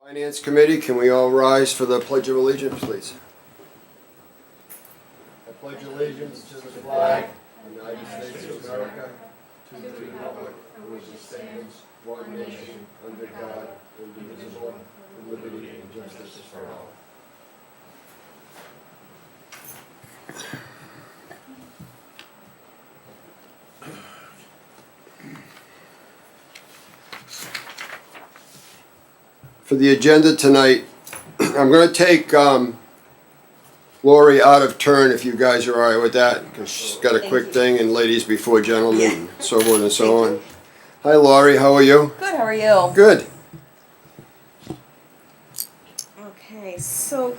Finance Committee, can we all rise for the Pledge of Allegiance, please? I pledge allegiance to the flag of the United States of America, to the republic for which it stands, one nation, under God, indivisible, with liberty and justice for all. For the agenda tonight, I'm going to take Lori out of turn if you guys are all right with that, because she's got a quick thing, and ladies before gentlemen, and so forth and so on. Hi Lori, how are you? Good, how are you? Good. Okay, so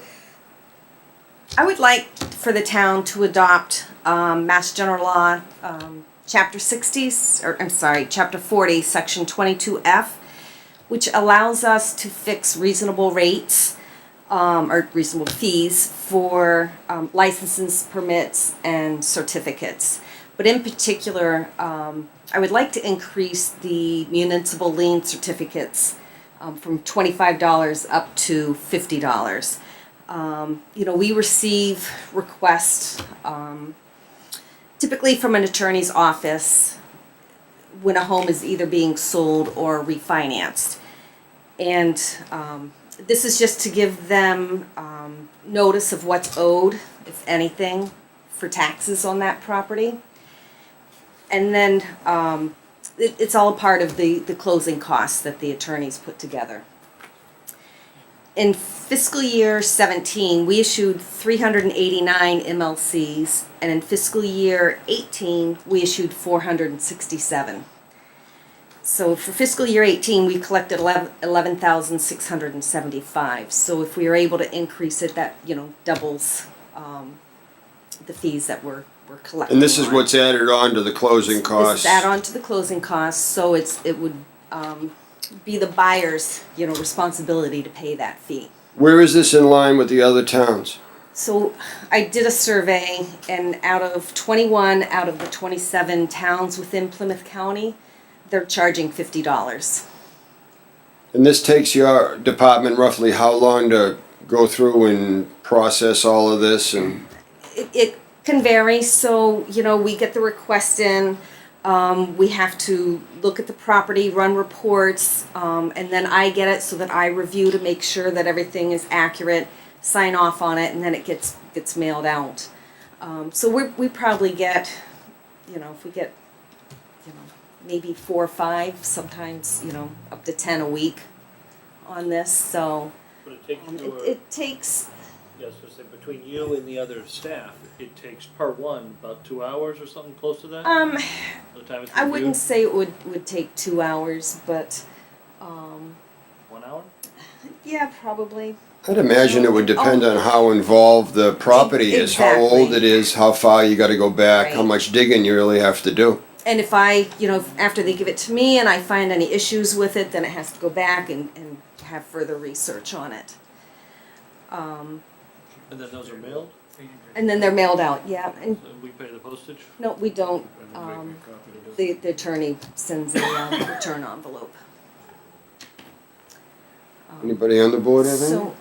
I would like for the town to adopt Mass General Law, Chapter 60, Chapter 40, Section 22F, which allows us to fix reasonable rates or reasonable fees for licenses, permits, and certificates. But in particular, I would like to increase the municipal lien certificates from $25 up to $50. We receive requests typically from an attorney's office when a home is either being sold or refinanced. And this is just to give them notice of what's owed, if anything, for taxes on that property. And then it's all part of the closing costs that the attorneys put together. In fiscal year 17, we issued 389 MLCs, and in fiscal year 18, we issued 467. So for fiscal year 18, we collected 11,675. So if we are able to increase it, that doubles the fees that we're collecting. And this is what's added on to the closing costs. This is add on to the closing costs, so it would be the buyer's responsibility to pay that fee. Where is this in line with the other towns? So I did a survey, and out of 21 out of the 27 towns within Plymouth County, they're charging $50. And this takes your department roughly how long to go through and process all of this? And It can vary. So we get the request in. We have to look at the property, run reports, and then I get it so that I review to make sure that everything is accurate, sign off on it, and then it gets mailed out. So we probably get, if we get, maybe 4 or 5, sometimes up to 10 a week on this. So But it takes it takes. yes, so between you and the other staff, it takes per one about 2 hours or something close to that? The time it's I wouldn't reviewed? say it would take 2 hours, but 1 hour? yeah, probably. I'd imagine it would depend on how involved the property is, how old Exactly. it is, how far you gotta go back, how Right. much digging you really have to do. And if after they give it to me and I find any issues with it, then it has to go back and have further research on it. And then those are mailed? And then they're mailed out, yeah. And So we pay the postage? no, we don't. The attorney sends a return envelope. Anybody on the board have any? So,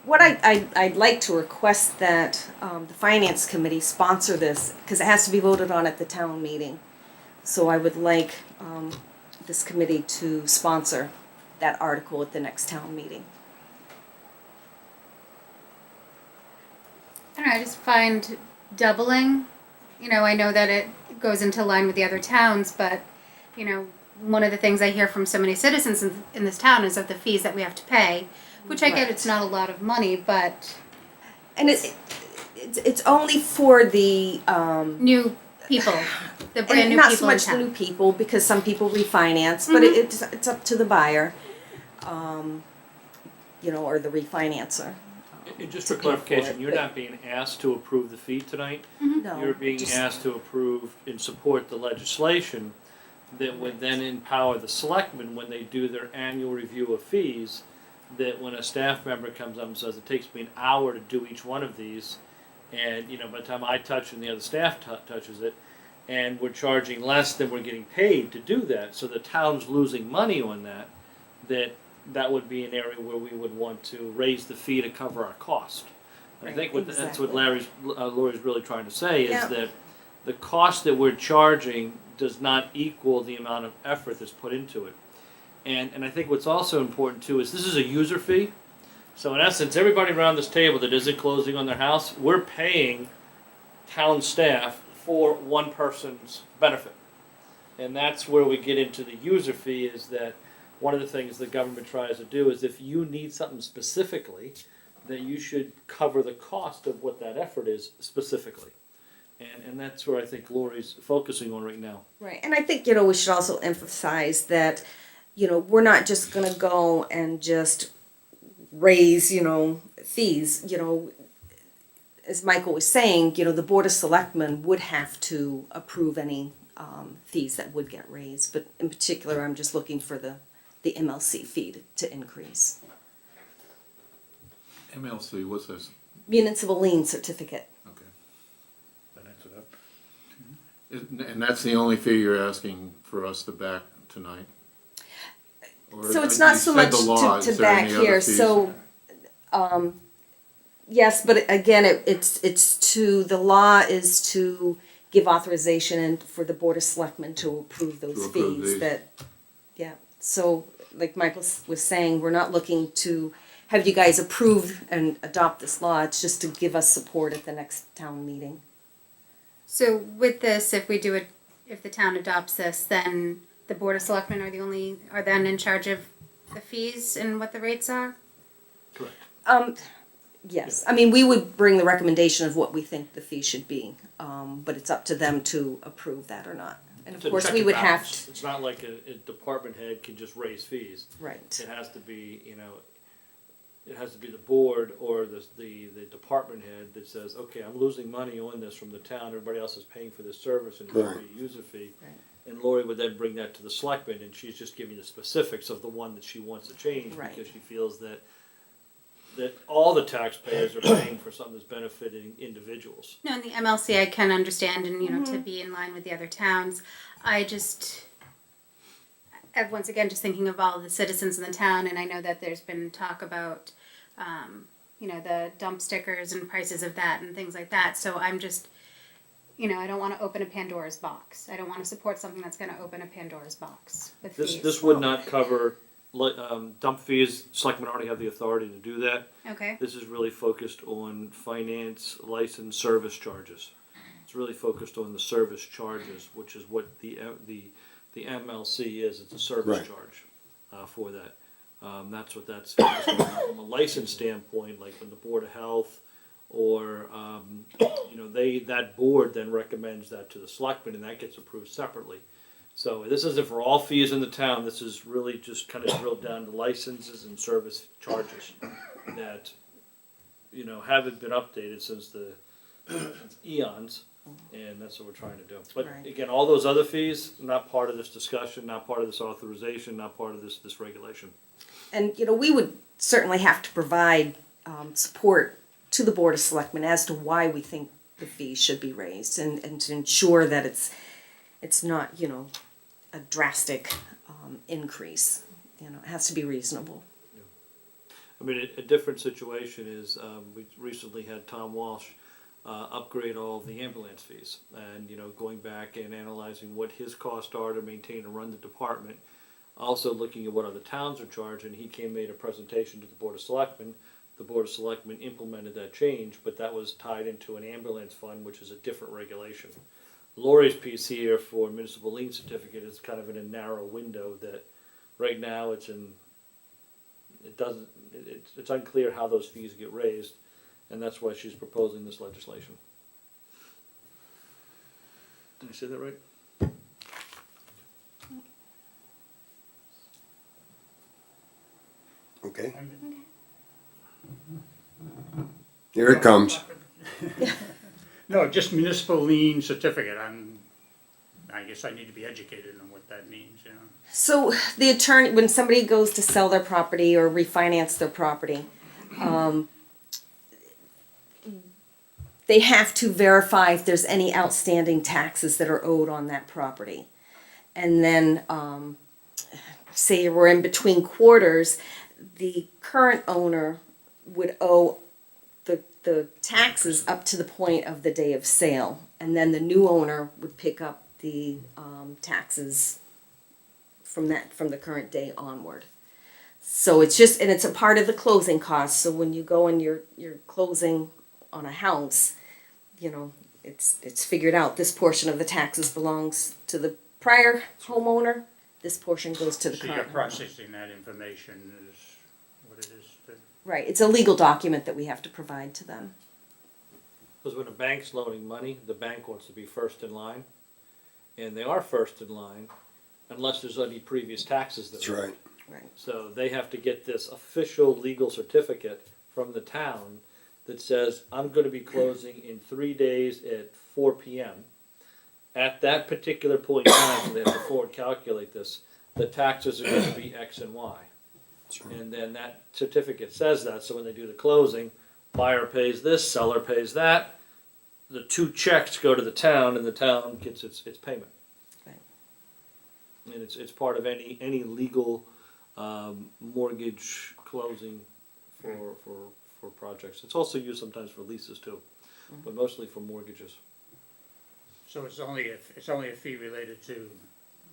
what I'd like to request that the Finance Committee sponsor this, because it has to be voted on at the town meeting. So I would like this committee to sponsor that article at the next town meeting. I don't know, I just find doubling, I know that it goes into line with the other towns, but, one of the things I hear from so many citizens in this town is of the fees that we have to pay, which I get it's not a lot of money, but And it's only for the new people, the brand and new not people so much in the new town. people, because some people refinance, but it's up to the buyer, or the refinancer. And just to for pay for clarification, it, you're but- not being asked to approve the fee tonight? No, You're being just- asked to approve and support the legislation that would then empower the selectmen when they do their annual review of fees, that when a staff member comes up and says, it takes me an hour to do each one of these, and by the time I touch it and the other staff touches it, and we're charging less than we're getting paid to do that, so the town's losing money on that, that that would be an area where we would want to raise the fee to cover our cost. And I Right, think that's what exactly. Lori's really trying to say is Yeah. that the cost that we're charging does not equal the amount of effort that's put into it. And I think what's also important too is this is a user fee. So in essence, everybody around this table that isn't closing on their house, we're paying town staff for one person's benefit. And that's where we get into the user fee is that one of the things the government tries to do is if you need something specifically, that you should cover the cost of what that effort is specifically. And that's where I think Lori's focusing on right now. Right, and I think, we should also emphasize that, we're not just gonna go and just raise, fees, as Michael was saying, the Board of Selectmen would have to approve any fees that would get raised, but in particular, I'm just looking for the MLC fee to increase. MLC, what's this? Municipal lien certificate. Okay. That answer that? And that's the only fee you're asking for us to back tonight? Or So it's you not so said much the law, to is there back any other here, fees? so, yes, but again, the law is to give authorization and for the Board of Selectmen to approve those To approve fees these. that, yeah. So, like Michael was saying, we're not looking to have you guys approve and adopt this law, it's just to give us support at the next town meeting. So with this, if the town adopts this, then the Board of Selectmen are then in charge of the fees and what the rates are? Correct. Yes, I mean, we would bring the recommendation of what we think the fee should be, but it's up to them to approve that or not. And It's of a course, check we and would have balance. It's not like a department head can just raise fees. right. It has to be, it has to be the board or the department head that says, okay, I'm losing money on this from the town, everybody else is paying for this service and it's gonna be a user fee. Right. And Lori would then bring that to the selectmen and she's just giving the specifics of the one that she wants to change Right. because she feels that all the taxpayers are paying for something that's benefiting individuals. No, in the MLC I can understand and, to be in line with the other towns. I just, once again, just thinking of all the citizens in the town, and I know that there's been talk about, the dump stickers and prices of that and things like that. So I'm just, I don't want to open a Pandora's box. I don't want to support something that's going to open a Pandora's box with fees. This would not cover dump fees, selectmen already have the authority to do that. Okay. This is really focused on finance, license, service charges. It's really focused on the service charges, which is what the MLC is. It's a service Right. charge for that. That's what that's focused on. From a license standpoint, like when the Board of Health or that board then recommends that to the selectmen, and that gets approved separately. So this isn't for all fees in the town. This is really just kind of drilled down to licenses and service charges that haven't been updated since eons, and that's what we're trying to do. But Right. again, all those other fees not part of this discussion, not part of this authorization, not part of this regulation. And, we would certainly have to provide support to the Board of Selectmen as to why we think the fees should be raised and to ensure that it's not, a drastic increase. It has to be reasonable. I mean, a different situation is, we recently had Tom Walsh upgrade all of the ambulance fees. And, going back and analyzing what his costs are to maintain and run the department. Also looking at what other towns are charging. He made a presentation to the Board of Selectmen. The Board of Selectmen implemented that change, but that was tied into an ambulance fund, which is a different regulation. Lori's piece here for municipal lien certificate is kind of in a narrow window that right now it's unclear how those fees get raised, and that's why she's proposing this legislation. Did I say that right? Okay. Here it comes. No, just municipal lien certificate. I guess I need to be educated on what that means, So the attorney, when somebody goes to sell their property or refinance their property, they have to verify if there's any outstanding taxes that are owed on that property. And then say we're in between quarters, the current owner would owe the taxes up to the point of the day of sale, and then the new owner would pick up the taxes from the current day onward. So it's just, and it's a part of the closing costs, so when you go and you're closing on a house, you know, it's figured out, this portion of the taxes belongs to the prior homeowner, this portion goes to the So you're current homeowner. processing that information is what it is. Right, it's a legal document that we have to provide to them. Because when a bank's loaning money, the bank wants to be first in line, and they are first in line unless there's any previous taxes that That's are owed. right. Right. So they have to get this official legal certificate from the town that says, I'm gonna be closing in 3 days at 4 PM. At that particular point in time, so they have to forward calculate this, the taxes are gonna be X and Y. And then that certificate says that, so when they do the closing, buyer pays this, seller pays that. The two checks go to the town, and the town gets its payment. Right. And it's part of any legal mortgage closing for projects. It's also used sometimes for leases too, but mostly for mortgages. So it's only a fee related to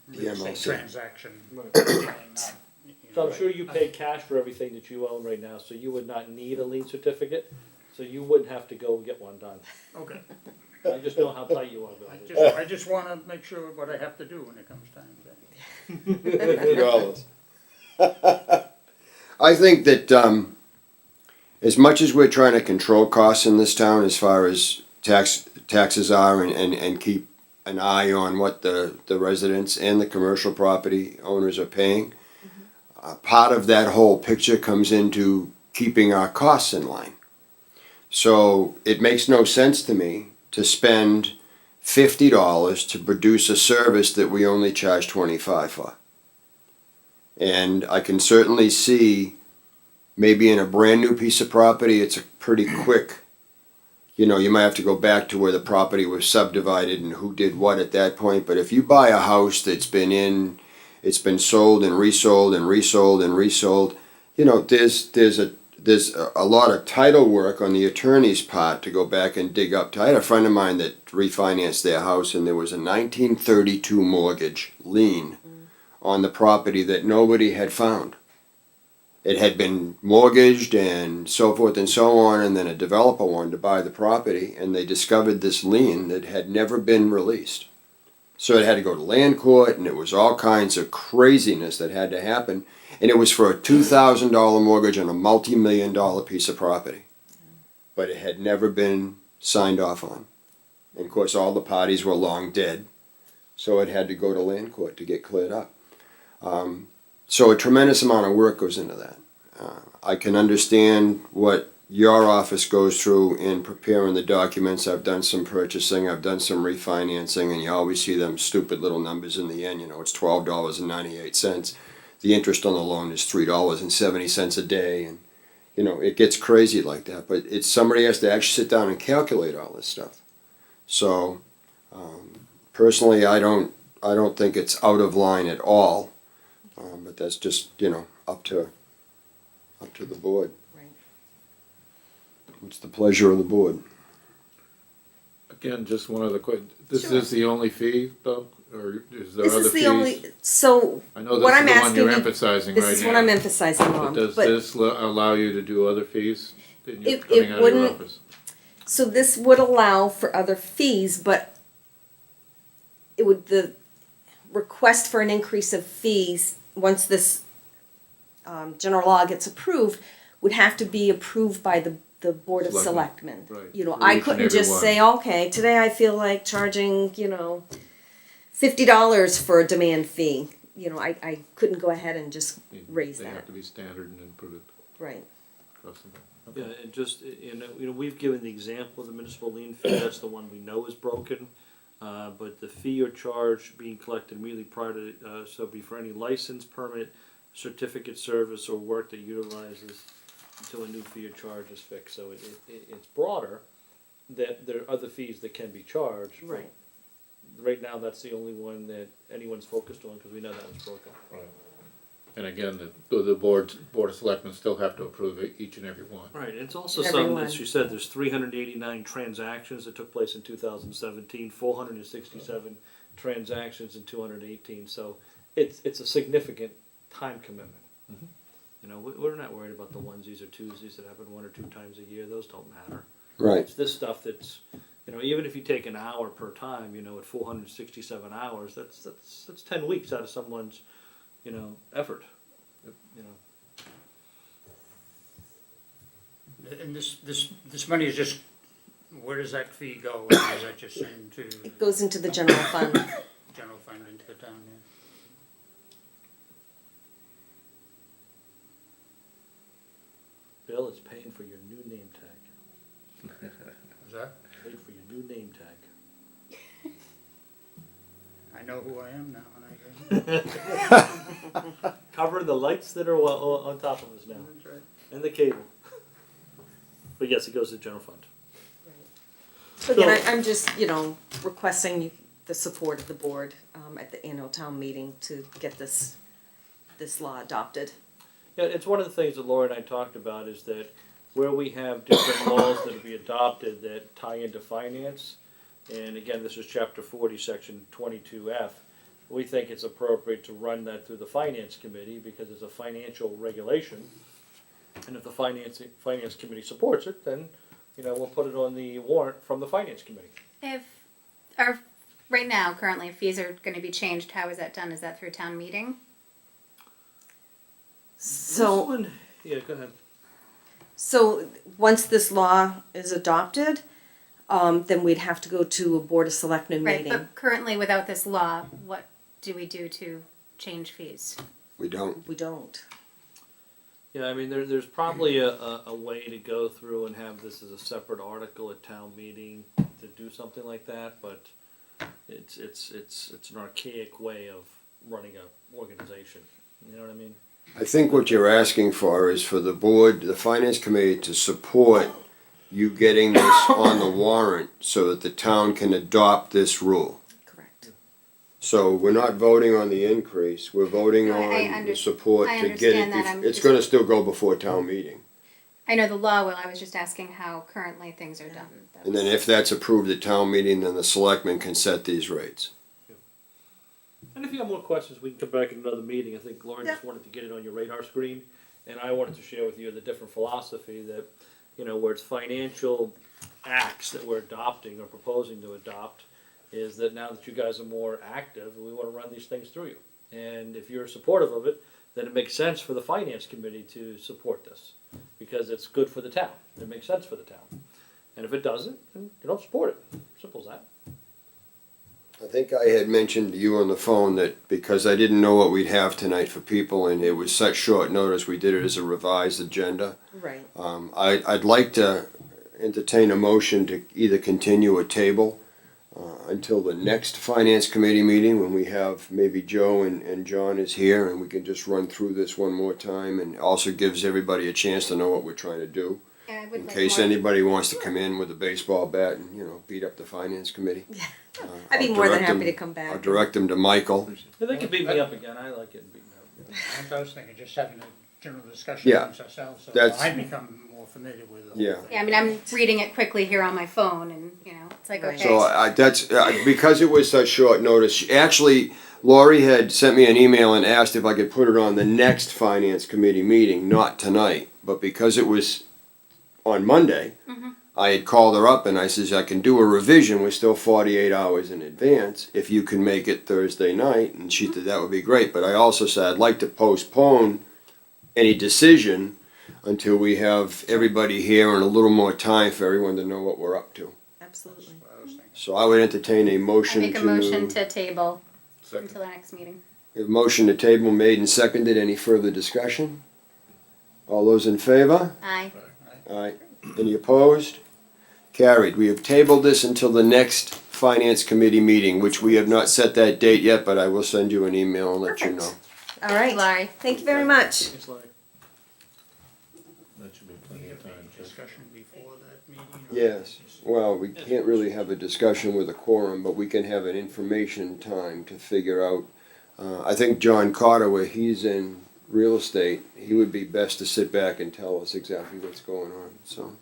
real estate MLC. transaction. Right. not, you So know, I'm sure you pay cash for everything that you own right now, so you would not need a lien certificate, so you wouldn't have to go get one done. Okay, I just know how tight you are about it. I just wanna make sure what I have to do when it comes time to. $2. I think that as much as we're trying to control costs in this town as far as taxes are and keep an eye on what the residents and the commercial property owners are paying, part of that whole picture comes into keeping our costs in line. So it makes no sense to me to spend $50 to produce a service that we only charge $25 for. And I can certainly see maybe in a brand new piece of property, it's a pretty quick, you know, you might have to go back to where the property was subdivided and who did what at that point. But if you buy a house that's it's been sold and resold and resold and resold, you know, there's a lot of title work on the attorney's part to go back and dig up. I had a friend of mine that refinanced their house, and there was a 1932 mortgage lien on the property that nobody had found. It had been mortgaged and so forth and so on, and then a developer wanted to buy the property, and they discovered this lien that had never been released. So it had to go to land court, and it was all kinds of craziness that had to happen. And it was for a $2,000 mortgage on a multi-million-dollar piece of property. But it had never been signed off on. And of course, all the parties were long dead. So it had to go to land court to get cleared up. So a tremendous amount of work goes into that. I can understand what your office goes through in preparing the documents. I've done some purchasing, I've done some refinancing, and you always see them stupid little numbers in the end. You know, it's $12.98. The interest on the loan is $3.70 a day, and you know, it gets crazy like that. But it's somebody has to actually sit down and calculate all this stuff. So personally, I don't think it's out of line at all. But that's just, you know, up to the board. Right. It's the pleasure of the board. Again, just one other question. This Sure. is the only fee, though, or is there This other is fees? the only, so I know what this I'm is the one asking you're you- emphasizing right now. this is what I'm emphasizing on. But does this allow you to do other fees than you're It coming out of your wouldn't- office? So this would allow for other fees, but the request for an increase of fees, once this general law gets approved, would have to be approved by the Board of Selectmen, Selectmen. right, You know, for I each and couldn't every just one. say, okay, today I feel like charging, you know, $50 for a demand fee. You know, I couldn't go ahead and just raise They that. have to be standard and then put it Right. across the board. Yeah, Okay. and just, you know, we've given the example of the municipal lien fee, that's the one we know is broken. But the fee or charge being collected immediately prior to, so be for any license, permit, certificate, service, or work that utilizes until a new fee or charge is fixed. So it's broader, that there are other fees that can be charged. but Right. Right now, that's the only one that anyone's focused on, because we know that one's broken. Right. And again, the board of selectmen still have to approve each and every one. Right, it's also Everyone. something that she said, there's 389 transactions that took place in 2017, 467 transactions in 218, so it's a significant time commitment. Mhm. You know, we're not worried about the onesies or twosies that happen 1 or 2 times a year, those don't matter. Right. It's this stuff that's, you know, even if you take an hour per time, you know, at 467 hours, that's 10 weeks out of someone's, you know, effort, you know. And this money is just, where does that fee go? Is that just into It goes into the general fund. general fund into the town, yeah? Bill, it's paying for your new name tag. Is that? Paid for your new name tag. I know who I am now, and I, Cover the lights that are on top of us now, that's right. and the cable. But yes, it goes to the general fund. So again, I'm just, you know, requesting the support of the board at the annual town meeting to get this law adopted. Yeah, it's one of the things that Laura and I talked about is that where we have different laws that will be adopted that tie into finance, and again, this is chapter 40, section 22F, we think it's appropriate to run that through the finance committee because it's a financial regulation. And if the finance committee supports it, then, you know, we'll put it on the warrant from the finance committee. If right now, currently, if fees are gonna be changed, how is that done? Is that through town meeting? So. This one, yeah, go ahead. So, once this law is adopted, then we'd have to go to a Board of Selectmen Right, meeting. but currently, without this law, what do we do to change fees? We don't. We don't. Yeah, I mean, there's probably a way to go through and have this as a separate article at town meeting to do something like that, but it's an archaic way of running a organization. You know what I mean? I think what you're asking for is for the board, the finance committee to support you getting this on the warrant so that the town can adopt this rule. Correct. So we're not voting on the increase, we're voting No, I on the support I to get understand that, it. I'm It's just- gonna still go before town meeting. I know the law will, I was just asking how currently things are done. That And then was- if that's approved at town meeting, then the selectmen can set these rates. And if you have more questions, we can come back in another meeting. I think Lauren just wanted to get it on your radar screen, and I wanted to share with you the different philosophy that, you know, where it's financial acts that we're adopting or proposing to adopt, is that now that you guys are more active, we want to run these things through you. And if you're supportive of it, then it makes sense for the finance committee to support this, because it's good for the town. It makes sense for the town. And if it doesn't, then you don't support it. Simple as that. I think I had mentioned to you on the phone that because I didn't know what we'd have tonight for people and it was such short notice, we did it as a revised agenda. Right. I'd like to entertain a motion to either continue or table until the next finance committee meeting when we have maybe Joe and John is here and we can just run through this one more time and also gives everybody a chance to know what we're trying to do. Yeah, I would In like case more- anybody wants to come in with a baseball bat and, you know, beat up the finance committee. I'd be I'll more than direct happy them- to come back. I'll direct them to Michael. Yeah, they can beat me up again. I like getting beaten up. That's what I was thinking, just having a general discussion Yeah, amongst ourselves, so that's- I become more familiar with the whole Yeah. thing. Yeah, I mean, I'm reading it quickly here on my phone, and you know, it's like Right. okay. So that's, because it was such short notice, actually, Lori had sent me an email and asked if I could put it on the next finance committee meeting, not tonight. But because it was on Monday, I had called her up and I says, I can do a revision, we're still 48 hours in advance, if you can make it Thursday night. And she said that would be great, but I also said I'd like to postpone any decision until we have everybody here and a little more time for everyone to know what we're up to. Absolutely. That's what I was thinking. So I would entertain a I motion make a motion to table until the next meeting. A motion to table made and seconded. Any further discussion? All those in favor? Aye. Aye. Any opposed? Carried. We have tabled this until the next finance committee meeting, which we have not set that date yet, but I will send you an email and let you know. All right. Laurie. Thank you very much. It's like, That should be We plenty have of time. a discussion before that meeting? or- Yes. Well, we can't really have a discussion with a quorum, but we can have an information time to figure out. I think John Carter, where he's in real estate, he would be best to sit back and tell us exactly what's going on, so.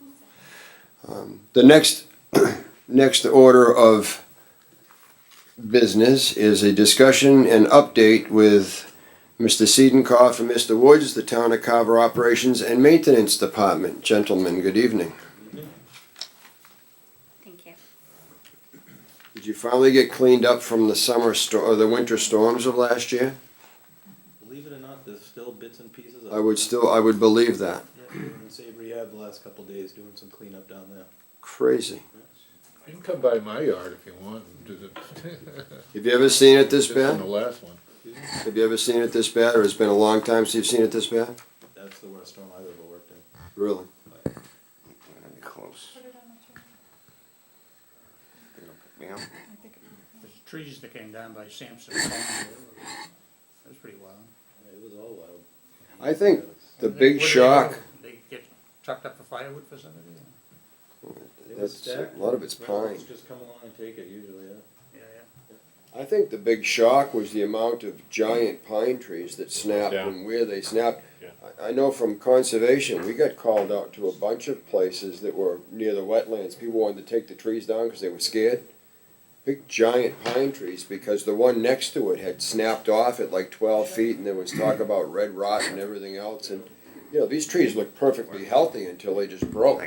The next order of business is a discussion and update with Mr. Siedenkoff and Mr. Woods, the Town of Carver Operations and Maintenance Department. Gentlemen, good evening. Thank you. Did you finally get cleaned up from the or the winter storms of last year? Believe it or not, there's still bits and pieces of. I would believe that. Yeah, we were in Save Rehab the last couple of days doing some cleanup down there. Crazy. You can come by my yard if you want and do the. Have you ever seen it this Just in bad? the last one. Have you ever seen it this bad, or it's been a long time since you've seen it this bad? That's the worst storm I've ever worked in. Really? Gonna be close. Yeah. There's trees that came down by Sampson. That was pretty wild. It was all wild. I think the Where big did they shock, go? They get trucked up for firewood for somebody? It was that's, stacked. a lot of it's pine. Residents just come along and take it usually, yeah. Yeah, I think the big shock was the amount of giant pine trees that snapped Yeah. and where they snapped. Yeah. I know from conservation, we got called out to a bunch of places that were near the wetlands. People wanted to take the trees down because they were scared. Big giant pine trees, because the one next to it had snapped off at like 12 feet, and there was talk about red rot and everything else. And, you know, these trees look perfectly healthy until they just broke.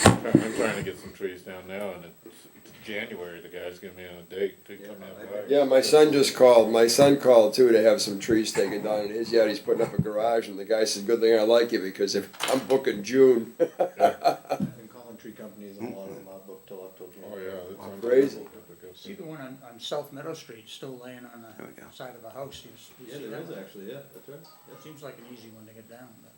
I'm trying to get some trees down now, and it's January. The guy's giving me on a date to come down by. Yeah, my son just called. My son called too to have some trees taken down in his yard. He's putting up a garage, and the guy said, "Good thing I like you, because if I'm booking June." I've been calling tree companies and a lot of them are booked till up till June. Oh, yeah, that's Crazy. See the one on South Meadow Street still laying on There we go. the side of a house? You Yeah, see there that is one? actually, yeah, that's right. It seems like an easy one to get down, but.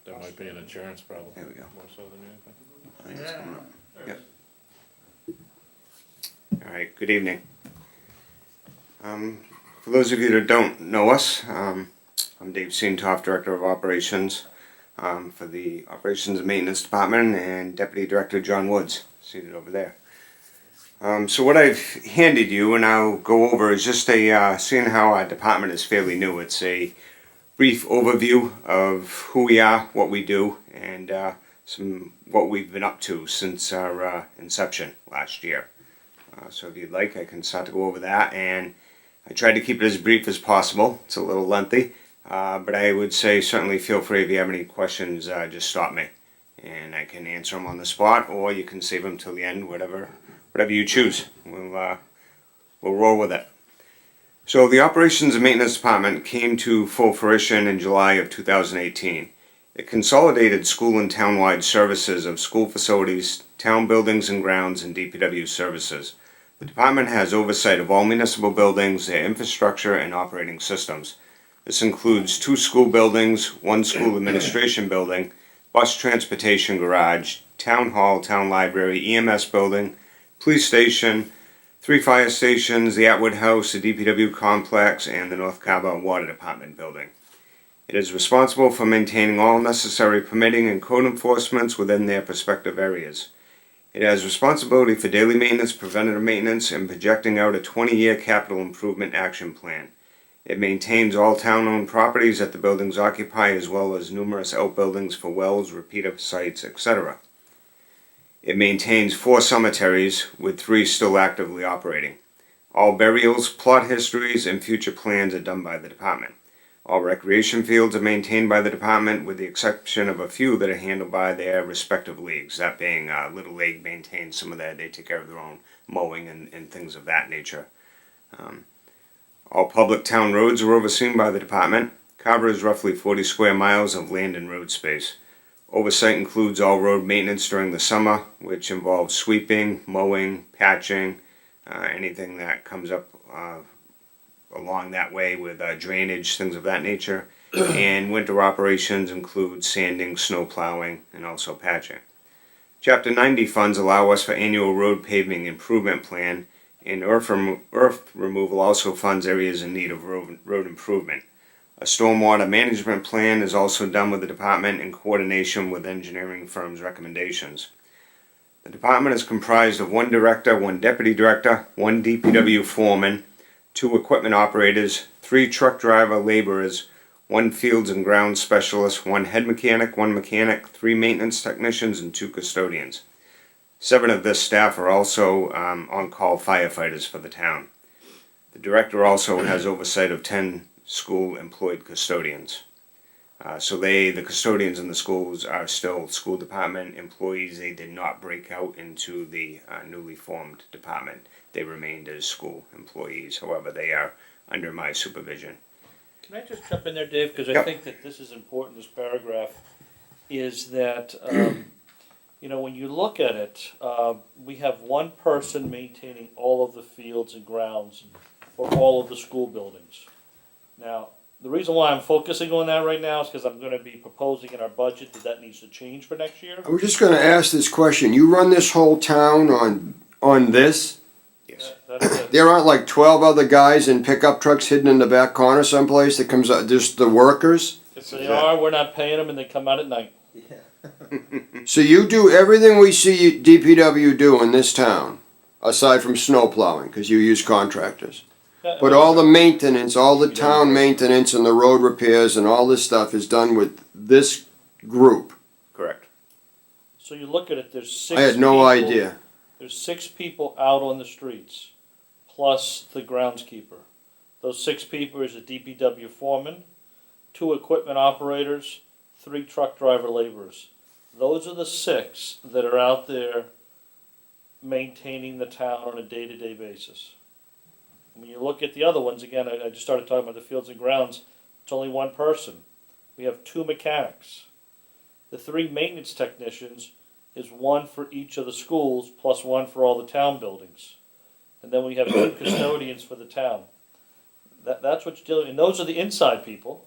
That might be an insurance problem. There we go. More so than anything. I think it's coming up. Yeah. All right, good evening. For those of you that don't know us, I'm Dave Seentoff, Director of Operations for the Operations and Maintenance Department, and Deputy Director John Woods, seated over there. So what I've handed you, and I'll go over, is just seeing how our department is fairly new. It's a brief overview of who we are, what we do, and what we've been up to since our inception last year. So if you'd like, I can start to go over that, and I tried to keep it as brief as possible. It's a little lengthy, but I would say certainly feel free if you have any questions, just stop me, and I can answer them on the spot, or you can save them till the end, whatever you choose. We'll roll with it. So the Operations and Maintenance Department came to full fruition in July of 2018. It consolidated school and townwide services of school facilities, town buildings and grounds, and DPW services. The department has oversight of all municipal buildings, their infrastructure, and operating systems. This includes 2 school buildings, 1 school administration building, bus transportation garage, town hall, town library, EMS building, police station, 3 fire stations, the Atwood House, the DPW complex, and the North Carver Water Department building. It is responsible for maintaining all necessary permitting and code enforcements within their respective areas. It has responsibility for daily maintenance, preventative maintenance, and projecting out a 20-year capital improvement action plan. It maintains all town-owned properties that the buildings occupy, as well as numerous outbuildings for wells, repeater sites, etc. It maintains 4 cemeteries, with 3 still actively operating. All burials, plot histories, and future plans are done by the department. All recreation fields are maintained by the department, with the exception of a few that are handled by their respective leagues. That being Little League maintains some of that; they take care of their own mowing and things of that nature. All public town roads are overseen by the department. Carver is roughly 40 square miles of land and road space. Oversight includes all road maintenance during the summer, which involves sweeping, mowing, patching, anything that comes up along that way with drainage, things of that nature. And winter operations include sanding, snow plowing, and also patching. Chapter 90 funds allow us for annual road paving improvement plan, and earth removal also funds areas in need of road improvement. A stormwater management plan is also done with the department in coordination with engineering firms' recommendations. The department is comprised of 1 director, 1 deputy director, 1 DPW foreman, 2 equipment operators, 3 truck driver laborers, 1 fields and grounds specialist, 1 head mechanic, 1 mechanic, 3 maintenance technicians, and 2 custodians. 7 of this staff are also on-call firefighters for the town. The director also has oversight of 10 school-employed custodians. So the custodians in the schools are still school department employees. They did not break out into the newly formed department. They remained as school employees. However, they are under my supervision. Can I just jump in there, Dave? Because I Yep. think that this is important, this paragraph, is that, when you look at it, we have one person maintaining all of the fields and grounds for all of the school buildings. Now, the reason why I'm focusing on that right now is because I'm going to be proposing in our budget that needs to change for next year. I was just gonna ask this question, you run this whole town on this? Yes. That is it. There aren't like 12 other guys in pickup trucks hidden in the back corner someplace that comes out, just the workers? If they are, we're not paying them, and they come out at night. So you do everything we see DPW do in this town, aside from snow plowing, cause you use contractors. But all the maintenance, all the town maintenance and the road repairs and all this stuff is done with this group. Correct. So you look at it, there's 6 I had no people- idea. There's 6 people out on the streets, plus the groundskeeper. Those 6 people is a DPW foreman, 2 equipment operators, 3 truck driver laborers. Those are the 6 that are out there maintaining the town on a day-to-day basis. When you look at the other ones, again, I just started talking about the fields and grounds, it's only 1 person. We have 2 mechanics. The 3 maintenance technicians is 1 for each of the schools, plus 1 for all the town buildings. And then we have 2 custodians for the town. That's what you're dealing, and those are the inside people.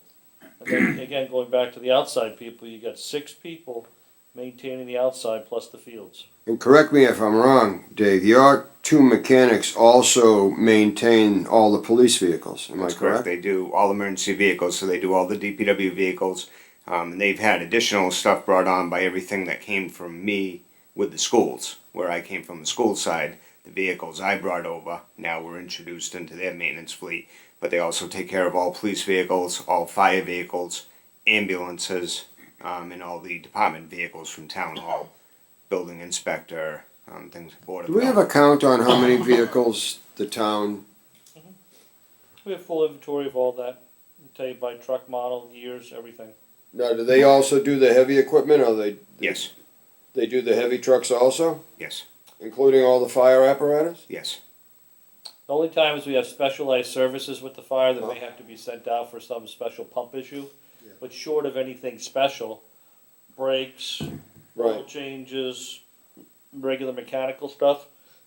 And then, again, going back to the outside people, you got 6 people maintaining the outside plus the fields. And correct me if I'm wrong, Dave, your 2 mechanics also maintain all the police vehicles, am I That's correct. correct? They do all emergency vehicles, so they do all the DPW vehicles. And they've had additional stuff brought on by everything that came from me with the schools, where I came from the school side. The vehicles I brought over now were introduced into their maintenance fleet, but they also take care of all police vehicles, all fire vehicles, ambulances, and all the department vehicles from town hall, building inspector, things. Board of Do we have a Health. count on how many vehicles the town, We have full inventory of all that. We tell you by truck model, years, everything. now do they also do the heavy equipment, or Yes, they do the heavy trucks also, yes, including all the fire apparatus? yes. The only times we have specialized services with the fire that may have to be sent out for some special pump issue. But short of anything special, brakes, oil Right. changes, regular mechanical stuff,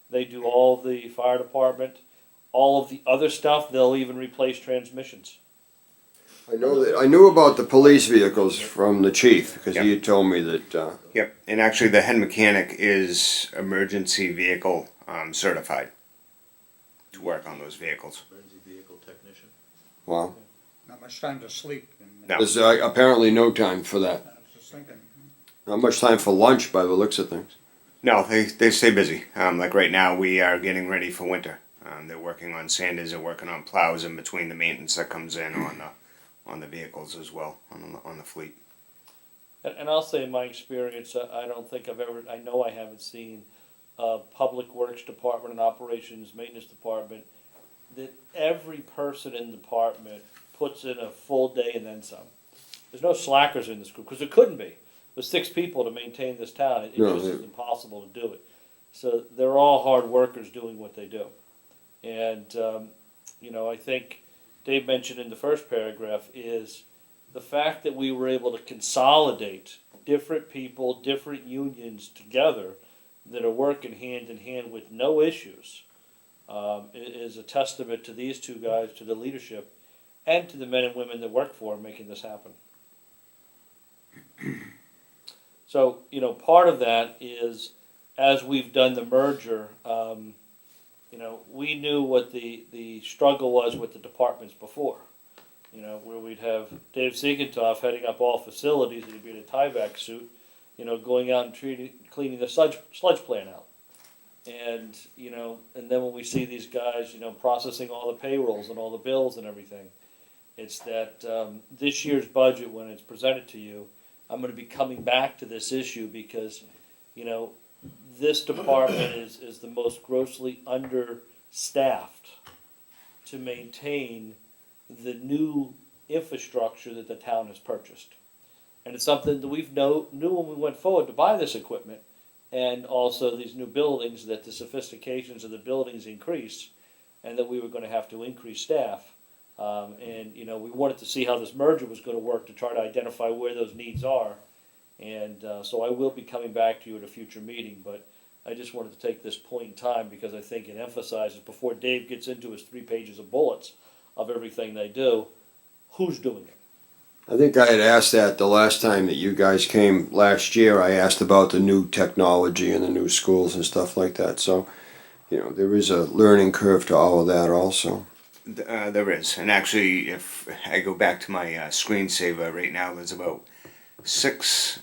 they do all the fire department. All of the other stuff, they'll even replace transmissions. I knew about the police vehicles from the chief, because he had told me that, Yep, and actually the head mechanic is emergency vehicle certified to work on those vehicles. Emergency vehicle technician. well, Not much time to sleep. No. there's apparently no time for that. I was just thinking, Not much time for lunch by the looks of things. No, they stay busy. Like right now, we are getting ready for winter. They're working on sanders, they're working on plows in between the maintenance that comes in on the vehicles as well, on the fleet. And I'll say in my experience, I don't think I know I haven't seen a public works department and operations maintenance department that every person in the department puts in a full day and then some. There's no slackers in this group, because there couldn't be. With 6 people to maintain this town, it No, just they- is impossible to do it. So they're all hard workers doing what they do. And, I think Dave mentioned in the first paragraph is the fact that we were able to consolidate different people, different unions together that are working hand in hand with no issues, is a testament to these 2 guys, to the leadership, and to the men and women that work for them making this happen. So, part of that is, as we've done the merger, we knew what the struggle was with the departments before. Where we'd have Dave Siegentoff heading up all facilities, and he'd be in a tieback suit, going out and cleaning the sludge plant out. And, and then when we see these guys, processing all the payrolls and all the bills and everything, It's that this year's budget, when it's presented to you, I'm gonna be coming back to this issue because, you know, this department is the most grossly understaffed to maintain the new infrastructure that the town has purchased. And it's something that knew when we went forward to buy this equipment, and also these new buildings, that the sophistications of the buildings increase, and that we were gonna have to increase staff. And, you know, we wanted to see how this merger was gonna work to try to identify where those needs are. And so I will be coming back to you at a future meeting, but I just wanted to take this point in time because I think it emphasizes, before Dave gets into his 3 pages of bullets of everything they do, who's doing it. I think I had asked that the last time that you guys came last year. I asked about the new technology and the new schools and stuff like that. So, you know, there is a learning curve to all of that also. There is, and actually, if I go back to my screensaver right now, there's about six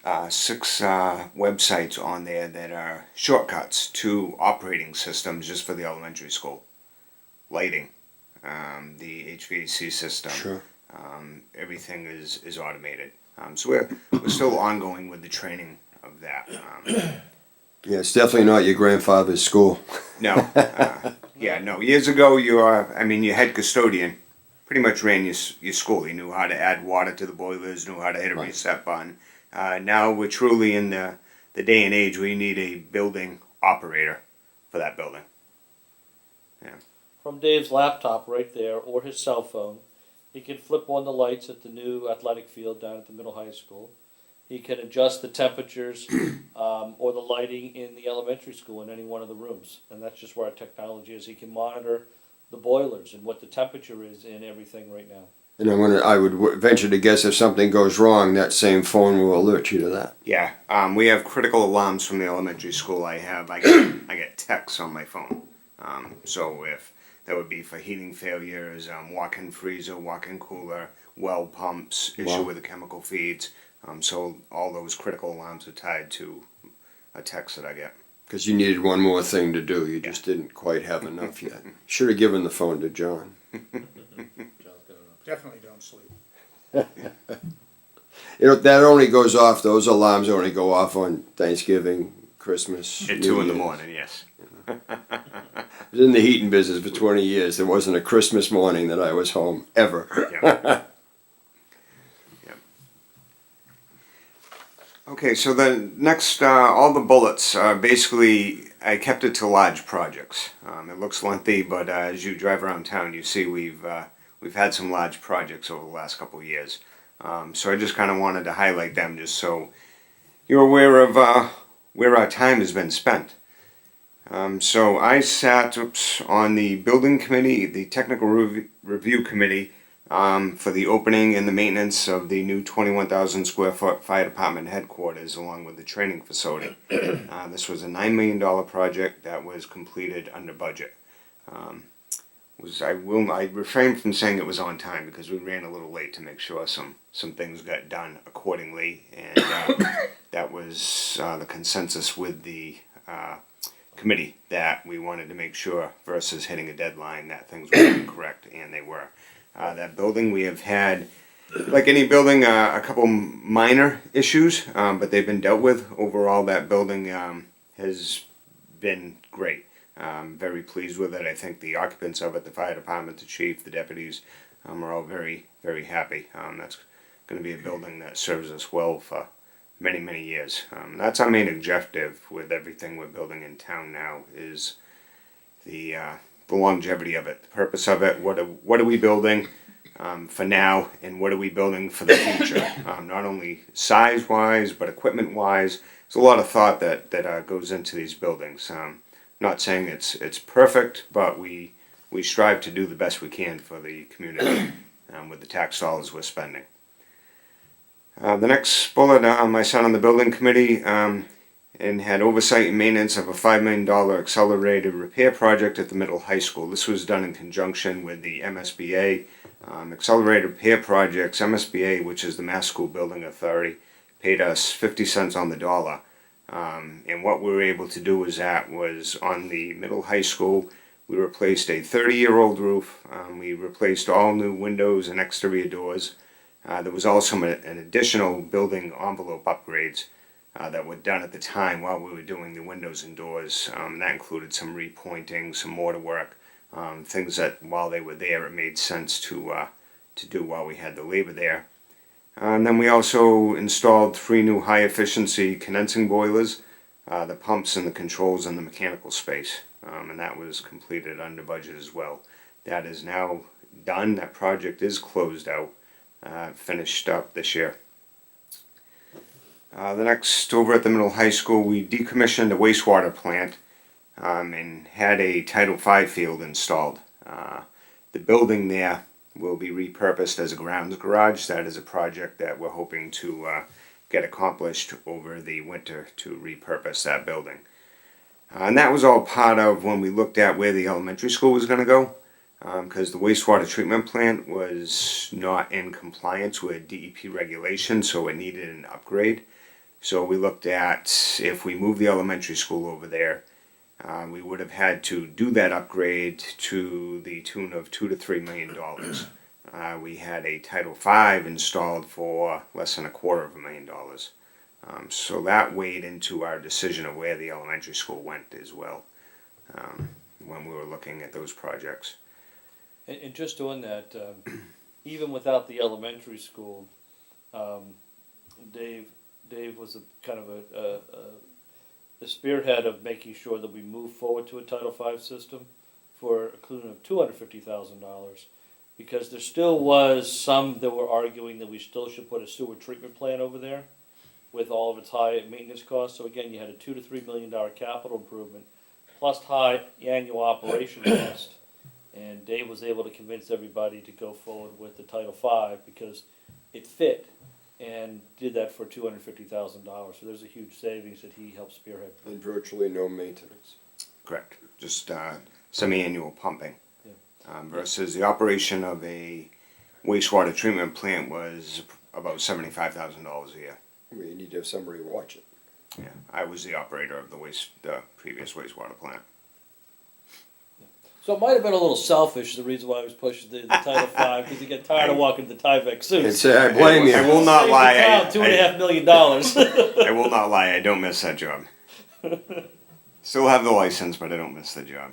websites on there that are shortcuts to operating systems just for the elementary school. Lighting, the HVAC system. Sure. Everything is automated. So we're still ongoing with the training of that. Yeah, it's definitely not your grandfather's school. No. Yeah, no. Years ago, your head custodian pretty much ran your school. He knew how to add water to the boilers, knew how to hit a reset button. Now we're truly in the day and age where you need a building operator for that building. Yeah. From Dave's laptop right there, or his cell phone, he can flip on the lights at the new athletic field down at the middle high school. He can adjust the temperatures or the lighting in the elementary school in any one of the rooms. And that's just where our technology is. He can monitor the boilers and what the temperature is in everything right now. And I would venture to guess if something goes wrong, that same phone will alert you to that. Yeah. We have critical alarms from the elementary school. I get texts on my phone. So if that would be for heating failures, walk-in freezer, walk-in cooler, well pumps, issue with the chemical feeds. So all those critical alarms are tied to a text that I get. Because you needed one more thing to do. You just didn't quite have enough yet. Should have given the phone to John. Definitely don't sleep. You know, that only goes off, those alarms only go off on Thanksgiving, Christmas. At New 2 in the Year's. morning, yes. I was in the heating business for 20 years. There wasn't a Christmas morning that I was home, ever. Yeah. Okay, so the next, all the bullets, basically, I kept it to large projects. It looks lengthy, but as you drive around town, you see we've had some large projects over the last couple of years. So I just kind of wanted to highlight them just so you're aware of where our time has been spent. So I sat on the building committee, the technical review committee, for the opening and the maintenance of the new 21,000 square foot fire department headquarters along with the training facility. This was a $9 million project that was completed under budget. I refrain from saying it was on time because we ran a little late to make sure some things got done accordingly, and that was the consensus with the committee, that we wanted to make sure versus hitting a deadline that things were done correct, and they were. That building, we have had, like any building, a couple minor issues, but they've been dealt with. Overall, that building has been great. Very pleased with it. I think the occupants of it, the fire department, the chief, the deputies, are all very, very happy. That's going to be a building that serves us well for many, many years. That's our main objective with everything we're building in town now, is the longevity of it, the purpose of it. What are we building for now, and what are we building for the future? Not only size-wise, but equipment-wise. There's a lot of thought that goes into these buildings. Not saying it's perfect, but we strive to do the best we can for the community with the tax dollars we're spending. The next bullet, I sat on the building committee and had oversight and maintenance of a $5 million accelerated repair project at the middle high school. This was done in conjunction with the MSBA. Accelerated repair projects, MSBA, which is the Mass School Building Authority, paid us 50 cents on the dollar. And what we were able to do was on the middle high school, We replaced a 30-year-old roof. We replaced all new windows and exterior doors. There was also an additional building envelope upgrades that were done at the time while we were doing the windows and doors. That included some repointing, some mortar work, things that while they were there it made sense to do while we had the labor there. And then we also installed 3 new high efficiency condensing boilers, the pumps and the controls in the mechanical space. And that was completed under budget as well. That is now done. That project is closed out, finished up this year. The next, over at the middle high school, we decommissioned a wastewater plant and had a Title V field installed. The building there will be repurposed as a grounds garage. That is a project that we're hoping to get accomplished over the winter to repurpose that building. And that was all part of when we looked at where the elementary school was going to go, because the wastewater treatment plant was not in compliance with DEP regulations, so it needed an upgrade. So we looked at if we moved the elementary school over there, we would have had to do that upgrade to the tune of $2 to $3 million. We had a Title V installed for less than $250,000. So that weighed into our decision of where the elementary school went as well, when we were looking at those projects. And just on that, even without the elementary school, Dave was a kind of the spearhead of making sure that we move forward to a Title V system for a tune of $250,000, because there still was some that were arguing that we still should put a sewer treatment plant over there with all of its high maintenance costs. So again, you had a $2 to $3 million capital improvement plus high annual operation cost. And Dave was able to convince everybody to go forward with the Title V because it fit, and did that for $250,000. So there's a huge savings that he helped spearhead. And virtually no maintenance. Correct. Just semi-annual pumping. Yeah. Versus the operation of a wastewater treatment plant was about $75,000 a year. Well, you need to have somebody watch it. Yeah, I was the operator of the previous wastewater plant. So it might have been a little selfish, the reason why I was pushing the Title V, because he got tired of walking to the Tyvek suits. I blame you. I will not Saved lie. the town $2.5 million. I will not lie. I don't miss that job. Still have the license, but I don't miss the job.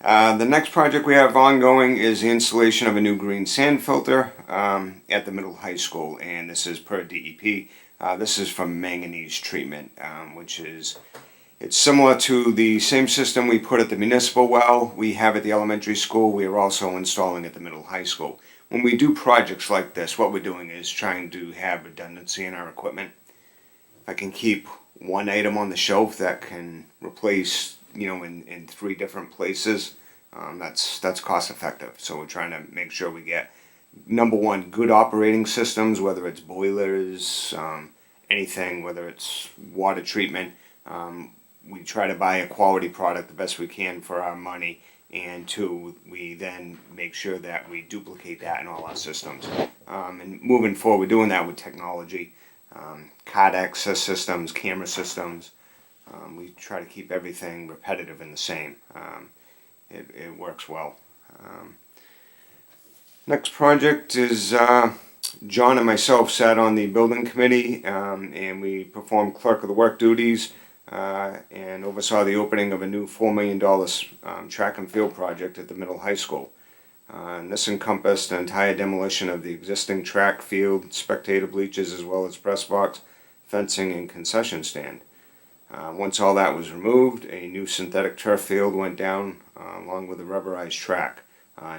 The next project we have ongoing is the installation of a new green sand filter at the middle high school, and this is per DEP. This is from manganese treatment, which is it's similar to the same system we put at the municipal well. We have at the elementary school. We are also installing at the middle high school. When we do projects like this, what we're doing is trying to have redundancy in our equipment. If I can keep one item on the shelf that can replace, in 3 different places, that's cost effective. So we're trying to make sure we get, number one, good operating systems, whether it's boilers, anything, whether it's water treatment. We try to buy a quality product the best we can for our money, and 2, we then make sure that we duplicate that in all our systems. And moving forward, we're doing that with technology, card access systems, camera systems. We try to keep everything repetitive and the same. It works well. Next project is John and myself sat on the building committee, and we performed clerk of the work duties and oversaw the opening of a new $4 million track and field project at the middle high school. And this encompassed an entire demolition of the existing track field, spectator bleachers, as well as press box, fencing, and concession stand. Once all that was removed, a new synthetic turf field went down along with a rubberized track,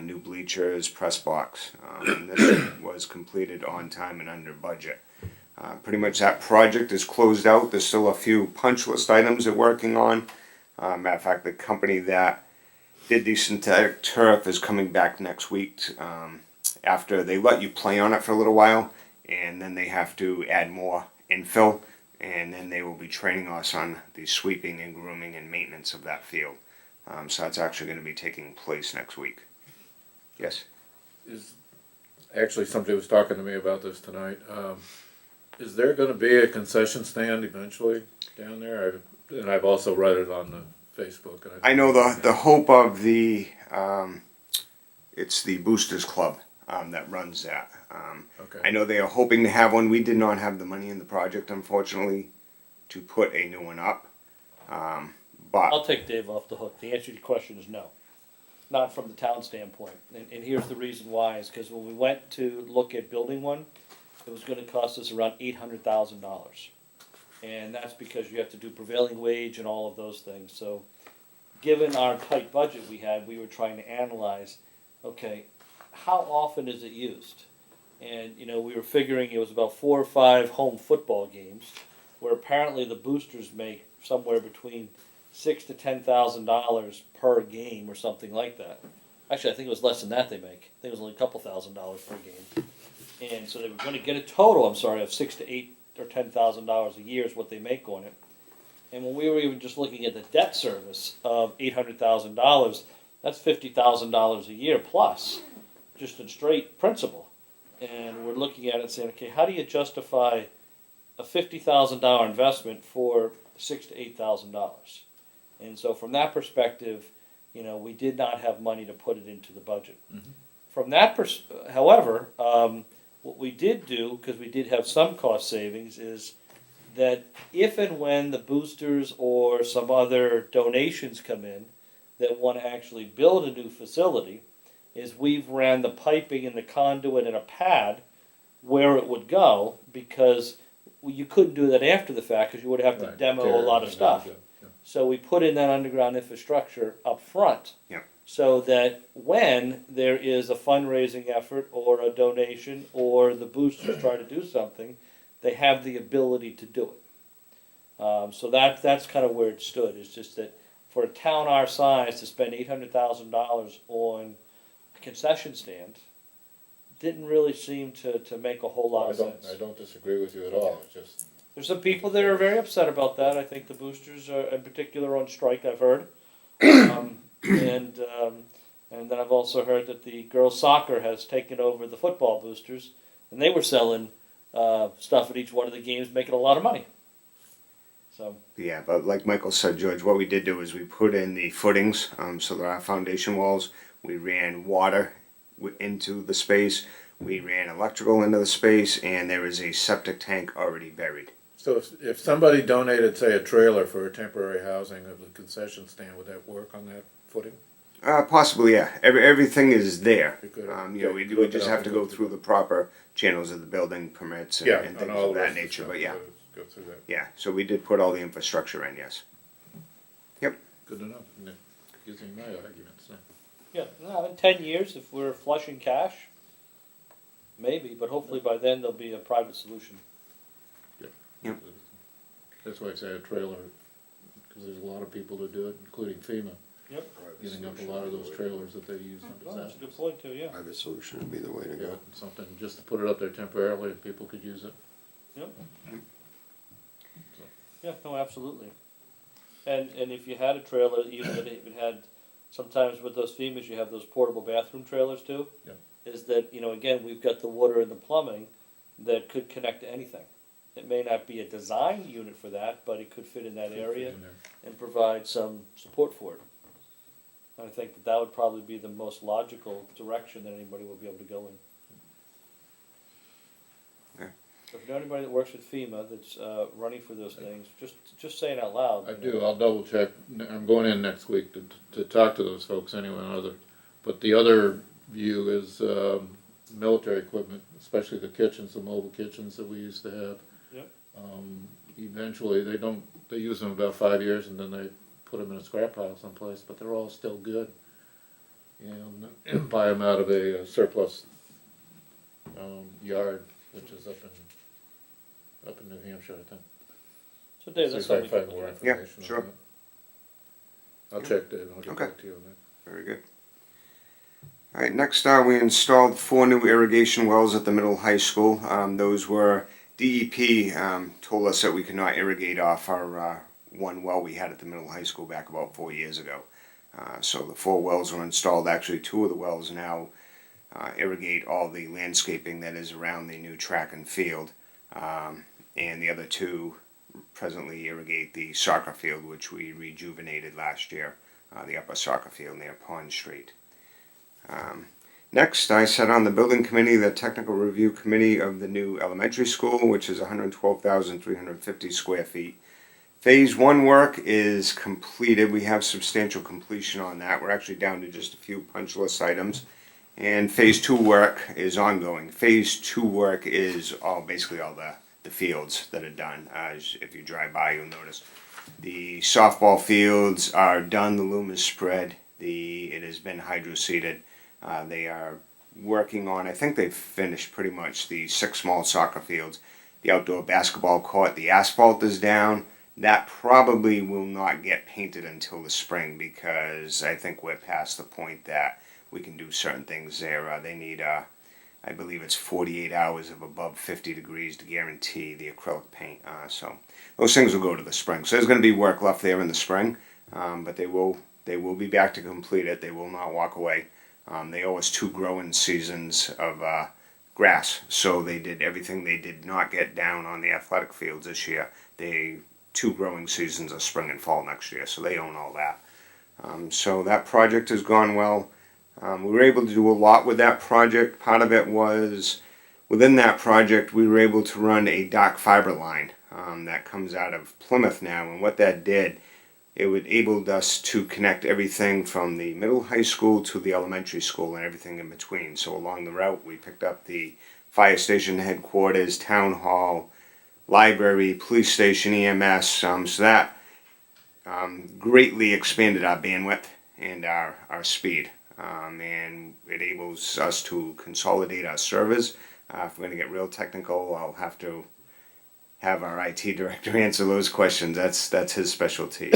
new bleachers, press box. And this was completed on time and under budget. Pretty much that project is closed out. There's still a few punch list items they're working on. Matter of fact, the company that did the synthetic turf is coming back next week after they let you play on it for a little while, and then they have to add more infill, and then they will be training us on the sweeping and grooming and maintenance of that field. So that's actually going to be taking place next week. Yes? Actually, somebody was talking to me about this tonight. Is there gonna be a concession stand eventually down there? And I've also read it on the Facebook. And I know the hope of the, it's the Boosters Club, that runs that. Okay. I know they are hoping to have one. We did not have the money in the project, unfortunately, to put a new one up. But I'll take Dave off the hook. The answer to your question is no. Not from the town standpoint. And here's the reason why, is because when we went to look at building one, it was gonna cost us around $800,000. And that's because you have to do prevailing wage and all of those things. So, given our tight budget we had, we were trying to analyze, okay, how often is it used? And, you know, we were figuring it was about 4 or 5 home football games, where apparently the boosters make somewhere between $6,000 to $10,000 per game or something like that. Actually, I think it was less than that they make. I think it was only a couple $1,000s per game. And so they were going to get a total, of $6,000 to $8,000 or $10,000 a year is what they make on it. And when we were even just looking at the debt service of $800,000, that's $50,000 a year plus, just in straight principal. And we're looking at it saying, okay, how do you justify a $50,000 investment for $6,000 to $8,000? And so from that perspective, you know, we did not have money to put it into the budget. Mhm. From that however, what we did do, because we did have some cost savings, is that if and when the boosters or some other donations come in that want to actually build a new facility, is we've ran the piping and the conduit and a pad where it would go, because you couldn't do that after the fact because you would have to Right, demo tear a lot of everything stuff. down, yeah. So we put in that underground infrastructure up front. Yeah. So that when there is a fundraising effort or a donation or the boosters try to do something, they have the ability to do it. So that's kind of where it stood. It's just that for a town our size to spend $800,000 on a concession stand didn't really seem to make a whole lot of sense. I don't disagree with you at all. It's just There's some people that are very upset about that. I think the boosters are in particular on strike, I've heard. And then I've also heard that the girls soccer has taken over the football boosters, and they were selling stuff at each one of the games, making a lot of money. So yeah, but like Michael said, George, what we did do is we put in the footings, so that our foundation walls, we ran water into the space, we ran electrical into the space, and there is a septic tank already buried. so if somebody donated, say, a trailer for a temporary housing of the concession stand, would that work on that footing? Possibly, yeah. Everything is there. You could, You know, we look just it have up to and go through the proper channels of the building permits and, Yeah, and and things all of the that rest of the nature. stuff, But yeah, go through that. yeah. So we did put all the infrastructure in. Yes. Good to know. And it gives me my arguments. yeah, no, in 10 years, if we're flush in cash, maybe. But hopefully by then there'll be a private solution. Yep. That's why I say a trailer, because there's a lot of people who do it, including FEMA, Yep. getting up a lot of those trailers that they use on Well, that's a good disasters. point too. Yeah. Private solution would be the way to Yeah, go. something just to put it up there temporarily and people could use it. Yep. Yeah, no, absolutely. And if you had a trailer, even if it had, sometimes with those FEMAs, you have those portable bathroom trailers too. Yeah. Is that, you know, again, we've got the water and the plumbing that could connect to anything. It may not be a design unit for that, but it could fit in that area In there. and provide some support for it. I think that would probably be the most logical direction that anybody would be able to go in. Okay. So if you know anybody that works with FEMA that's running for those things, just say it out loud. I do, I'll double check, I'm going in next week to talk to those folks anyway, but the other view is, military equipment, especially the kitchens, the mobile kitchens that we used to have. Yep. Eventually, they use them about 5 years and then they put them in a scrap pile someplace, but they're all still good. And buy them out of a surplus, yard, which is up in New Hampshire, I think. So Dave, See that's if I something can we find can more look at. Yeah, information on sure. that. I'll check, Dave, and I'll get Okay. back to you on that. Very good. All right. Next, we installed 4 new irrigation wells at the middle high school. Those were DEP told us that we could not irrigate off our one well we had at the middle high school back about 4 years ago. So the 4 wells were installed. Actually, 2 of the wells now irrigate all the landscaping that is around the new track and field, and the other 2 presently irrigate the soccer field, which we rejuvenated last year, the upper soccer field near Pond Street. Next, I sat on the building committee, the technical review committee of the new elementary school, which is 112,350 square feet. Phase 1 work is completed. We have substantial completion on that. We're actually down to just a few punch list items. And Phase 2 work is ongoing. Phase 2 work is basically all the fields that are done. As if you drive by, you'll notice. The softball fields are done. The loom is spread. It has been hydro-seeded. They are working on, I think they've finished pretty much the 6 small soccer fields. The outdoor basketball court, the asphalt is down. That probably will not get painted until the spring because I think we're past the point that we can do certain things there. They need, I believe it's 48 hours of above 50 degrees to guarantee the acrylic paint. So those things will go to the spring. So there's going to be work left there in the spring, but they will be back to complete it. They will not walk away. They owe us 2 growing seasons of grass, so they did everything they did not get down on the athletic fields this year. 2 growing seasons of spring and fall next year, so they own all that. So that project has gone well. We were able to do a lot with that project. Part of it was, within that project, we were able to run a dark fiber line that comes out of Plymouth now, and what that did, it enabled us to connect everything from the middle high school to the elementary school and everything in between. So along the route, we picked up the fire station headquarters, town hall, library, police station, EMS. So that greatly expanded our bandwidth and our speed. And it enables us to consolidate our servers. If we're going to get real technical, I'll have to have our IT director answer those questions. That's his specialty.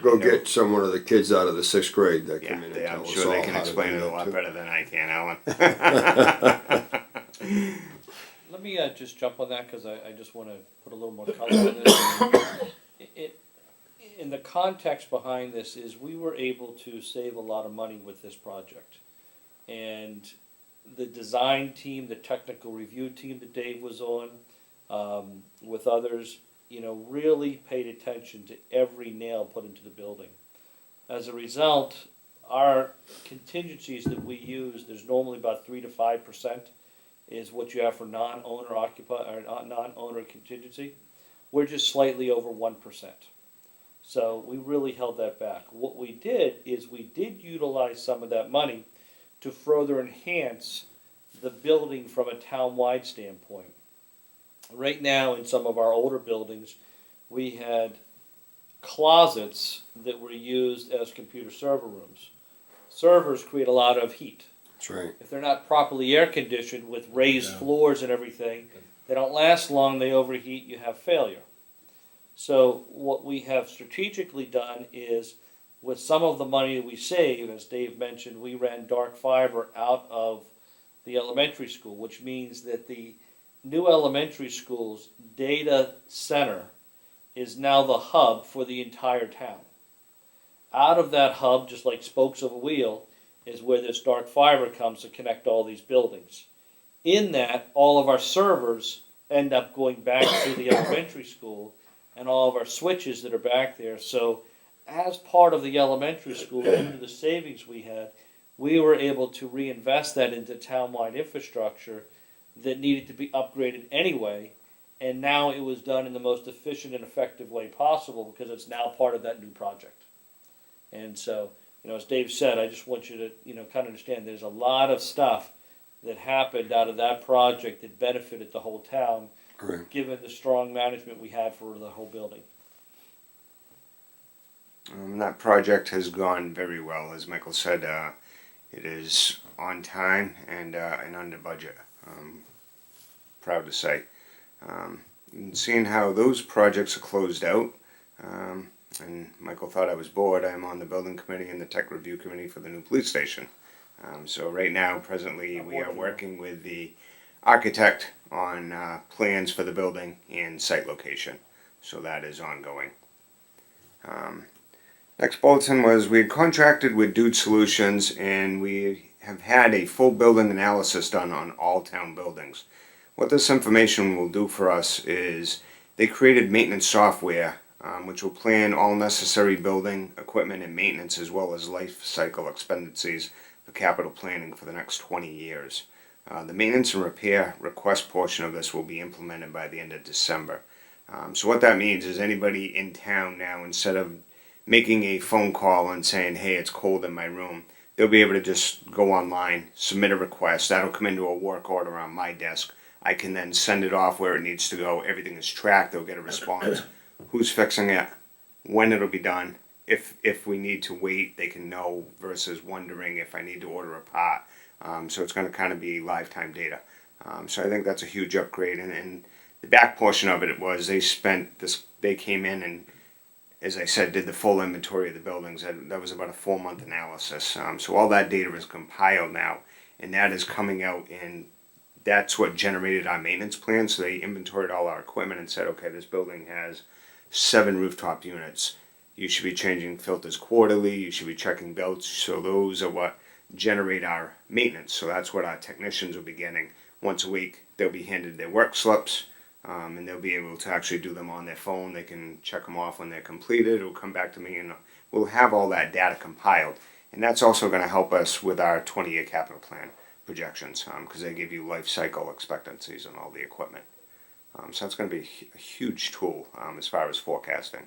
Go get someone of the kids out of the 6th grade that come in and tell I'm us sure all they can how to explain do it a that lot too. better than I can, Alan. Let me just jump on that because I just want to put a little more color in this. In the context behind this is we were able to save a lot of money with this project. And the design team, the technical review team that Dave was on, with others, really paid attention to every nail put into the building. As a result, our contingencies that we use, there's normally about 3 to 5% is what you have for non-owner or non-owner contingency. We're just slightly over 1%. So we really held that back. What we did is we did utilize some of that money to further enhance the building from a town-wide standpoint. Right now, in some of our older buildings, we had closets that were used as computer server rooms. Servers create a lot of heat. That's right. If they're not properly air conditioned with raised floors and everything, they don't last long, they overheat, you have failure. So what we have strategically done is, with some of the money that we save, as Dave mentioned, we ran dark fiber out of the elementary school, which means that the new elementary school's data center is now the hub for the entire town. Out of that hub, just like spokes of a wheel, is where this dark fiber comes to connect all these buildings. In that, all of our servers end up going back to the elementary school, and all of our switches that are back there. So as part of the elementary school, due to the savings we had, we were able to reinvest that into town-wide infrastructure that needed to be upgraded anyway, and now it was done in the most efficient and effective way possible because it's now part of that new project. And so, as Dave said, I just want you to, kind of understand there's a lot of stuff that happened out of that project that benefited the whole town, Right. given the strong management we had for the whole building. That project has gone very well. As Michael said, it is on time and under budget. Proud to say. And seeing how those projects are closed out, and Michael thought I was bored, I'm on the building committee and the tech review committee for the new police station. So right now, presently, we are working with the architect on plans for the building and site location. So that is ongoing. Next bulletin was we had contracted with Dude Solutions, and we have had a full building analysis done on all town buildings. What this information will do for us is they created maintenance software which will plan all necessary building, equipment, and maintenance, as well as life cycle expenditures for capital planning for the next 20 years. The maintenance and repair request portion of this will be implemented by the end of December. So what that means is anybody in town now, instead of making a phone call and saying, hey, it's cold in my room, they'll be able to just go online, submit a request. That'll come into a work order on my desk. I can then send it off where it needs to go. Everything is tracked. They'll get a response. Who's fixing it, when it'll be done. If we need to wait, they can know versus wondering if I need to order a part. So it's going to kind of be lifetime data. So I think that's a huge upgrade. And the back portion of it was they came in and, as I said, did the full inventory of the buildings. That was about a 4-month analysis. So all that data is compiled now, and that is coming out, and that's what generated our maintenance plan. So they inventoried all our equipment and said, okay, this building has 7 rooftop units. You should be changing filters quarterly. You should be checking belts. So those are what generate our maintenance. So that's what our technicians will be getting once a week. They'll be handed their work slips, and they'll be able to actually do them on their phone. They can check them off when they're completed. It'll come back to me, and we'll have all that data compiled. And that's also going to help us with our 20-year capital plan projections, because they give you life cycle expectancies on all the equipment. So that's going to be a huge tool as far as forecasting.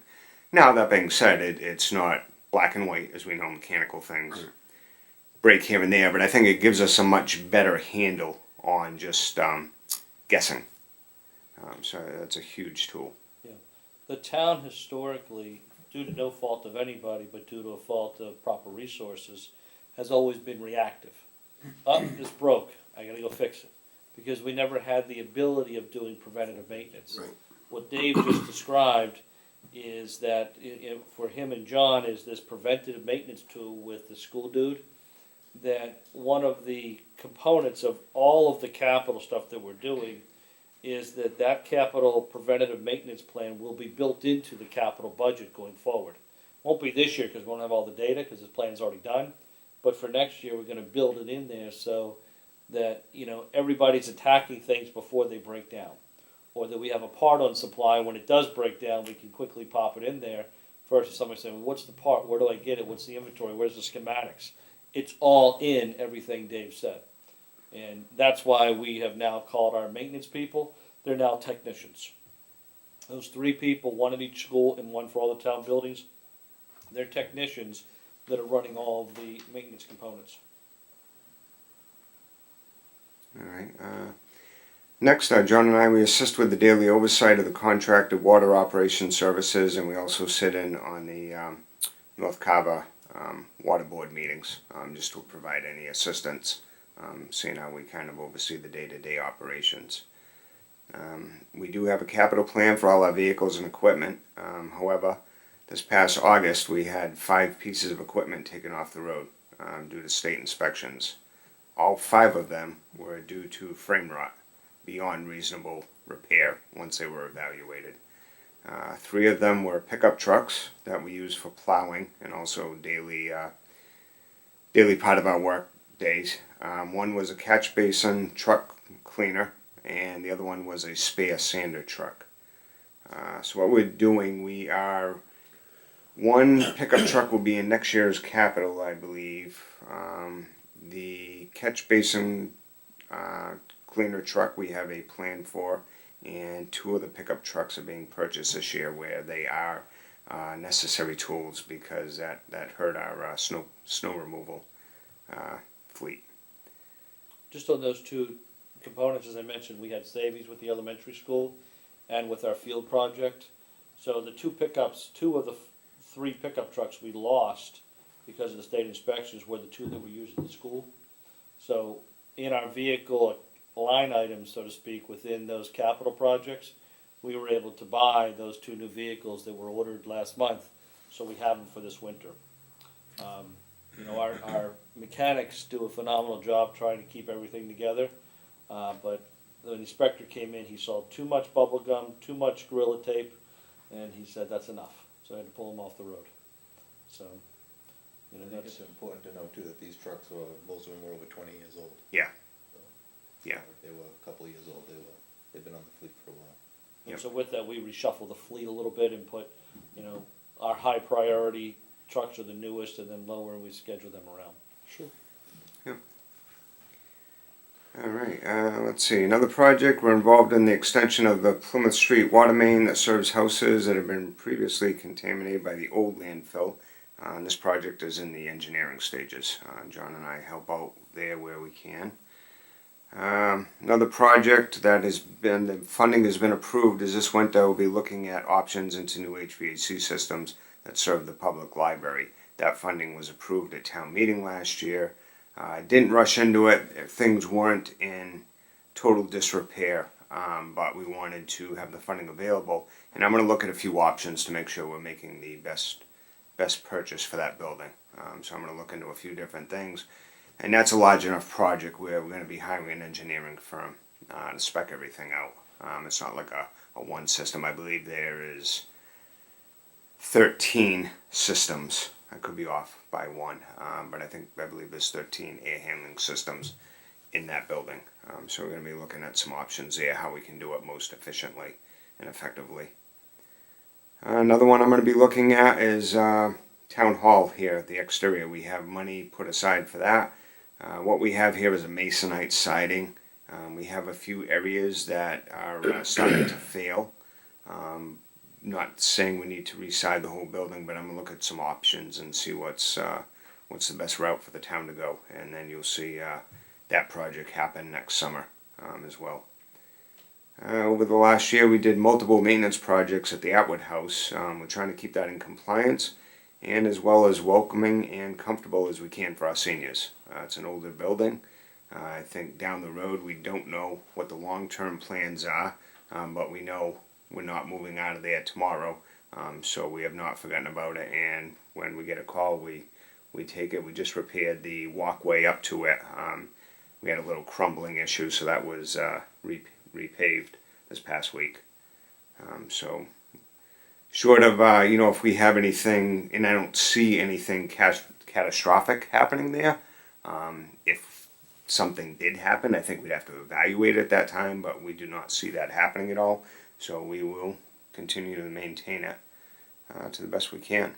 Now, that being said, it's not black and white, as we know mechanical things break here and there, but I think it gives us a much better handle on just guessing. So that's a huge tool. Yeah. The town historically, due to no fault of anybody, but due to a fault of proper resources, has always been reactive. This broke, I gotta go fix it. Because we never had the ability of doing preventative maintenance. Right. What Dave just described is that for him and John is this preventative maintenance tool with the school dude, that one of the components of all of the capital stuff that we're doing is that capital preventative maintenance plan will be built into the capital budget going forward. Won't be this year because we won't have all the data because the plan's already done, but for next year we're going to build it in there so that everybody's attacking things before they break down, or that we have a part on supply. When it does break down, we can quickly pop it in there versus somebody saying, what's the part, where do I get it, what's the inventory, where's the schematics? It's all in everything Dave said. And that's why we have now called our maintenance people, they're now technicians. Those 3 people, 1 at each school and 1 for all the town buildings, they're technicians that are running all of the maintenance components. All right. Next, John and I, we assist with the daily oversight of the contracted water operation services, and we also sit in on the North Carver water board meetings, just to provide any assistance, seeing how we kind of oversee the day-to-day operations. We do have a capital plan for all our vehicles and equipment. However, this past August, we had 5 pieces of equipment taken off the road due to state inspections. All 5 of them were due to frame rot beyond reasonable repair once they were evaluated. 3 of them were pickup trucks that we use for plowing and also daily part of our work days. 1 was a catch basin truck cleaner, and the other one was a spare sander truck. So what we're doing, one pickup truck will be in next year's capital, I believe. The catch basin cleaner truck we have a plan for, and 2 of the pickup trucks are being purchased this year where they are necessary tools because that hurt our snow removal fleet. Just on those 2 components, as I mentioned, we had savings with the elementary school and with our field project. So the 2 pickups, 2 of the 3 pickup trucks we lost because of the state inspections were the 2 that were used at the school. So in our vehicle line items, so to speak, within those capital projects, we were able to buy those 2 new vehicles that were ordered last month, so we have them for this winter. Our mechanics do a phenomenal job trying to keep everything together, but the inspector came in, he saw too much bubble gum, too much Gorilla Tape, and he said that's enough, so I had to pull them off the road. So, I think it's important to note too that these trucks most of them were over 20 years old. Yeah. So, Yeah. They were a couple of years old. They've been on the fleet for a while. And Yep. so with that, we reshuffle the fleet a little bit and put, you know, our high priority trucks are the newest, and then lower, and we schedule them around. Sure. All right, let's see, another project, we're involved in the extension of the Plymouth Street water main that serves houses that have been previously contaminated by the old landfill. And this project is in the engineering stages. John and I help out there where we can. Another project that has been, the funding has been approved is this winter we'll be looking at options into new HVAC systems that serve the public library. That funding was approved at town meeting last year. Didn't rush into it. Things weren't in total disrepair, but we wanted to have the funding available. And I'm going to look at a few options to make sure we're making the best purchase for that building. So I'm going to look into a few different things. And that's a large enough project where we're going to be hiring an engineering firm to spec everything out. It's not like a one system. I believe there is 13 systems. I could be off by one, but I believe there's 13 air handling systems in that building. So we're going to be looking at some options there, how we can do it most efficiently and effectively. Another one I'm going to be looking at is Town Hall here, the exterior. We have money put aside for that. What we have here is a masonite siding. We have a few areas that are starting to fail. Not saying we need to reside the whole building, but I'm going to look at some options and see what's the best route for the town to go. And then you'll see that project happen next summer as well. Over the last year, we did multiple maintenance projects at the Atwood House. We're trying to keep that in compliance and as well as welcoming and comfortable as we can for our seniors. It's an older building. I think down the road we don't know what the long-term plans are, but we know we're not moving out of there tomorrow, so we have not forgotten about it. And when we get a call, we take it. We just repaired the walkway up to it. We had a little crumbling issue, so that was repaved this past week. So short of if we have anything, and I don't see anything catastrophic happening there. If something did happen, I think we'd have to evaluate it at that time, but we do not see that happening at all. So we will continue to maintain it to the best we can.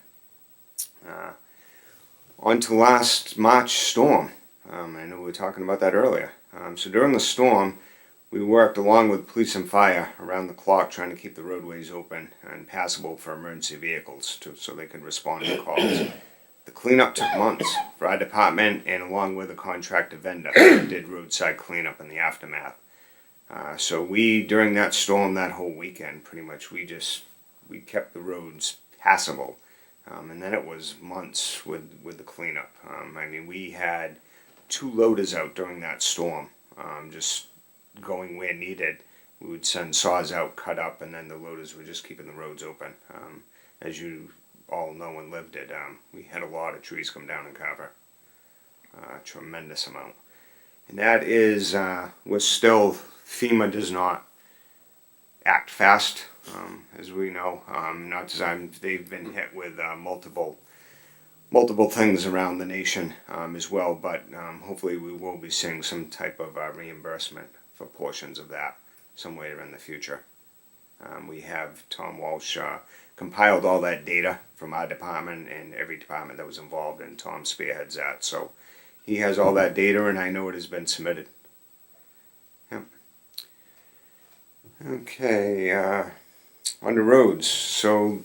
On to last March storm. I know we were talking about that earlier. So during the storm, we worked along with police and fire around the clock trying to keep the roadways open and passable for emergency vehicles so they could respond to calls. The cleanup took months for our department and along with a contractor vendor did roadside cleanup in the aftermath. So during that storm, that whole weekend, pretty much, we kept the roads passable. And then it was months with the cleanup. I mean, we had 2 loaders out during that storm, just going where needed. We would send saws out, cut up, and then the loaders were just keeping the roads open. As you all know and lived it, we had a lot of trees come down in Carver. A tremendous amount. And that is, FEMA does not act fast, as we know. They've been hit with multiple things around the nation as well, but hopefully we will be seeing some type of reimbursement for portions of that somewhere in the future. We have Tom Walsh compiled all that data from our department and every department that was involved, and Tom spearheads that. So he has all that data, and I know it has been submitted. Yep. Okay, on the roads. So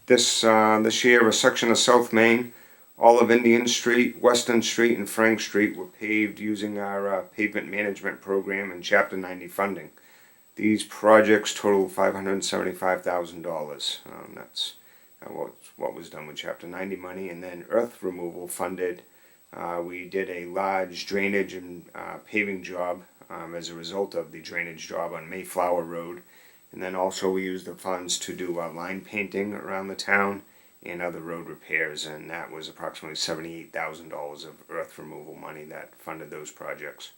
this year, a section of South Main, all of Indian Street, Weston Street, and Frank Street were paved using our pavement management program and Chapter 90 funding. These projects total $575,000. That's what was done with Chapter 90 money. And then earth removal funded. We did a large drainage and paving job as a result of the drainage job on Mayflower Road. And then also we used the funds to do line painting around the town and other road repairs. And that was approximately $78,000 of earth removal money that funded those projects.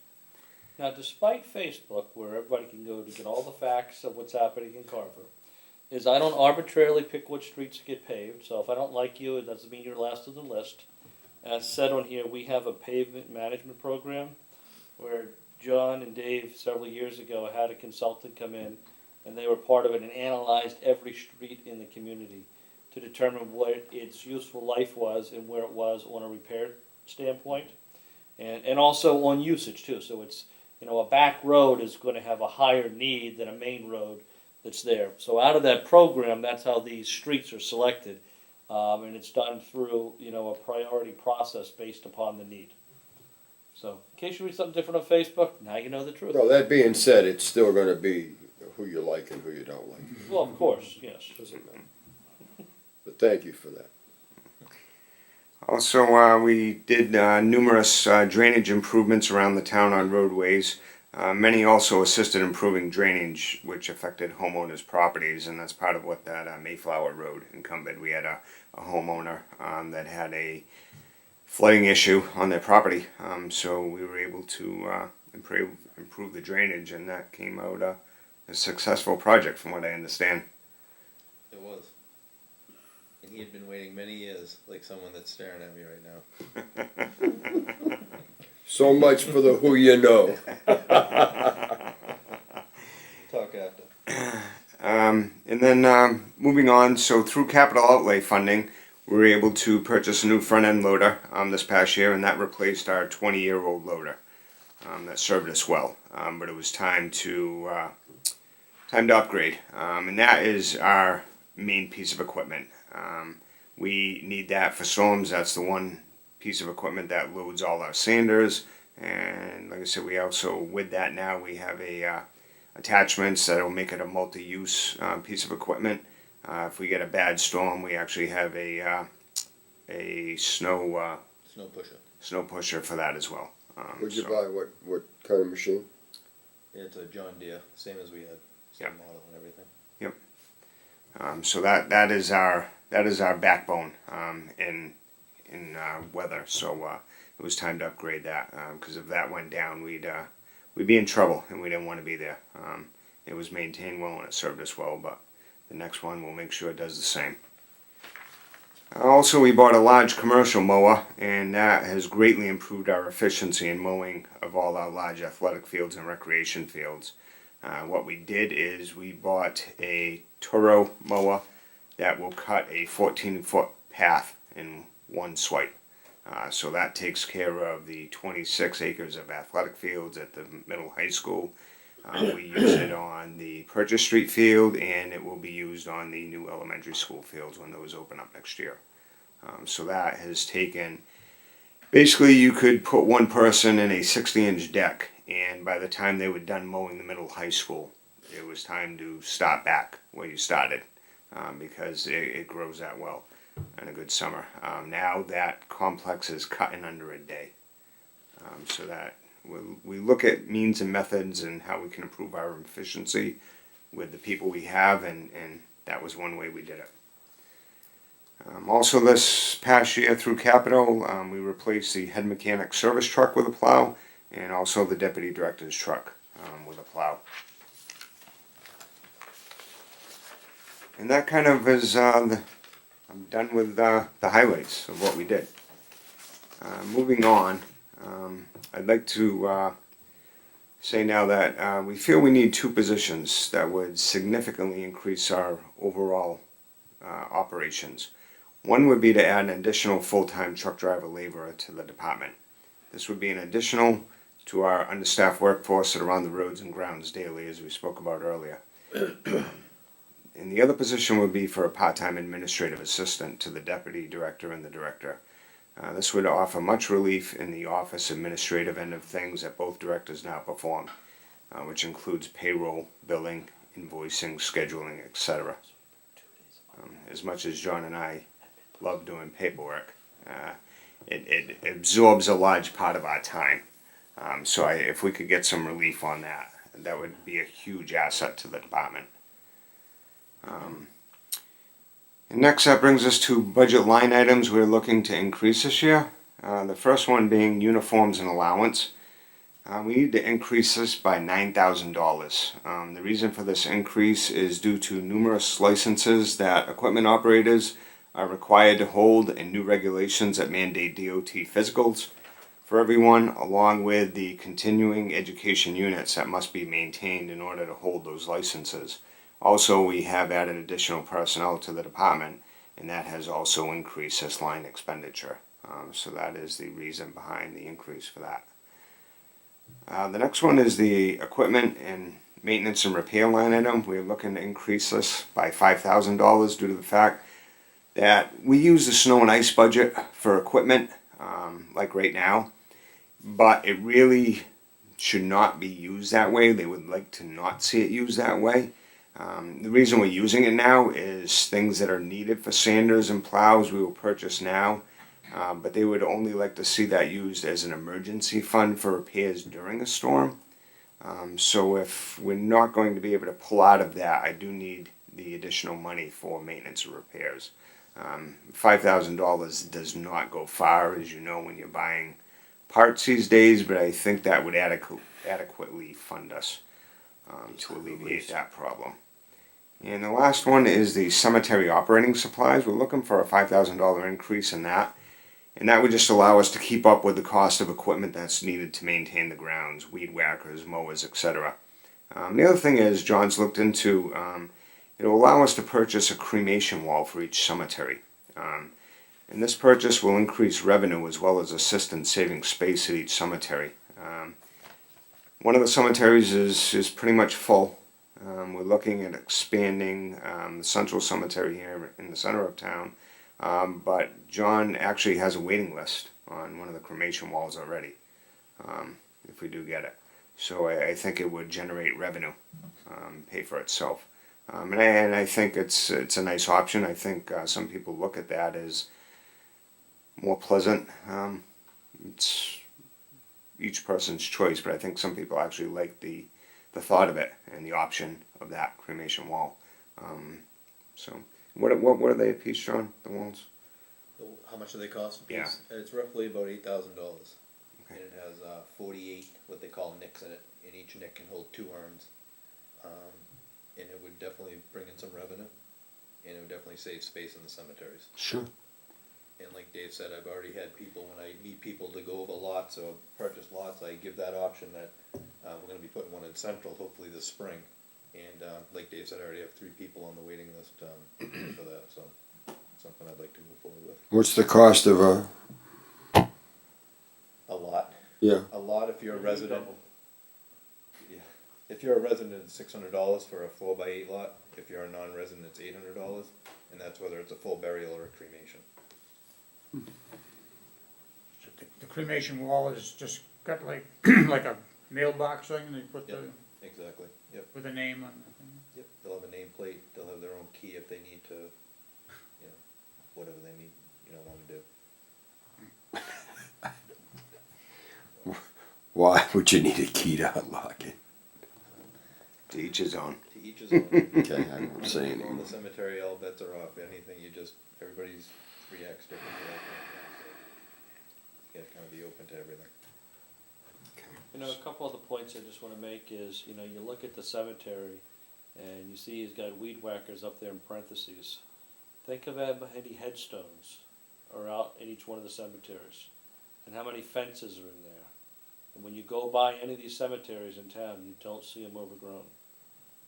Now, despite Facebook, where everybody can go to get all the facts of what's happening in Carver, I don't arbitrarily pick which streets get paved. So if I don't like you, it doesn't mean you're last on the list. As said on here, we have a pavement management program where John and Dave several years ago had a consultant come in and they were part of it and analyzed every street in the community to determine what its useful life was and where it was on a repair standpoint, and also on usage too. So it's, a back road is going to have a higher need than a main road that's there. So out of that program, that's how these streets are selected, and it's done through a priority process based upon the need. So in case you read something different on Facebook, now you know the truth. No, that being said, it's still gonna be who you like and who you don't like. Well, of course, yes. Doesn't matter. But thank you for that. Also, we did numerous drainage improvements around the town on roadways. Many also assisted improving drainage, which affected homeowners' properties, and that's part of what that Mayflower Road encumbered. We had a homeowner that had a flooding issue on their property, so we were able to improve the drainage, and that came out a successful project, from what I understand. It was. And he had been waiting many years, like someone that's staring at me right now. So much for the who you know. Talk after. And then moving on, so through capital outlay funding, we were able to purchase a new front end loader this past year, and that replaced our 20-year-old loader that served us well. But it was time to upgrade, and that is our main piece of equipment. We need that for storms. That's the one piece of equipment that loads all our sanders, and like I said, we also, with that now, we have a attachments that will make it a multi-use piece of equipment. If we get a bad storm, we actually have a snow pusher for that as well. Would you buy what kind of machine? It's a John Deere, same as we had, same model and everything. Yep. So that is our backbone in weather. So it was time to upgrade that, because if that went down, we'd be in trouble, and we didn't want to be there. It was maintained well and it served us well, but the next one will make sure it does the same. Also, we bought a large commercial mower, and that has greatly improved our efficiency in mowing of all our large athletic fields and recreation fields. What we did is we bought a Toro mower that will cut a 14-foot path in one swipe. So that takes care of the 26 acres of athletic fields at the middle high school. We use it on the Purchase Street field, and it will be used on the new elementary school fields when those open up next year. So that has taken, basically you could put one person in a 60-inch deck, and by the time they were done mowing the middle high school, it was time to stop back where you started, because it grows that well in a good summer. Now that complex is cut in under a day. So that we look at means and methods and how we can improve our efficiency with the people we have, and that was one way we did it. Also this past year through capital, we replaced the head mechanic service truck with a plow, and also the deputy director's truck with a plow. And that kind of is, I'm done with the highlights of what we did. Moving on, I'd like to say now that we feel we need two positions that would significantly increase our overall operations. One would be to add an additional full-time truck driver laborer to the department. This would be an additional to our understaffed workforce that are on the roads and grounds daily, as we spoke about earlier. And the other position would be for a part-time administrative assistant to the deputy director and the director. This would offer much relief in the office administrative end of things that both directors now perform, which includes payroll, billing, invoicing, scheduling, etc. As much as John and I love doing paperwork, it absorbs a large part of our time. So if we could get some relief on that, that would be a huge asset to the department. And next, that brings us to budget line items we're looking to increase this year. The first one being uniforms and allowance. We need to increase this by $9,000. The reason for this increase is due to numerous licenses that equipment operators are required to hold and new regulations that mandate DOT physicals for everyone, along with the continuing education units that must be maintained in order to hold those licenses. Also, we have added additional personnel to the department, and that has also increased this line expenditure. So that is the reason behind the increase for that. The next one is the equipment and maintenance and repair line item. We're looking to increase this by $5,000 due to the fact that we use the snow and ice budget for equipment, like right now, but it really should not be used that way. They would like to not see it used that way. The reason we're using it now is things that are needed for sanders and plows we will purchase now, but they would only like to see that used as an emergency fund for repairs during a storm. So if we're not going to be able to pull out of that, I do need the additional money for maintenance and repairs. $5,000 does not go far, as you know, when you're buying parts these days, but I think that would adequately fund us to alleviate that problem. And the last one is the cemetery operating supplies. We're looking for a $5,000 increase in that. And that would just allow us to keep up with the cost of equipment that's needed to maintain the grounds, weed whackers, mowers, etc. The other thing is, John's looked into, it'll allow us to purchase a cremation wall for each cemetery. And this purchase will increase revenue as well as assist in saving space at each cemetery. One of the cemeteries is pretty much full. We're looking at expanding the central cemetery here in the center of town. But John actually has a waiting list on one of the cremation walls already, if we do get it. So I think it would generate revenue, pay for itself. And I think it's a nice option. I think some people look at that as more pleasant. It's each person's choice, but I think some people actually like the thought of it and the option of that cremation wall. So what are they a piece, John? The walls? How much do they cost a piece? Yeah. It's roughly about $8,000. Okay. And it has 48 what they call nicks in it, and each nick can hold 2 urns. And it would definitely bring in some revenue, and it would definitely save space in the cemeteries. Sure. And like Dave said, I've already had people, when I meet people to go over lots or purchase lots, I give that option that we're going to be putting one in Central hopefully this spring. And like Dave said, I already have 3 people on the waiting list for that, so something I'd like to move forward with. What's the cost of a? A lot. Yeah. A lot if you're a resident. Yeah. If you're a resident, it's $600 for a 4x8 lot. If you're a non-resident, it's $800, and that's whether it's a full burial or a cremation. So the cremation wall is just got like, like a mailbox thing, and they put Yep. Exactly. Yep. with a name on the thing. Yep. They'll have a nameplate. They'll have their own key if they need to, whatever they need, want to do. Why would you need a key to unlock it? To each his own. To each his own. Okay, I won't say On anything. the cemetery, all bets are off. Anything, everybody's reacts different to that kind of thing. So you gotta kind of be open to everything. A couple other points I just want to make is, you look at the cemetery and you see he's got weed whackers up there in parentheses. Think of how many headstones are out in each one of the cemeteries and how many fences are in there. And when you go by any of these cemeteries in town, you don't see them overgrown.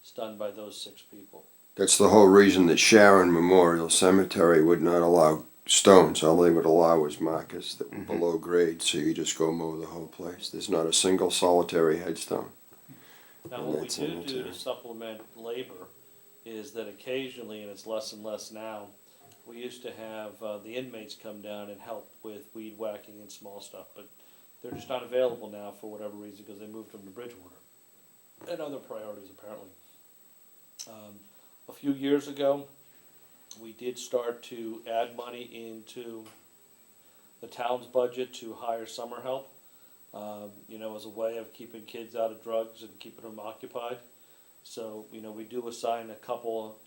It's done by those 6 people. That's the whole reason that Sharon Memorial Cemetery would not allow stones. All they would allow was markers that were below grade, so you just go mow the whole place. There's not a single solitary headstone. Now, in what we that do cemetery. to supplement labor is that occasionally, and it's less and less now, we used to have the inmates come down and help with weed whacking and small stuff, but they're just not available now for whatever reason because they moved them to Bridgewater and other priorities apparently. A few years ago, we did start to add money into the town's budget to hire summer help, as a way of keeping kids out of drugs and keeping them occupied. So, we do assign a couple,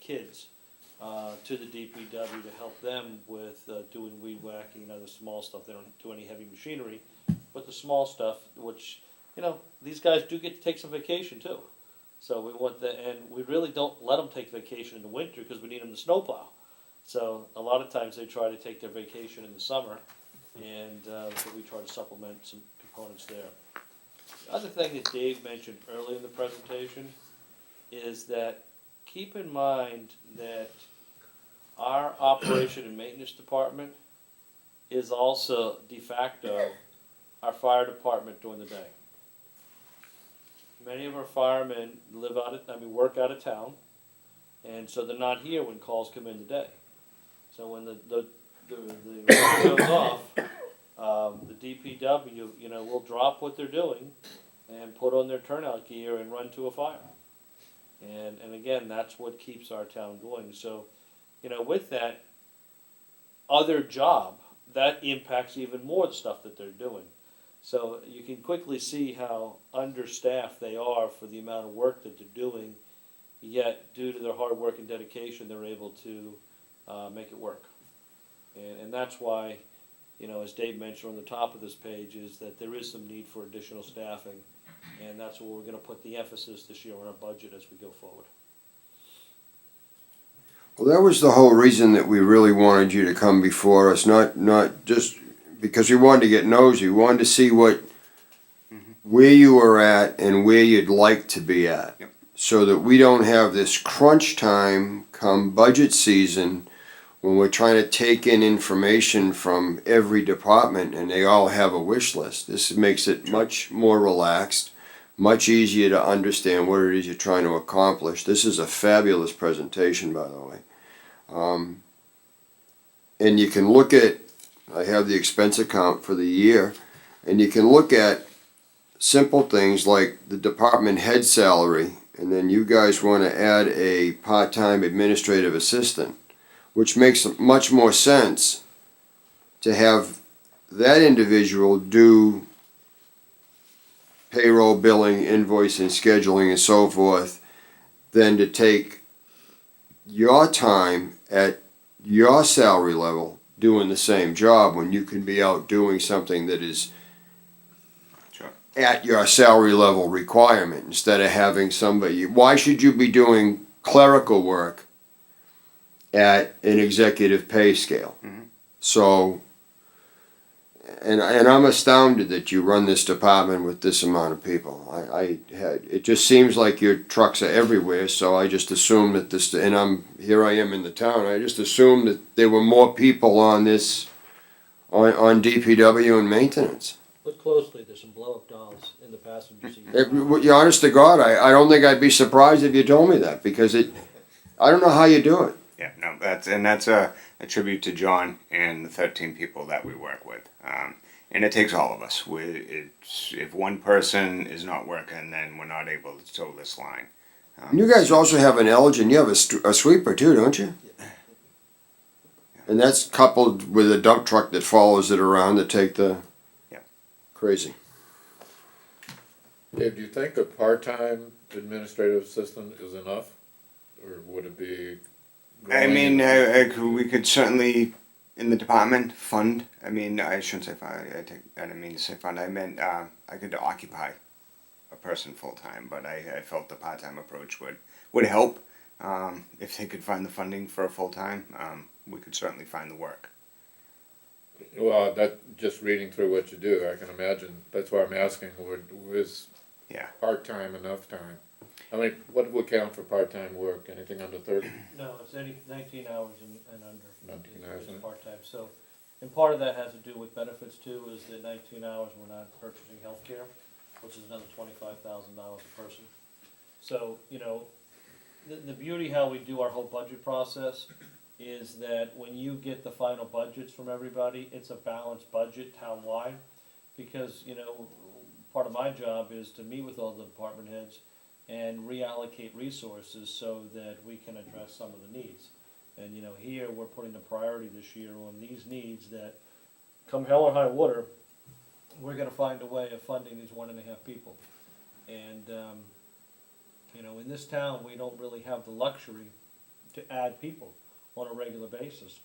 kids to the DPW to help them with doing weed whacking and other small stuff. They don't do any heavy machinery, but the small stuff, which, these guys do get to take some vacation too. So we want and we really don't let them take vacation in the winter because we need them to snowplow. So a lot of times they try to take their vacation in the summer, and so we try to supplement some components there. The other thing that Dave mentioned early in the presentation is that keep in mind that our operation and maintenance department is also de facto our fire department during the day. Many of our firemen work out of town, and so they're not here when calls come in today. So when the goes off, the DPW, will drop what they're doing and put on their turnout gear and run to a fire. And again, that's what keeps our town going. So, with that other job, that impacts even more the stuff that they're doing. So you can quickly see how understaffed they are for the amount of work that they're doing, yet due to their hard work and dedication, they're able to make it work. And that's why, as Dave mentioned on the top of this page, is that there is some need for additional staffing, and that's where we're going to put the emphasis this year on our budget as we go forward. Well, that was the whole reason that we really wanted you to come before us, not just because we wanted to get nosy. We wanted to see where you were at and where you'd like to be at. Yep. So that we don't have this crunch time come budget season when we're trying to take in information from every department and they all have a wish list. This makes it much more relaxed, much easier to understand what it is you're trying to accomplish. This is a fabulous presentation, by the way. And you can look at, I have the expense account for the year, and you can look at simple things like the department head salary, and then you guys want to add a part-time administrative assistant, which makes much more sense to have that individual do payroll, billing, invoicing, scheduling, and so forth, than to take your time at your salary level doing the same job when you can be out doing something that is Sure. at your salary level requirement instead of having somebody. Why should you be doing clerical work at an executive pay scale? So, and I'm astounded that you run this department with this amount of people. It just seems like your trucks are everywhere, so I just assumed that this, and here I am in the town, I just assumed that there were more people on this, on DPW and maintenance. Look closely, there's some blow-up dolls in the passenger seat. You're honest to God, I don't think I'd be surprised if you told me that, because I don't know how you do it. Yeah, no, that's a tribute to John and the 13 people that we work with. And it takes all of us. If one person is not working, then we're not able to toe this line. You guys also have an Elgin, you have a sweeper too, don't you? And that's coupled with a dump truck that follows it around to take the... Yeah. Crazy. Dave, do you think a part-time administrative assistant is enough? Or would it be... I mean, we could certainly, in the department, fund. I mean, I shouldn't say fund. I didn't mean to say fund. I meant I could occupy a person full-time, but I felt the part-time approach would help. If they could find the funding for a full-time, we could certainly find the work. Well, just reading through what you do, I can imagine. That's why I'm asking, is part-time enough time? I mean, what would count for part-time work? Anything under 30? No, it's 19 hours and under. 19 hours, is huh? part-time. So, and part of that has to do with benefits too, is that 19 hours we're not purchasing health care, which is another $25,000 a person. So, the beauty how we do our whole budget process is that when you get the final budgets from everybody, it's a balanced budget town-wide, because, part of my job is to meet with all the department heads and reallocate resources so that we can address some of the needs. And here we're putting the priority this year on these needs that, come hell or high water, we're going to find a way of funding these 1.5 people. And in this town we don't really have the luxury to add people on a regular basis,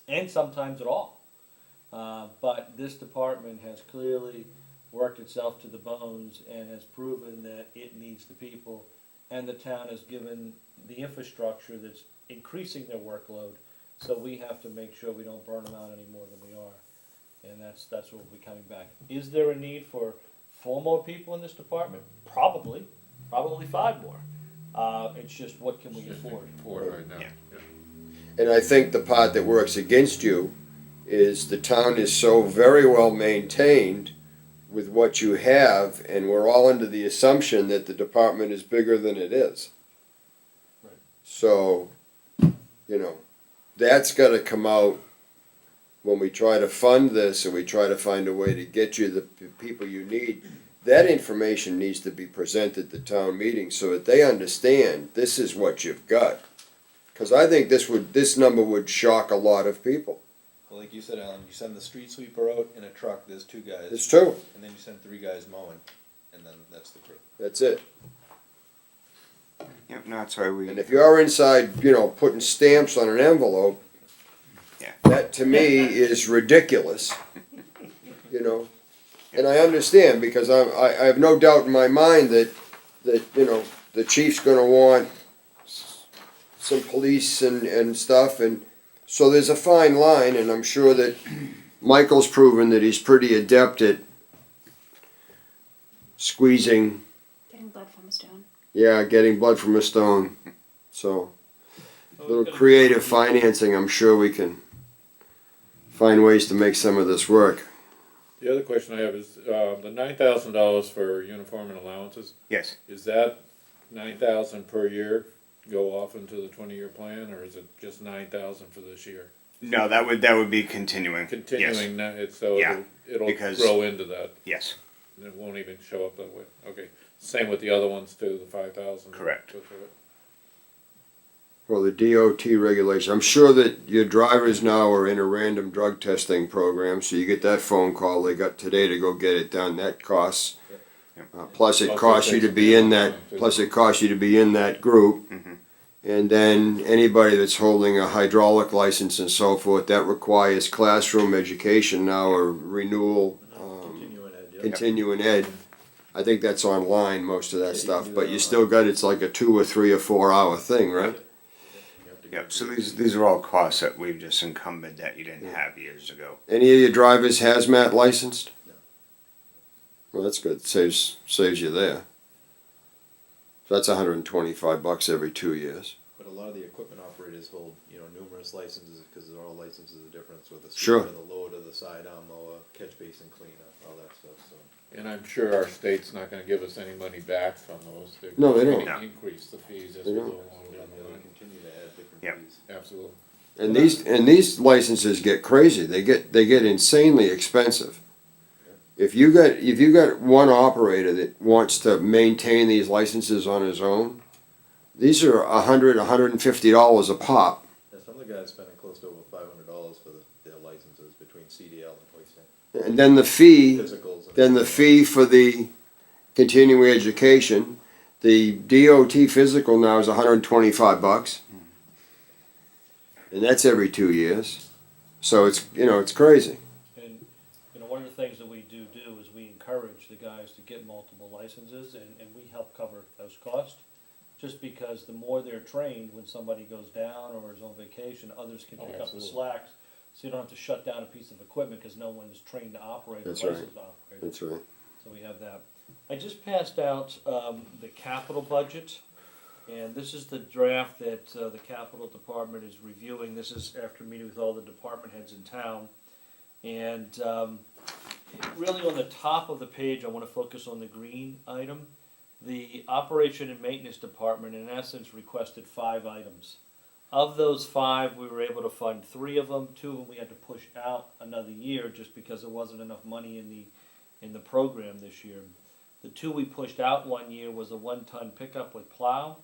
and sometimes at all. But this department has clearly worked itself to the bones and has proven that it needs the people, and the town has given the infrastructure that's increasing their workload, so we have to make sure we don't burn them out any more than we are, and that's what will be coming back. Is there a need for 4 more people in this department? Probably 5 more, It's just what can we afford? For it right now. Yeah. Yeah. And I think the part that works against you is the town is so very well maintained with what you have, and we're all under the assumption that the department is bigger than it is. Right. So, that's gotta come out when we try to fund this and we try to find a way to get you the people you need. That information needs to be presented to town meetings so that they understand this is what you've got. Cause I think this number would shock a lot of people. Well, like you said, Alan, you send the street sweeper out in a truck, there's 2 guys. It's true, And then you send 3 guys mowing, and then that's the crew. that's it. Yep, no, that's why we, And if you're inside, putting stamps on an envelope, Yeah. that to me is ridiculous. And I understand, because I have no doubt in my mind that the chief's gonna want some police and stuff, and so there's a fine line, and I'm sure that Michael's proven that he's pretty adept at squeezing, Getting blood from a stone. getting blood from a stone. So, a little creative financing, I'm sure we can find ways to make some of this work. The other question I have is, the $9,000 for uniform and allowances, yes. is that 9,000 per year go off into the 20-year plan, or is it just 9,000 for this year? No, that would be continuing. Continuing that, so Yeah, it'll because- grow into that, Yes, and it won't even show up that way. Okay, same with the other ones too, the 5,000. Correct. Go through it. Well, the DOT regulation, I'm sure that your drivers now are in a random drug testing program, so you get that phone call they got today to go get it done, that costs. Plus it costs you to be in that group. Mhm. And then anybody that's holding a hydraulic license and so forth, that requires classroom education now, or renewal, continuing ed. I think that's online, most of that stuff, but you still got, it's like a 2 or 3 or 4 hour thing, right? yep, so these are all costs that we've just encumbered that you didn't have years ago. Any of your drivers hazmat licensed? Well, that's good, saves you there. So that's $125 every 2 years. But a lot of the equipment operators hold, numerous licenses, because all licenses are different, with the Sure. sweeper, the loader, the sidearm mower, catch basin cleaner, all that stuff, so. And I'm sure our state's not gonna give us any money back from those. They're No, they gonna don't. Increase the fees as They we don't. go along down the They'll line. continue to add different Yep. fees. Absolutely. And these licenses get crazy. They get insanely expensive. If you got one operator that wants to maintain these licenses on his own, these are $150 a pop. Yeah, some of the guys spending close to over $500 for their licenses between CDL and hoisting. And then the fee, Physicals. for the continuing education, the DOT physical now is $125. And that's every 2 years. So it's crazy. And, one of the things that we do is we encourage the guys to get multiple licenses, and we help cover those costs. Just because the more they're trained, when somebody goes down or is on vacation, others can pick up the absolutely. slack. So you don't have to shut down a piece of equipment because no one's trained to operate or That's right. licensed to operate. That's right. So we have that. I just passed out the capital budget, and this is the draft that the capital department is reviewing. This is after meeting with all the department heads in town. And really on the top of the page, I want to focus on the green item. The operation and maintenance department in essence requested 5 items. Of those 5, we were able to fund 3 of them. 2 of them we had to push out another year just because there wasn't enough money in the program this year. The 2 we pushed out 1 year was a 1-ton pickup with plow,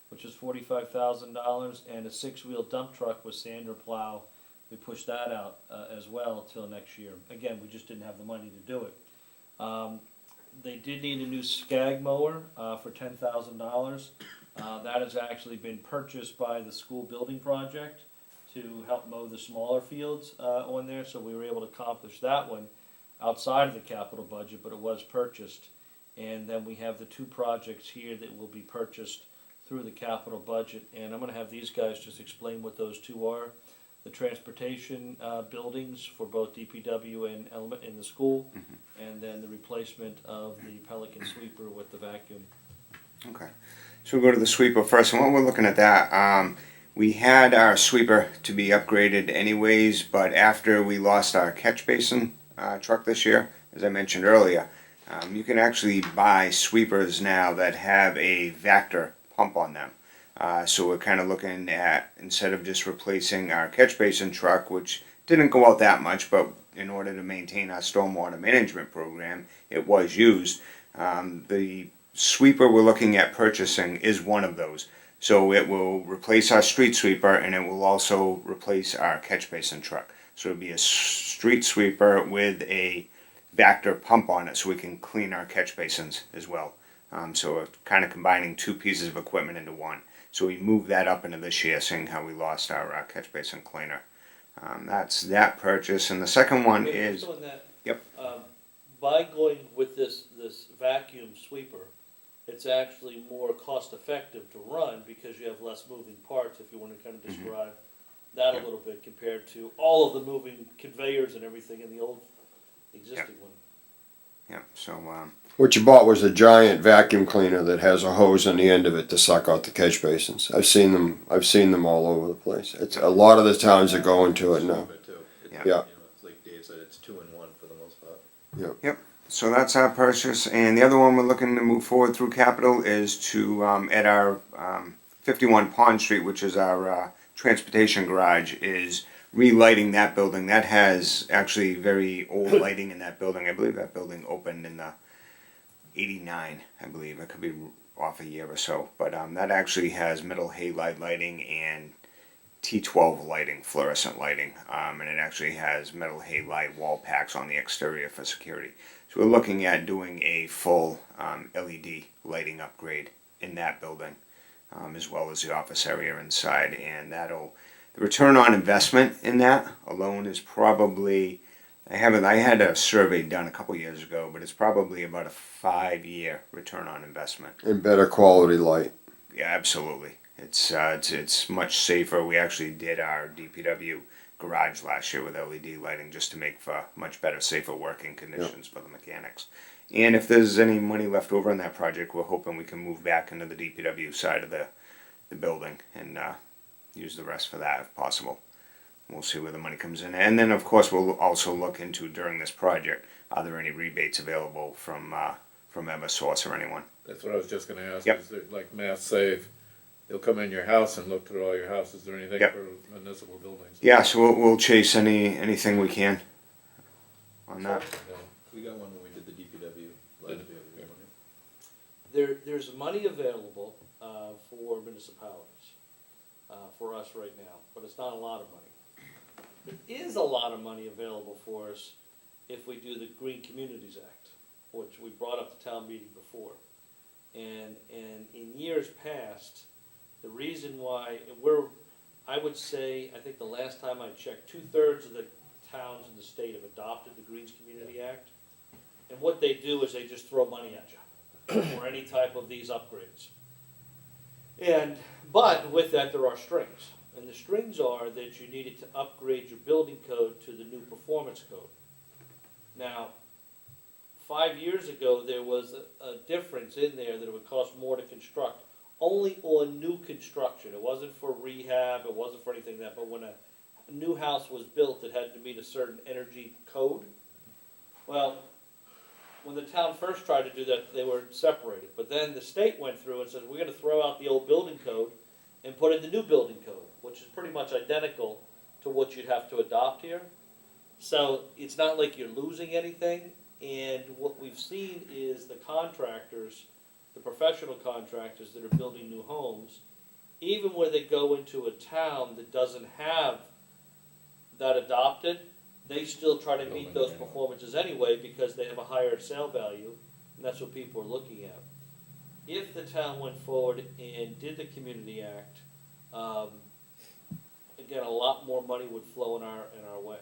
which is $45,000, and a 6-wheel dump truck with sander plow. We pushed that out as well till next year. Again, we just didn't have the money to do it. They did need a new skag mower for $10,000. That has actually been purchased by the school building project to help mow the smaller fields on there, so we were able to accomplish that one outside of the capital budget, but it was purchased. And then we have the 2 projects here that will be purchased through the capital budget, and I'm going to have these guys just explain what those 2 are. The transportation buildings for both DPW and element in the school, and then the replacement of the Pelican sweeper with the vacuum. Okay. So we'll go to the sweeper first, and while we're looking at that, we had our sweeper to be upgraded anyways, but after we lost our catch basin truck this year, as I mentioned earlier, you can actually buy sweepers now that have a Vector pump on them. So we're kind of looking at, instead of just replacing our catch basin truck, which didn't go out that much, but in order to maintain our stormwater management program, it was used. The sweeper we're looking at purchasing is one of those. So it will replace our street sweeper, and it will also replace our catch basin truck. So it'll be a street sweeper with a Vector pump on it, so we can clean our catch basins as well. So we're kind of combining two pieces of equipment into one. So we moved that up into this year, seeing how we lost our catch basin cleaner. That's that purchase, and the second one Wait, is, just on that, yep. By going with this vacuum sweeper, it's actually more cost effective to run because you have less moving parts, if you want to kind of describe that a little bit compared to all of the moving conveyors and everything in the old existing one. Yeah, so What you bought was a giant vacuum cleaner that has a hose on the end of it to suck out the catch basins. I've seen them all over the place. It's a lot of the towns are going to it now. Yeah. Yeah. You know, it's like Dave said, it's 2-in-1 for the most part. so that's our purchase, and the other one we're looking to move forward through capital is to at our 51 Pond Street, which is our transportation garage, is relighting that building. That has actually very old lighting in that building. I believe that building opened in the 89, I believe. I could be off a year or so, but that actually has metal halide lighting and T12 lighting, fluorescent lighting, and it actually has metal halide wall packs on the exterior for security. So we're looking at doing a full LED lighting upgrade in that building, as well as the office area inside, and the return on investment in that alone is probably, I had a survey done a couple years ago, but it's probably about a 5-year return on investment. And better quality light. Yeah, absolutely. It's much safer. We actually did our DPW garage last year with LED lighting just to make for much better, safer working conditions for the mechanics. And if there's any money left over on that project, we're hoping we can move back into the DPW side of the building and use the rest for that if possible. We'll see where the money comes in. And then, of course, we'll also look into, during this project, are there any rebates available from Eversource or anyone? That's what I was just gonna ask, Yep. is there, like Mass Save, they'll come in your house and look through all your houses, is there anything Yep. for municipal buildings? Yeah, so we'll chase anything we can on that. No. We got one when we did the DPW last year. We got one. There's money available for municipalities, for us right now, but it's not a lot of money. There is a lot of money available for us if we do the Green Communities Act, which we brought up the town meeting before. And in years past, the reason why I would say, I think the last time I checked, 2/3 of the towns in the state have adopted the Greens Community Act. And what they do is they just throw money at you for any type of these upgrades. But with that, there are strings. And the strings are that you needed to upgrade your building code to the new performance code. Now, 5 years ago, there was a difference in there that it would cost more to construct, only on new construction. It wasn't for rehab, it wasn't for anything like that, but when a new house was built, it had to meet a certain energy code. Well, when the town first tried to do that, they were separated. But then the state went through and said, we're gonna throw out the old building code and put in the new building code, which is pretty much identical to what you'd have to adopt here. So it's not like you're losing anything, and what we've seen is the contractors, the professional contractors that are building new homes, even where they go into a town that doesn't have that adopted, they still try to meet those performances anyway because they have a higher sale value, and that's what people are looking at. If the town went forward and did the Community Act, again, a lot more money would flow in our way.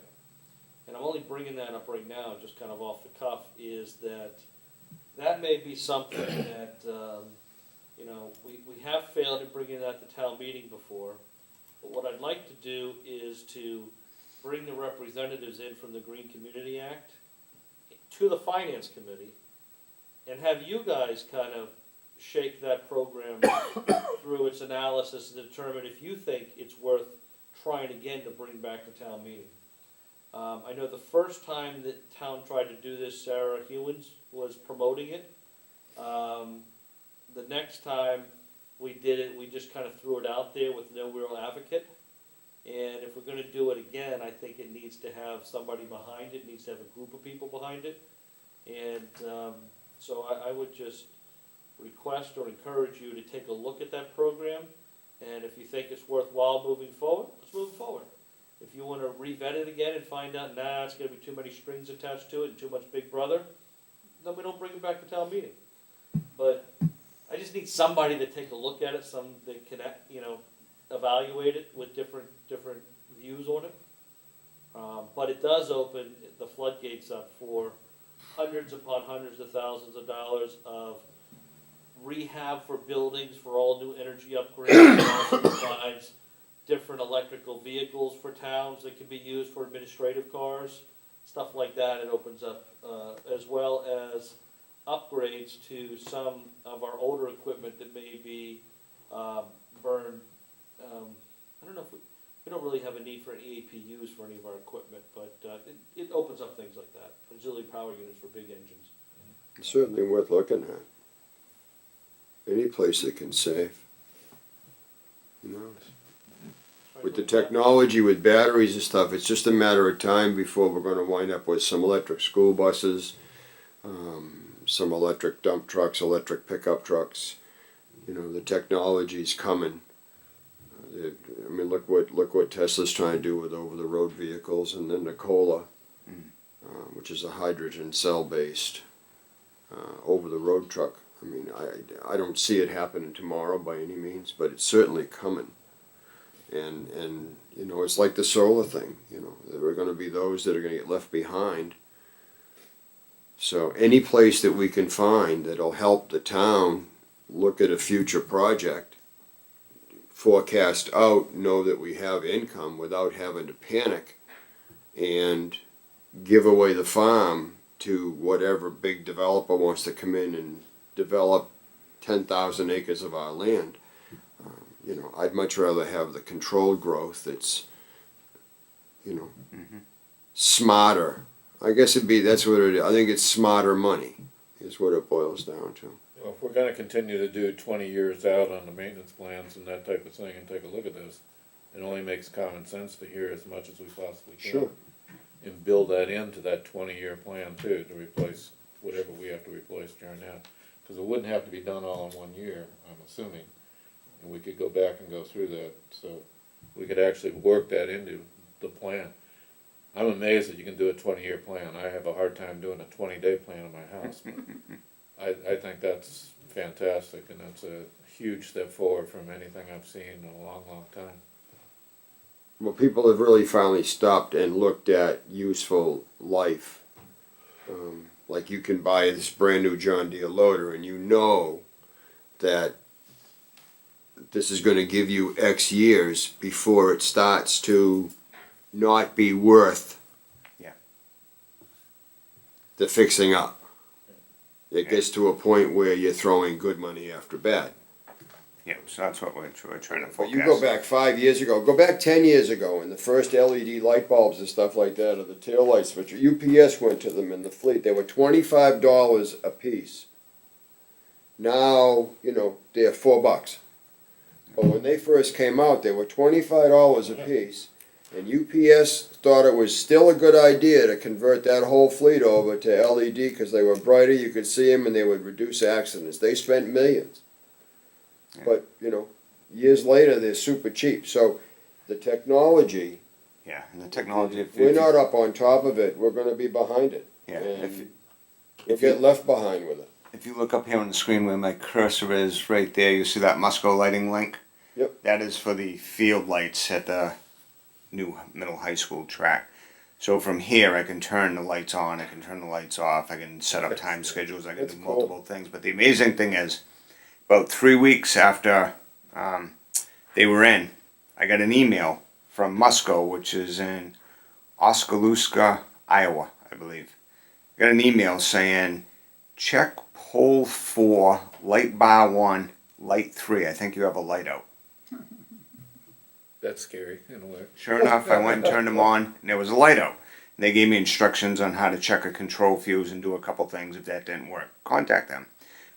And I'm only bringing that up right now, just kind of off the cuff, is that may be something that, we have failed in bringing that to town meeting before. But what I'd like to do is to bring the representatives in from the Green Community Act to the Finance Committee and have you guys kind of shake that program through its analysis to determine if you think it's worth trying again to bring back to town meeting. I know the first time that town tried to do this, Sarah Hewins was promoting it. The next time we did it, we just kind of threw it out there with no real advocate. And if we're gonna do it again, I think it needs to have somebody behind it, needs to have a group of people behind it. And so I would just request or encourage you to take a look at that program. And if you think it's worthwhile moving forward, let's move forward. If you wanna revet it again and find out, nah, it's gonna be too many strings attached to it and too much Big Brother, then we don't bring it back to town meeting. But I just need somebody to take a look at it, some that can, evaluate it with different views on it. But it does open the floodgates up for hundreds upon hundreds of thousands of dollars of rehab for buildings for all new energy upgrades. It also provides different electrical vehicles for towns that can be used for administrative cars, stuff like that. It opens up, as well as upgrades to some of our older equipment that may be burned. I don't know if we don't really have a need for an EAPUs for any of our equipment, but it opens up things like that. Auxiliary power units for big engines. It's certainly worth looking at. Any place that can save. You know, with the technology, with batteries and stuff, it's just a matter of time before we're gonna wind up with some electric school buses, some electric dump trucks, electric pickup trucks. You know, the technology's coming. I mean, look what Tesla's trying to do with over-the-road vehicles, and then Nikola, which is a hydrogen cell-based over-the-road truck. I mean, I don't see it happening tomorrow by any means, but it's certainly coming. And you know, it's like the solar thing. You know, there are going to be those that are going to get left behind. So any place that we can find that'll help the town look at a future project, forecast out, know that we have income without having to panic, and give away the farm to whatever big developer wants to come in and develop 10,000 acres of our land. You know, I'd much rather have the controlled growth that's, you know, smarter. I guess that's what it is. I think it's smarter money is what it boils down to. Well, if we're gonna continue to do 20 years out on the maintenance plans and that type of thing and take a look at this, it only makes common sense to hear as much as we possibly can. Sure. And build that into that 20-year plan too, to replace whatever we have to replace during that. Because it wouldn't have to be done all in 1 year, I'm assuming. And we could go back and go through that, so we could actually work that into the plan. I'm amazed that you can do a 20-year plan. I have a hard time doing a 20-day plan in my house. But I think that's fantastic, and that's a huge step forward from anything I've seen in a long, long time. Well, people have really finally stopped and looked at useful life. Like you can buy this brand new John Deere loader and you know that this is going to give you X years before it starts to not be worth the fixing up. It gets to a point where you're throwing good money after bad. Yeah, so that's what we're trying to But focus. you go back 5 years ago, go back 10 years ago, and the first LED light bulbs and stuff like that, or the tail lights, which UPS went to them in the fleet, they were $25 a piece. Now, you know, they're $4. But when they first came out, they were $25 a piece, and UPS thought it was still a good idea to convert that whole fleet over to LED because they were brighter, you could see them, and they would reduce accidents. They spent millions. But, you know, years later, they're super cheap. So the technology, Yeah, and the technology. if we're not up on top of it, we're going to be behind it. Yeah, And we'll get left behind with it. If you look up here on the screen where my cursor is, right there, you see that Musco lighting link? Yep. That is for the field lights at the new middle high school track. So from here, I can turn the lights on, I can turn the lights off, I can set up time schedules, I can That's do cool. multiple things. But the amazing thing is, about 3 weeks after they were in, I got an email from Musco, which is in Oskaloosa, Iowa, I believe. I got an email saying, check pole 4, light bar 1, light 3. I think you have a light out. That's scary in a way. Sure enough, I went and turned them on, and there was a light out. They gave me instructions on how to check a control fuse and do a couple things. If that didn't work, contact them.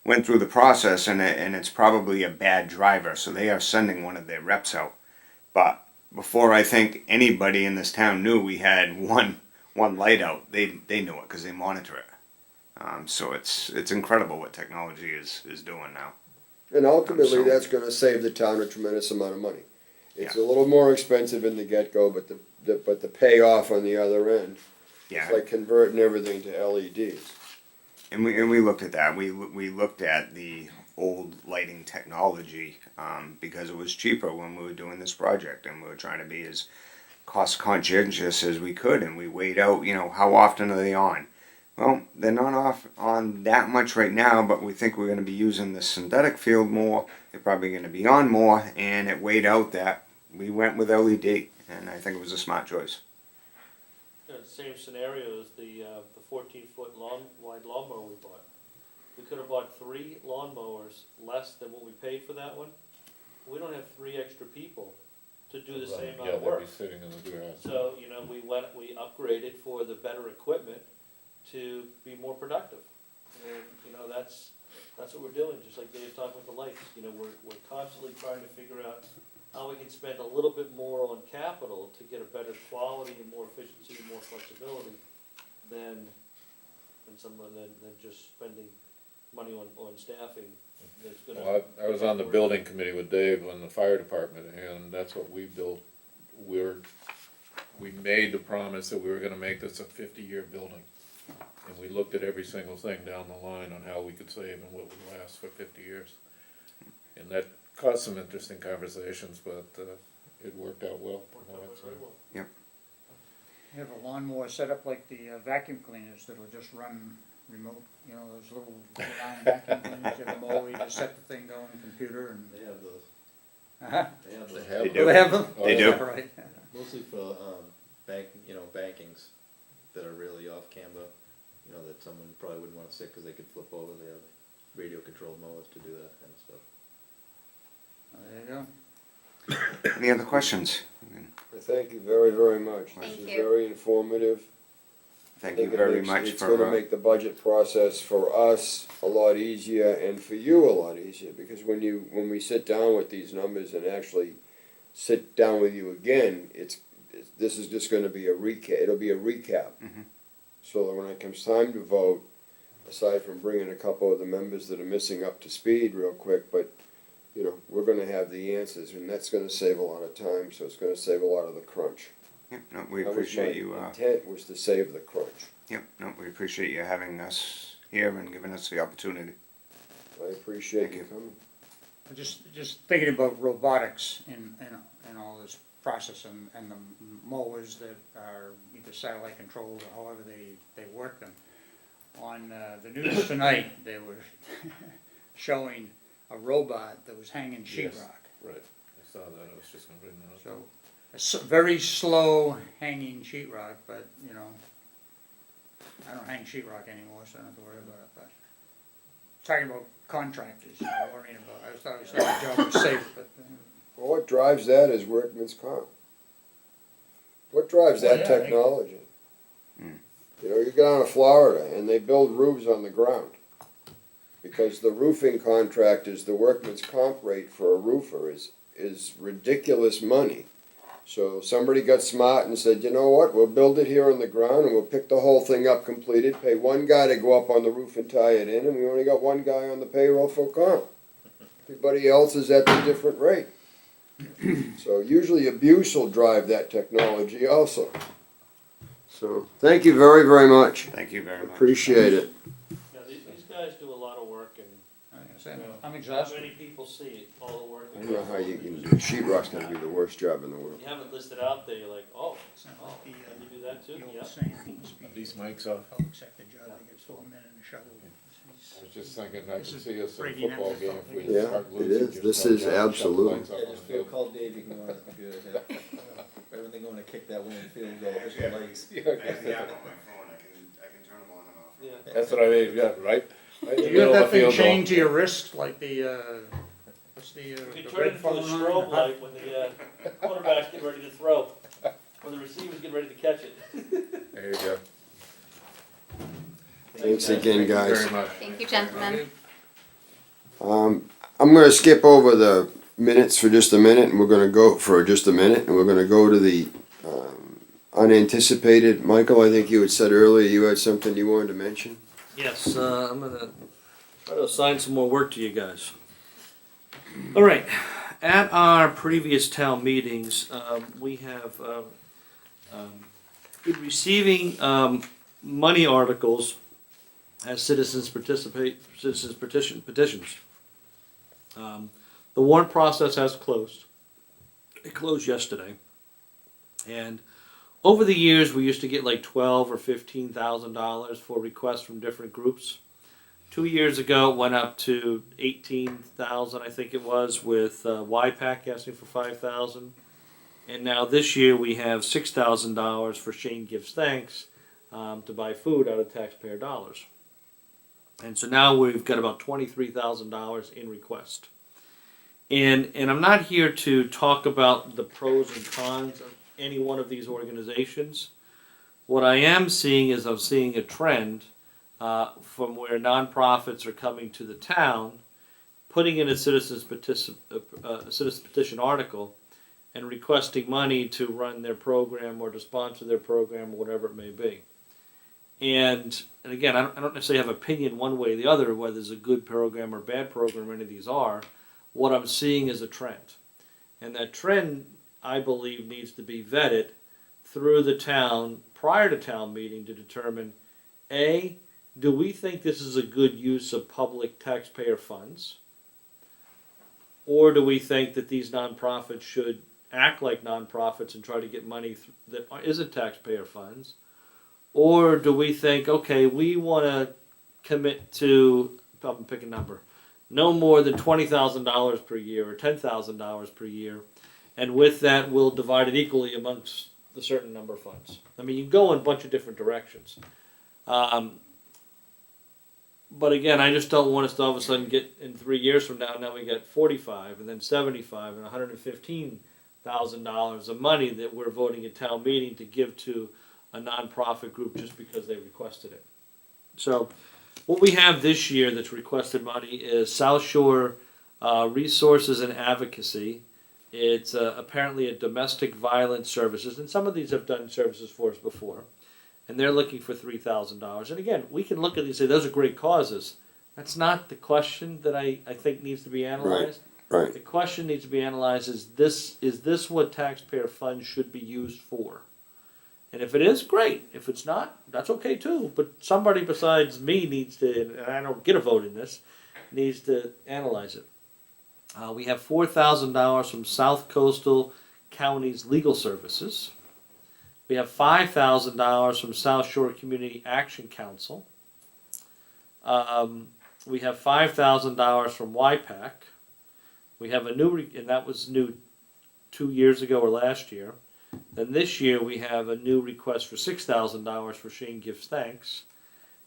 Went through the process, and it's probably a bad driver, so they are sending one of their reps out. But before I think anybody in this town knew we had one light out, they knew it because they monitor it. So it's incredible what technology is doing now. And ultimately, So- that's gonna save the town a tremendous amount of money. It's a little more expensive in the get-go, but the payoff on the other end, Yeah. it's like converting everything to LEDs. And we looked at that. We looked at the old lighting technology because it was cheaper when we were doing this project, and we were trying to be as cost conscientious as we could. And we weighed out, how often are they on? Well, they're not off on that much right now, but we think we're going to be using the synthetic field more. They're probably going to be on more, and it weighed out that we went with LED, and I think it was a smart choice. Same scenario as the 14-foot wide lawnmower we bought. We could have bought 3 lawnmowers less than what we paid for that one. We don't have 3 extra people to do the same amount of Yeah, work. they'd be sitting in the grass. So, we upgraded for the better equipment to be more productive. And, that's what we're doing, just like Dave's talking with the lights. We're constantly trying to figure out how we can spend a little bit more on capital to get a better quality and more efficiency and more flexibility than just spending money on staffing. That's gonna. Well, I was on the building committee with Dave on the fire department, and that's what we built. We made the promise that we were gonna make this a 50-year building. And we looked at every single thing down the line on how we could save and what would last for 50 years. And that caused some interesting conversations, but it worked out well. Very well. You have a lawnmower set up like the vacuum cleaners that'll just run remote, those little round vacuum cleaners, you have them all, you just set the thing going, computer, and. They have those. Uh-huh. They have those. They Do they have them? Oh, They yeah. do. Right. Mostly for, bankings that are really off camber, that someone probably wouldn't wanna sit, cause they could flip over, they have radio controlled mowers to do that kind of stuff. There you go. Any other questions? Thank you very, very much. Thank This is you. very informative. Thank I you think very much it's for. gonna make the budget process for us a lot easier and for you a lot easier, because when we sit down with these numbers and actually sit down with you again, this is just gonna be it'll be a recap. Mhm. So that when it comes time to vote, aside from bringing a couple of the members that are missing up to speed real quick, but, we're gonna have the answers, and that's gonna save a lot of time, so it's gonna save a lot of the crunch. Yep, no, we That was appreciate my you. intent was to save the crunch. Yep, no, we appreciate you having us here and giving us the opportunity. I appreciate Thank you you. coming. Just thinking about robotics in all this process and the mowers that are either satellite controlled or however they work them. On the news tonight, they were showing a robot that was hanging Yes. sheetrock. Right, I saw that, I was just gonna bring that up. So, very slow hanging sheetrock, but, I don't hang sheetrock anymore, so I don't have to worry about it, but. Talking about contractors, worrying about, I thought the job was safe, but. Well, what drives that is workman's comp. What drives Well, that yeah, technology? You go down to Florida and they build roofs on the ground. Because the roofing contractors, the workman's comp rate for a roofer is ridiculous money. So somebody got smart and said, you know what, we'll build it here on the ground and we'll pick the whole thing up completed, pay one guy to go up on the roof and tie it in, and we only got one guy on the payroll for comp. Everybody else is at a different rate. So usually abuse will drive that technology also. So, thank you very, very much. Thank you very much. Appreciate it. Yeah, these guys do a lot of work, and I'm not exhausted. many people see it, all the work. I don't know how you can do, sheetrock's gonna be the worst job in the world. You have it listed out there, you're like, oh, can you do that too? The old Yeah. saying, must be Are these mics off? public sector job, they get 4 men in a shovel. I was just thinking, I could This is see us in a breaking football up the game if we Yeah, start it losing. is. just This shut is down, shut the absolute. lights off Yeah, on just the field. call Dave, you can go on the computer, right when they go in to kick that winning field goal, just the lights. I have the app on my phone, I can turn them on and off. Yeah. That's what I mean, yeah, right? Right in Do the you have middle of that a thing field goal. chained to your wrist, like the, what's the, You can the turn it red into a phone? strobe light when the quarterback's getting ready to throw, or the receiver's getting ready to catch it. There you go. Thanks again, Thank you guys. very much. Thank you, gentlemen. I'm gonna skip over the minutes for just a minute, and we're gonna go for just a minute, and we're gonna go to the unanticipated. Michael, I think you had said earlier you had something you wanted to mention. Yes, I'm gonna try to assign some more work to you guys. All right, at our previous town meetings, we have been receiving money articles as citizens petitions. The warrant process has closed. It closed yesterday, and over the years, we used to get like $12,000 or $15,000 for requests from different groups. 2 years ago, it went up to 18,000, I think it was, with YPAC asking for 5,000, and now this year we have $6,000 for Shane Gives Thanks to buy food out of taxpayer dollars, and so now we've got about $23,000 in request. And I'm not here to talk about the pros and cons of any one of these organizations. What I am seeing is I'm seeing a trend from where nonprofits are coming to the town, putting in a citizen's petition article, and requesting money to run their program or to sponsor their program or whatever it may be. And again, I don't necessarily have an opinion one way or the other whether it's a good program or bad program or any of these are. What I'm seeing is a trend. And that trend, I believe, needs to be vetted through the town prior to town meeting to determine, A, do we think this is a good use of public taxpayer funds? Or do we think that these nonprofits should act like nonprofits and try to get money that isn't taxpayer funds? Or do we think, okay, we want to commit to, I'm picking a number, no more than $20,000 per year or $10,000 per year, and with that we'll divide it equally amongst the certain number of funds. I mean, you can go in a bunch of different directions. But again, I just don't want us to all of a sudden get in 3 years from now we got 45 and then 75 and $115,000 of money that we're voting at town meeting to give to a nonprofit group just because they requested it. So what we have this year that's requested money is South Shore Resources and Advocacy. It's apparently a domestic violence services, and some of these have done services for us before, and they're looking for $3,000. And again, we can look at these and say those are great causes. That's not the question that I think needs to be analyzed. Right. The question needs to be analyzed is this what taxpayer funds should be used for? And if it is, great. If it's not, that's okay too. But somebody besides me needs to, and I don't get a vote in this, needs to analyze it. We have $4,000 from South Coastal County's Legal Services. We have $5,000 from South Shore Community Action Council. We have $5,000 from YPAC. We have a new, and that was new 2 years ago or last year. Then this year we have a new request for $6,000 for Shane Gives Thanks.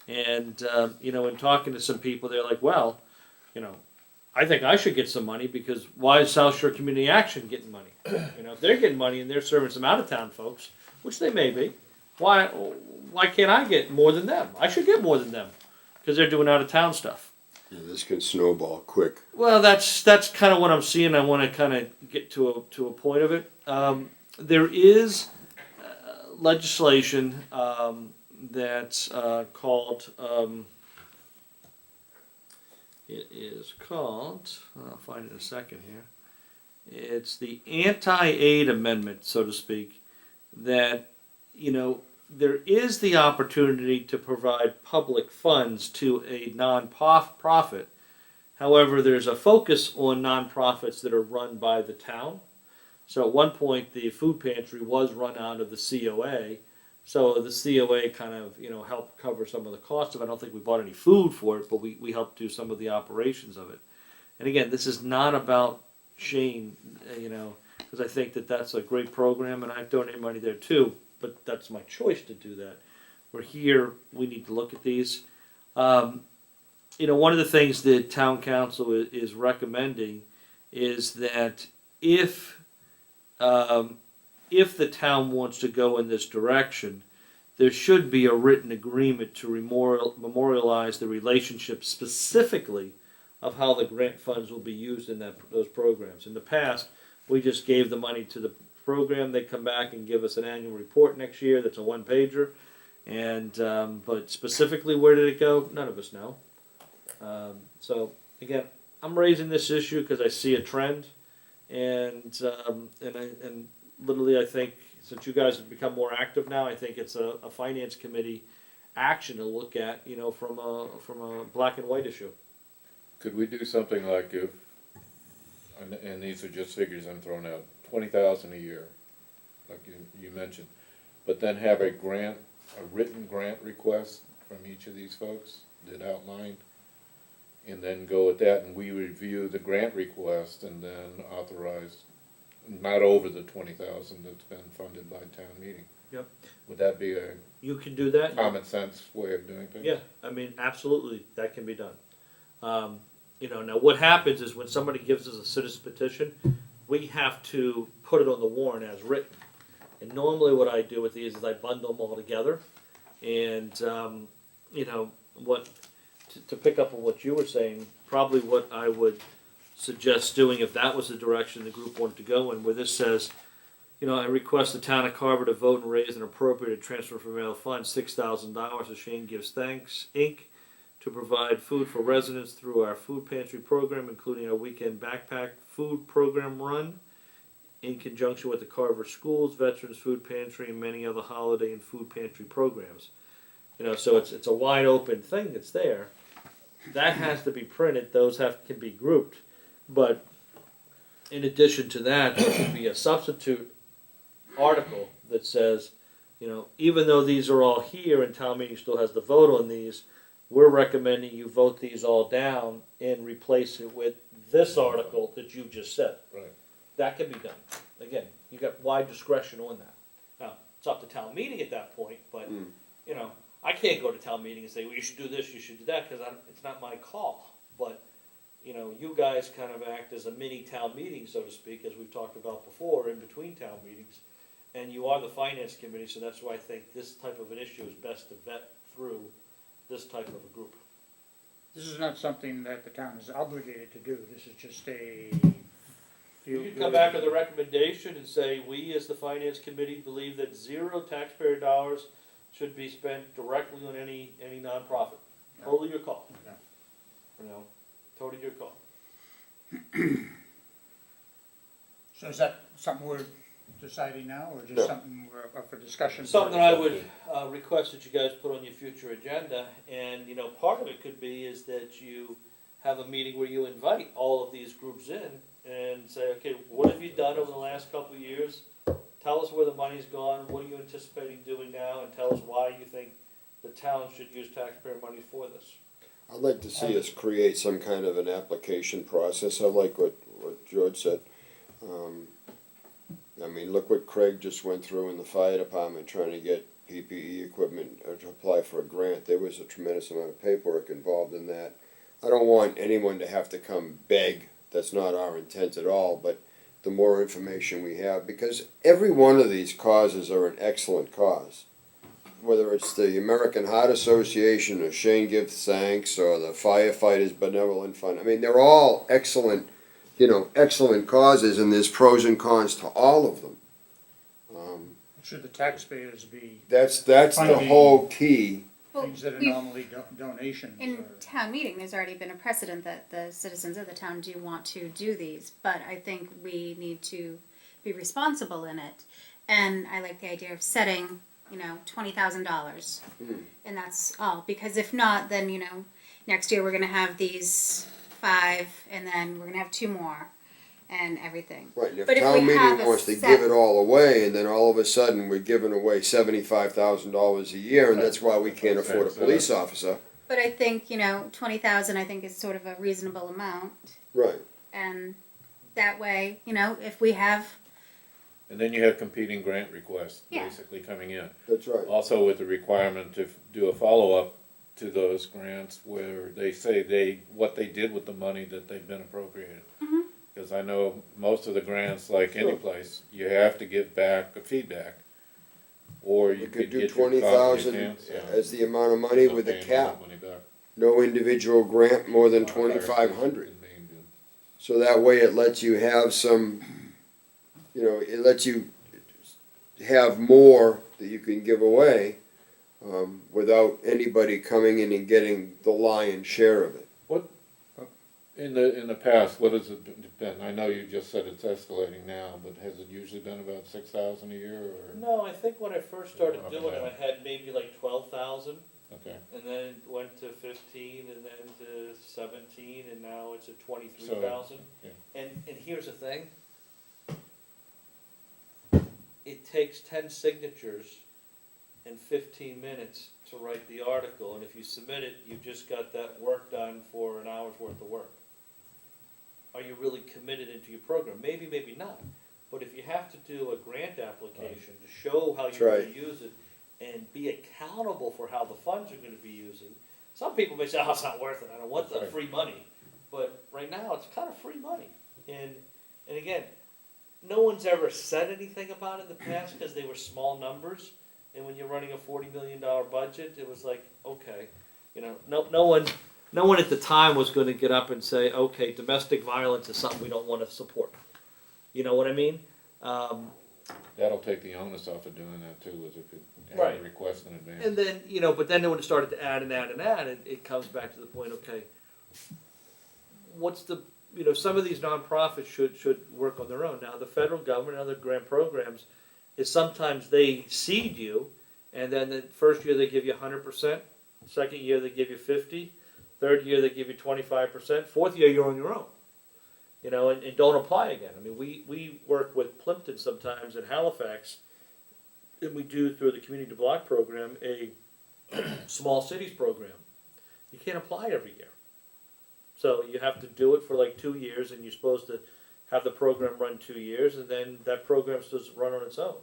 And, in talking to some people, they're like, well, I think I should get some money because why is South Shore Community Action getting money? If they're getting money and they're serving some out-of-town folks, which they may be, why can't I get more than them? I should get more than them because they're doing out-of-town stuff. Yeah, this can snowball quick. Well, that's kind of what I'm seeing. I want to kind of get to a point of it. There is legislation that's called. It is called. I'll find it in a second here. It's the anti-aid amendment, so to speak. That there is the opportunity to provide public funds to a non-profit. However, there's a focus on nonprofits that are run by the town. So at one point, the food pantry was run out of the COA. So the COA kind of, helped cover some of the cost of it. I don't think we bought any food for it, but we helped do some of the operations of it. And again, this is not about Shane, because I think that that's a great program, and I've donated money there too. But that's my choice to do that. We're here. We need to look at these. one of the things that town council is recommending is that if the town wants to go in this direction, there should be a written agreement to memorialize the relationship specifically of how the grant funds will be used in those programs. In the past, we just gave the money to the program. They come back and give us an annual report next year. That's a one-pager. And but specifically, where did it go? None of us know. So again, I'm raising this issue because I see a trend, and literally, I think since you guys have become more active now, I think it's a finance committee action to look at, from a black and white issue. Could we do something like if, and these are just figures I'm throwing out, 20,000 a year, like you mentioned, but then have a written grant request from each of these folks that outlined, and then go with that, and we review the grant request and then authorize not over the 20,000 that's been funded by town meeting. Yep. Would that be a You can do that. common sense way of doing things? Yeah, I mean, absolutely, that can be done. Now what happens is when somebody gives us a citizen petition, we have to put it on the warrant as written. And normally what I do with these is I bundle them all together. And, to pick up on what you were saying, probably what I would suggest doing if that was the direction the group wanted to go in, where this says, I request the town of Carver to vote and raise an appropriated transfer from mail fund $6,000 to Shane Gives Thanks, Inc., to provide food for residents through our food pantry program, including our weekend backpack food program run, in conjunction with the Carver Schools, Veterans Food Pantry, and many other holiday and food pantry programs. So it's a wide open thing that's there. That has to be printed. Those can be grouped. But in addition to that, there should be a substitute article that says, even though these are all here and town meeting still has the vote on these, we're recommending you vote these all down and replace it with this article that you just said. Right. That can be done. Again, you got wide discretion on that. Now, it's up to town meeting at that point, but, I can't go to town meeting and say, well, you should do this, you should do that, because it's not my call. But, you guys kind of act as a mini town meeting, so to speak, as we've talked about before, in between town meetings. And you are the finance committee, so that's why I think this type of an issue is best to vet through this type of a group. This is not something that the town is obligated to do, this is just a. You can come back with a recommendation and say, we as the finance committee believe that 0 taxpayer dollars should be spent directly on any nonprofit. Totally your call. Yeah. Totally your call. So is that something we're deciding now, or just No. something we're up for discussion? Something that I would request that you guys put on your future agenda, and part of it could be is that you have a meeting where you invite all of these groups in and say, okay, what have you done over the last couple of years? Tell us where the money's gone, what are you anticipating doing now, and tell us why you think the town should use taxpayer money for this. I'd like to see us create some kind of an application process. I like what George said. Look what Craig just went through in the fire department trying to get PPE equipment to apply for a grant. There was a tremendous amount of paperwork involved in that. I don't want anyone to have to come beg. That's not our intent at all, but the more information we have, because every one of these causes are an excellent cause. Whether it's the American Heart Association or Shane Gives Thanks or the Firefighters Benevolent Fund, they're all excellent, excellent causes, and there's pros and cons to all of them. Should the taxpayers be That's the Funding. whole key. things that are we've- normally donations? In or- town meeting, there's already been a precedent that the citizens of the town do want to do these, but I think we need to be responsible in it. And I like the idea of setting, $20,000. And that's all, because if not, then, next year we're gonna have these 5, and then we're gonna have 2 more, and everything. Right, and if But if town we have meeting a wants to set- give it all away, and then all of a sudden we're giving away $75,000 a year, and that's why we can't afford a police officer. But I think, 20,000, I think is sort of a reasonable amount, Right. and that way, if we have, And then you have competing grant requests Yeah. basically coming in. That's right. Also with the requirement to do a follow-up to those grants where they say what they did with the money that they've been appropriated. Because I know most of the grants, like any place, you have to give back a feedback. Or We you could do get your 20,000 chance, yeah. as the amount of money with a Paying cap. that money back. No individual grant more than Fire station 2,500. in Maine do. So that way it lets you have some, it lets you have more that you can give away, without anybody coming in and getting the lion's share of it. In the past, what has it been? I know you just said it's escalating now, but has it usually been about 6,000 a year or? No, I think when I first started Okay. doing it, I had maybe like 12,000, Okay, and then it went to 15, and then to 17, and now it's at 23,000. yeah. And here's the thing. It takes 10 signatures and 15 minutes to write the article, and if you submit it, you've just got that work done for an hour's worth of work. Are you really committed into your program? Maybe, maybe not. But if you have to do a grant application to show how That's you're right. gonna use it and be accountable for how the funds are gonna be using, some people may say, oh, it's not worth it, I don't want the Right. free money. But right now, it's kind of free money. And again, no one's ever said anything about it in the past because they were small numbers. And when you're running a $40 million budget, it was like, okay, no one at the time was going to get up and say, okay, domestic violence is something we don't want to support. You know what I mean? That'll take the onus off of doing that too, is if you have Right. a request in advance. And then, but then when it started to add and add and add, it comes back to the point, okay, what's the, some of these nonprofits should work on their own. Now, the federal government and other grant programs is sometimes they seed you, and then the first year they give you 100%, second year they give you 50%, third year they give you 25%, fourth year you're on your own. And don't apply again. I mean, we work with Plimpton sometimes in Halifax, and we do through the Community Block Program a small cities program. You can't apply every year. So you have to do it for like 2 years, and you're supposed to have the program run 2 years, and then that program supposed to run on its own.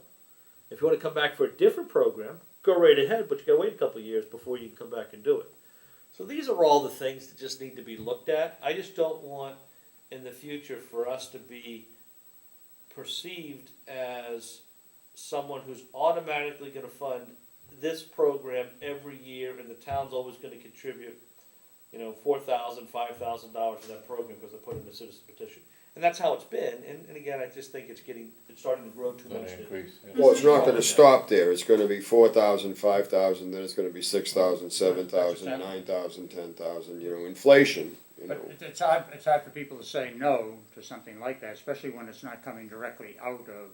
If you want to come back for a different program, go right ahead, but you got to wait a couple of years before you can come back and do it. So these are all the things that just need to be looked at. I just don't want in the future for us to be perceived as someone who's automatically going to fund this program every year, and the town's always going to contribute, $4,000, $5,000 to that program because they put in a citizen petition. And that's how it's been. And again, I just think it's starting to grow too Gonna much. increase, yeah. Well, it's not gonna stop there, it's gonna be 4,000, 5,000, then it's gonna be 6,000, 7,000, 9,000, 10,000, inflation, But it's hard for people to say no to something like that, especially when it's not coming directly out of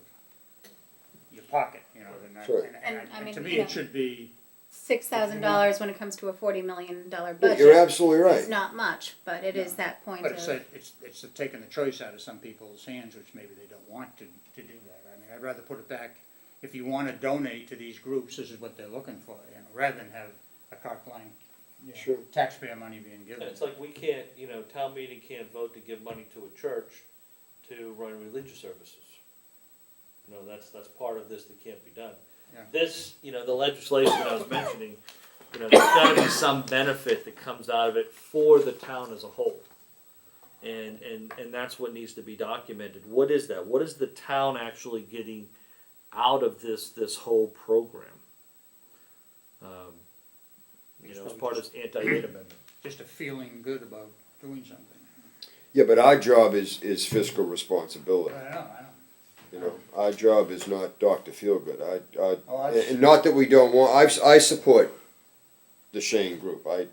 your pocket, Sure. And to me, it should be, $6,000 when it comes to a $40 million budget. You're absolutely It's right. not much, but it is that point but of. it's taking the choice out of some people's hands, which maybe they don't want to do that. I mean, I'd rather put it back, if you wanna donate to these groups, this is what they're looking for, rather than have a carte blanche, Sure. taxpayer money being given. It's like we can't, town meeting can't vote to give money to a church to run religious services. That's part of this that can't be done. Yeah. This, the legislation I was mentioning, there's gotta be some benefit that comes out of it for the town as a whole. And that's what needs to be documented. What is that? What is the town actually getting out of this whole program? As part of this anti-aid amendment. Just a feeling good about doing something. Yeah, but our job is fiscal responsibility. I know. Our job is not Dr. Feelgood. Oh, that's- And not that we don't want, I support the Shane Group. I've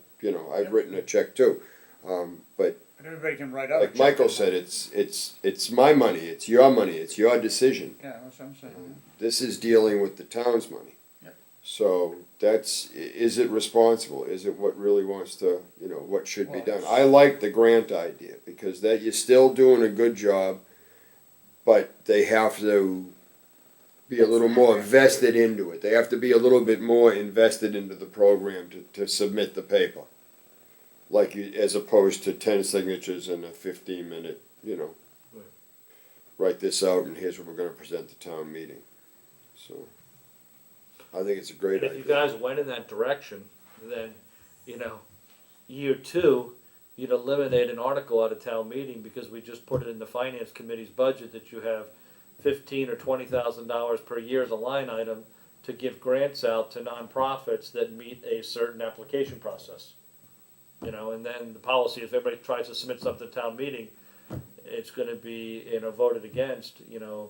written a check too. But But everybody can write out. a like check. Michael said, it's my money, it's your decision. Yeah, that's what I'm saying. This is dealing with the town's money. Yep. So is it responsible? Is it what really wants to, what should be Well, done? I like the grant idea because that you're still doing a good job, but they have to be a little more vested into it. They have to be a little bit more invested into the program to submit the paper. As opposed to 10 signatures and a 15-minute, Right. write this out and here's what we're gonna present to town meeting. So, I think it's a great And if you idea. guys went in that direction, then you know, year two, you'd eliminate an article at a town meeting because we just put it in the finance committee's budget that you have $15,000 or $20,000 per year as a line item to give grants out to nonprofits that meet a certain application process. You know, and then the policy, if everybody tries to submit something to town meeting, it's gonna be, you know, voted against, you know,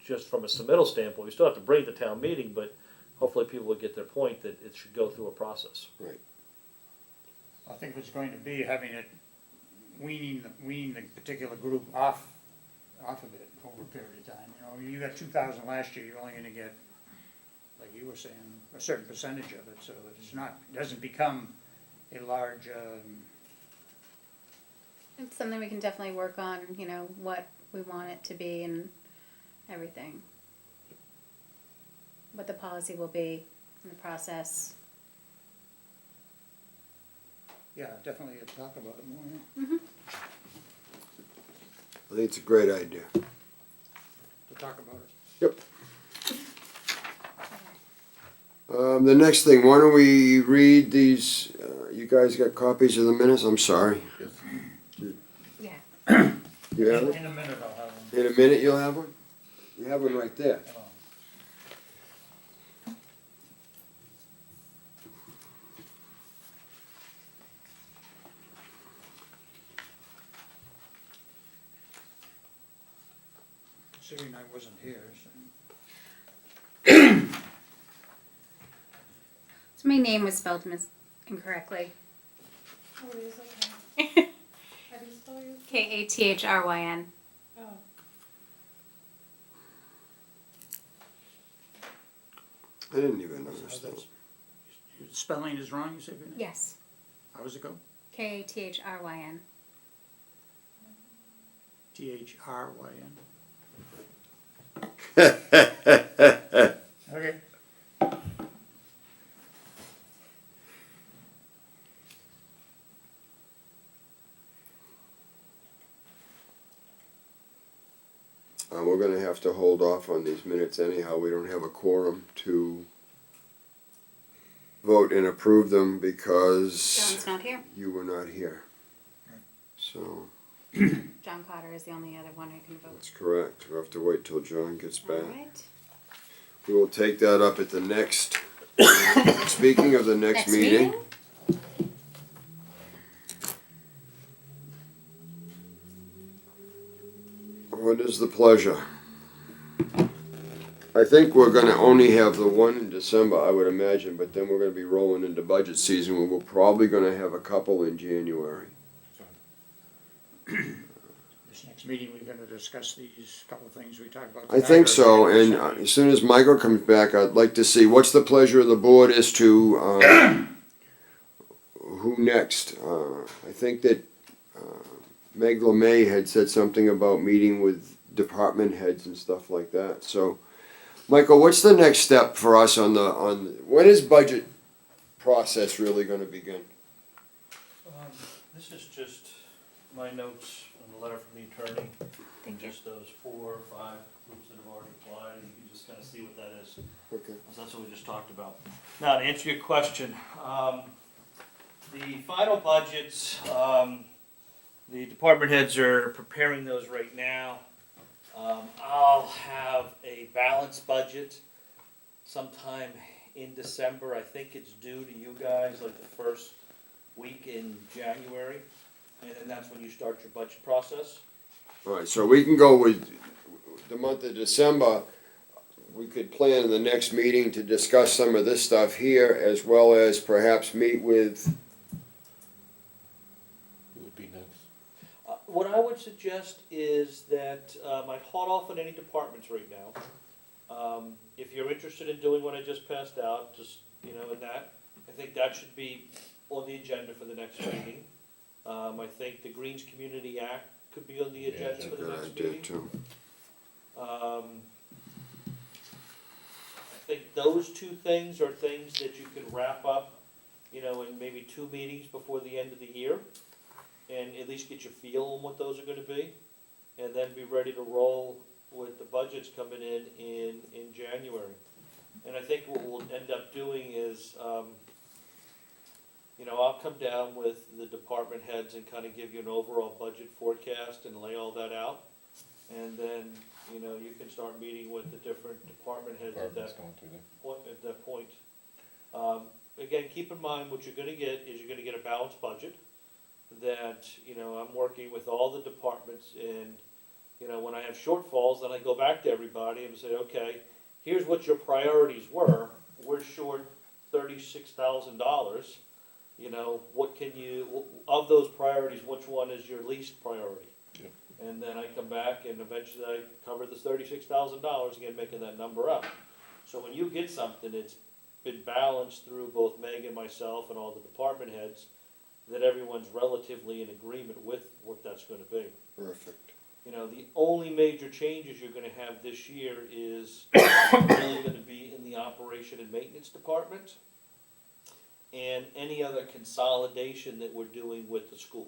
just from a submittal standpoint. We still have to bring it to town meeting, but hopefully people will get their point that it should go through a process. I think it's going to be having it, weaning the particular group off of it over a period of time. You know, you got 2,000 last year, you're only gonna get, like you were saying, a certain percentage of it, so it's not, it doesn't become a large, It's something we can definitely work on, you know, what we want it to be and everything. What the policy will be in the process. yeah, definitely talk about it more, yeah. I think it's a great idea. To talk about it. Yep. The next thing, why don't we read these, you guys got copies of the minutes? I'm sorry. Yeah. You have it? In a minute I'll have them. In a minute you'll have one? You have one right there. Considering I wasn't here, so. So my name was spelled incorrectly. Oh, it is, okay. How do you spell your? Kathryn. Oh. I didn't even notice that. Your spelling is wrong, you said? Vinny? Yes. How does it go? Kathryn. Thryn. Okay. We're gonna have to hold off on these minutes anyhow. We don't have a quorum to vote and approve them because John's not here. you were not here. So, John Cotter is the only other one who can vote. that's correct. We'll have to wait till John gets All back. right. We will take that up at the next, speaking of the next meeting. What is the pleasure? I think we're gonna only have the one in December, I would imagine, but then we're gonna be rolling into budget season, where we're probably gonna have a couple in January. This next meeting, we're gonna discuss these couple of things we talked about I tonight, think or- so, and as soon as Michael comes back, I'd like to see, what's the pleasure of the board as to, who next? I think that, Meg LeMay had said something about meeting with department heads and stuff like that, so. Michael, what's the next step for us when is budget process really gonna begin? This is just my notes and the letter from the attorney. Thank you. Just those 4 or 5 groups that have already applied, and you can just kind of see what that is. Okay. So that's what we just talked about. Now, to answer your question, the final budgets, the department heads are preparing those right now. I'll have a balanced budget sometime in December. I think it's due to you guys like the first week in January, and then that's when you start your budget process. Alright, so we can go with the month of December. We could plan in the next meeting to discuss some of this stuff here, as well as perhaps meet with, It would be nice. What I would suggest is that I'd hold off on any departments right now. If you're interested in doing what I just passed out, just, you know, in that, I think that should be on the agenda for the next meeting. I think the Greens Community Act could be on the agenda that's a for the good next idea meeting. too. I think those two things are things that you can wrap up, you know, in maybe 2 meetings before the end of the year, and at least get your feel on what those are gonna be, and then be ready to roll with the budgets coming in January. And I think what we'll end up doing is, I'll come down with the department heads and kind of give you an overall budget forecast and lay all that out. And then, you can start meeting with the different department heads at Departments that going through there. point. Again, keep in mind, what you're gonna get is you're gonna get a balanced budget that, I'm working with all the departments, and, when I have shortfalls, then I go back to everybody and say, okay, here's what your priorities were. We're short $36,000. What can you, of those priorities, which one is your least priority? Yep. And then I come back and eventually I cover the $36,000, again, making that number up. So when you get something, it's been balanced through both Meg and myself and all the department heads, that everyone's relatively in agreement with what that's gonna be. Perfect. The only major changes you're gonna have this year is really gonna be in the operation and maintenance department, and any other consolidation that we're doing with the school,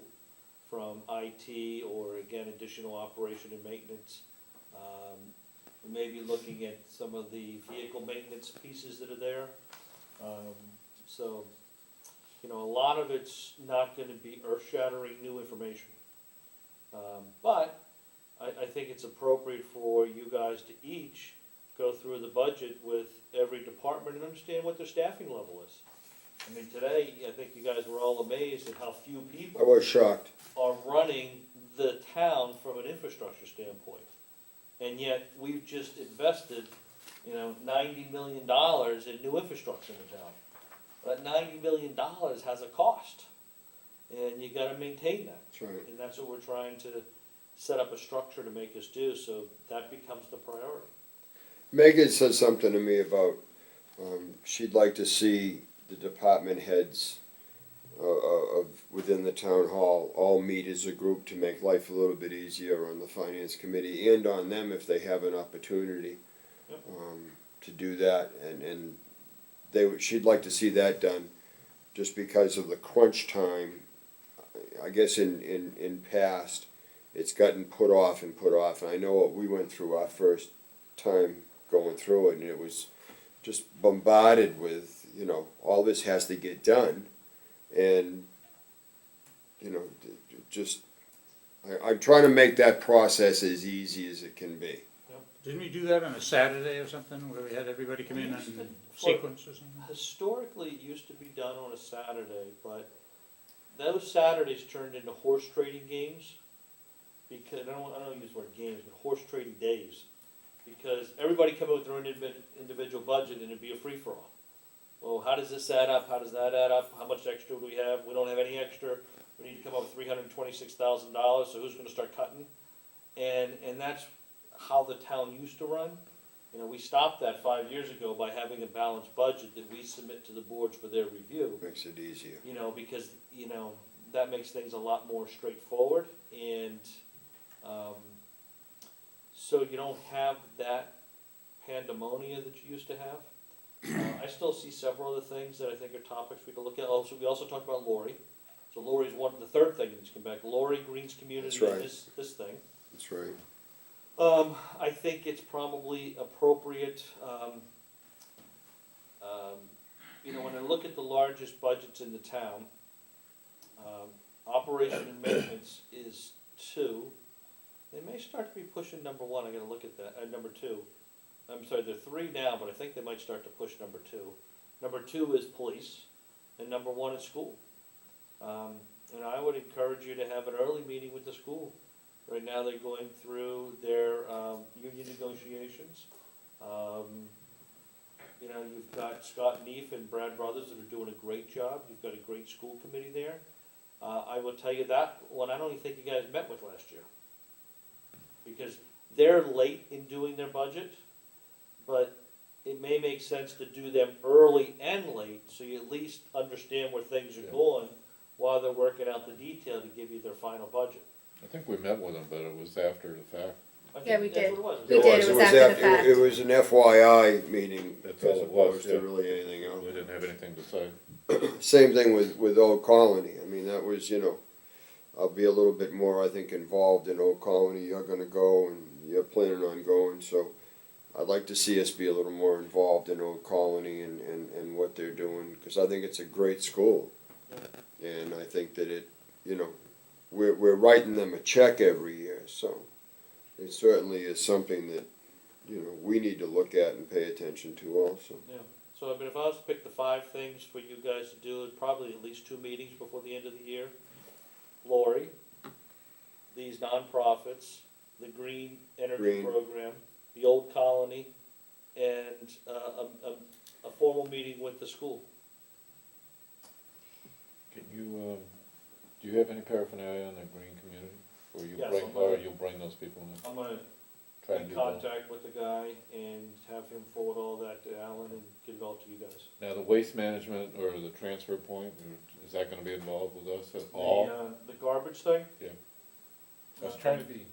from IT or, again, additional operation and maintenance. We may be looking at some of the vehicle maintenance pieces that are there. So, a lot of it's not gonna be earth-shattering new information. But I think it's appropriate for you guys to each go through the budget with every department and understand what their staffing level is. I mean, today, I think you guys were all amazed at how few I people was shocked. are running the town from an infrastructure standpoint. And yet, we've just invested, $90 million in new infrastructure in the town. That $90 million has a cost, and you gotta maintain that. That's right. And that's what we're trying to set up a structure to make us do, so that becomes the priority. Megan said something to me about, she'd like to see the department heads of within the town hall all meet as a group to make life a little bit easier on the finance committee and on them if they have an opportunity Yep. to do that. And she'd like to see that done just because of the crunch time. I guess in past, it's gotten put off. And I know what we went through our first time going through it, and it was just bombarded with, all this has to get done. And, I'm trying to make that process as easy as it can be. Didn't we do that on a Saturday or something, where we had everybody come in We used and to- sequence or something? Historically, it used to be done on a Saturday, but those Saturdays turned into horse trading games. Because, I don't use the word games, but horse trading days. Because everybody come up with their own individual budget and it'd be a free-for-all. Well, how does this add up? How does that add up? How much extra do we have? We don't have any extra. We need to come up with $326,000, so who's gonna start cutting? And that's how the town used to run. We stopped that 5 years ago by having a balanced budget that we submit to the boards for their review. Makes it easier. Because, that makes things a lot more straightforward, and, so you don't have that pandemonium that you used to have. I still see several other things that I think are topics for you to look at. We also talked about Lori. So Lori's the third thing that's come back. Lori, Greens Community, That's and right. this thing. That's right. I think it's probably appropriate, when I look at the largest budgets in the town, operation and maintenance is 2. They may start to be pushing number 1, I gotta look at that, number 2. I'm sorry, they're 3 now, but I think they might start to push number 2. Number 2 is police, and number 1 is school. And I would encourage you to have an early meeting with the school. Right now, they're going through their union negotiations. You've got Scott Neef and Brad Brothers that are doing a great job. You've got a great school committee there. I will tell you that one I don't even think you guys met with last year. Because they're late in doing their budget, but it may make sense to do them early and late, so you at least understand where things are going while they're working out the detail to give you their final budget. I think we met with them, but it was after the fact. I think Yeah, we that's did. what it was. We did, it was after the fact. It was an FYI meeting That's as all it was, opposed to yeah. really anything else. We didn't have anything to say. Same thing with Old Colony. I mean, that was, I'll be a little bit more, I think, involved in Old Colony. You're gonna go and you're planning on going, so I'd like to see us be a little more involved in Old Colony and what they're doing, because I think it's a great school. And I think that it, you know, we're writing them a check every year, so it certainly is something that, you know, we need to look at and pay attention to also. Yeah, so I mean, if I was to pick the 5 things for you guys to do, it'd probably at least 2 meetings before the end of the year. Lori, these nonprofits, the green energy Green. program, the old colony, and a formal meeting with the school. Can you, do you have any paraphernalia on the green community? Or you Yes, bring, I'm gonna- or you'll bring those people in? I'm gonna Try to in do that. contact with the guy and have him forward all that to Alan and get it all to you guys. Now, the waste management or the transfer point, is that gonna be involved with us at all? The garbage thing? I was trying to be.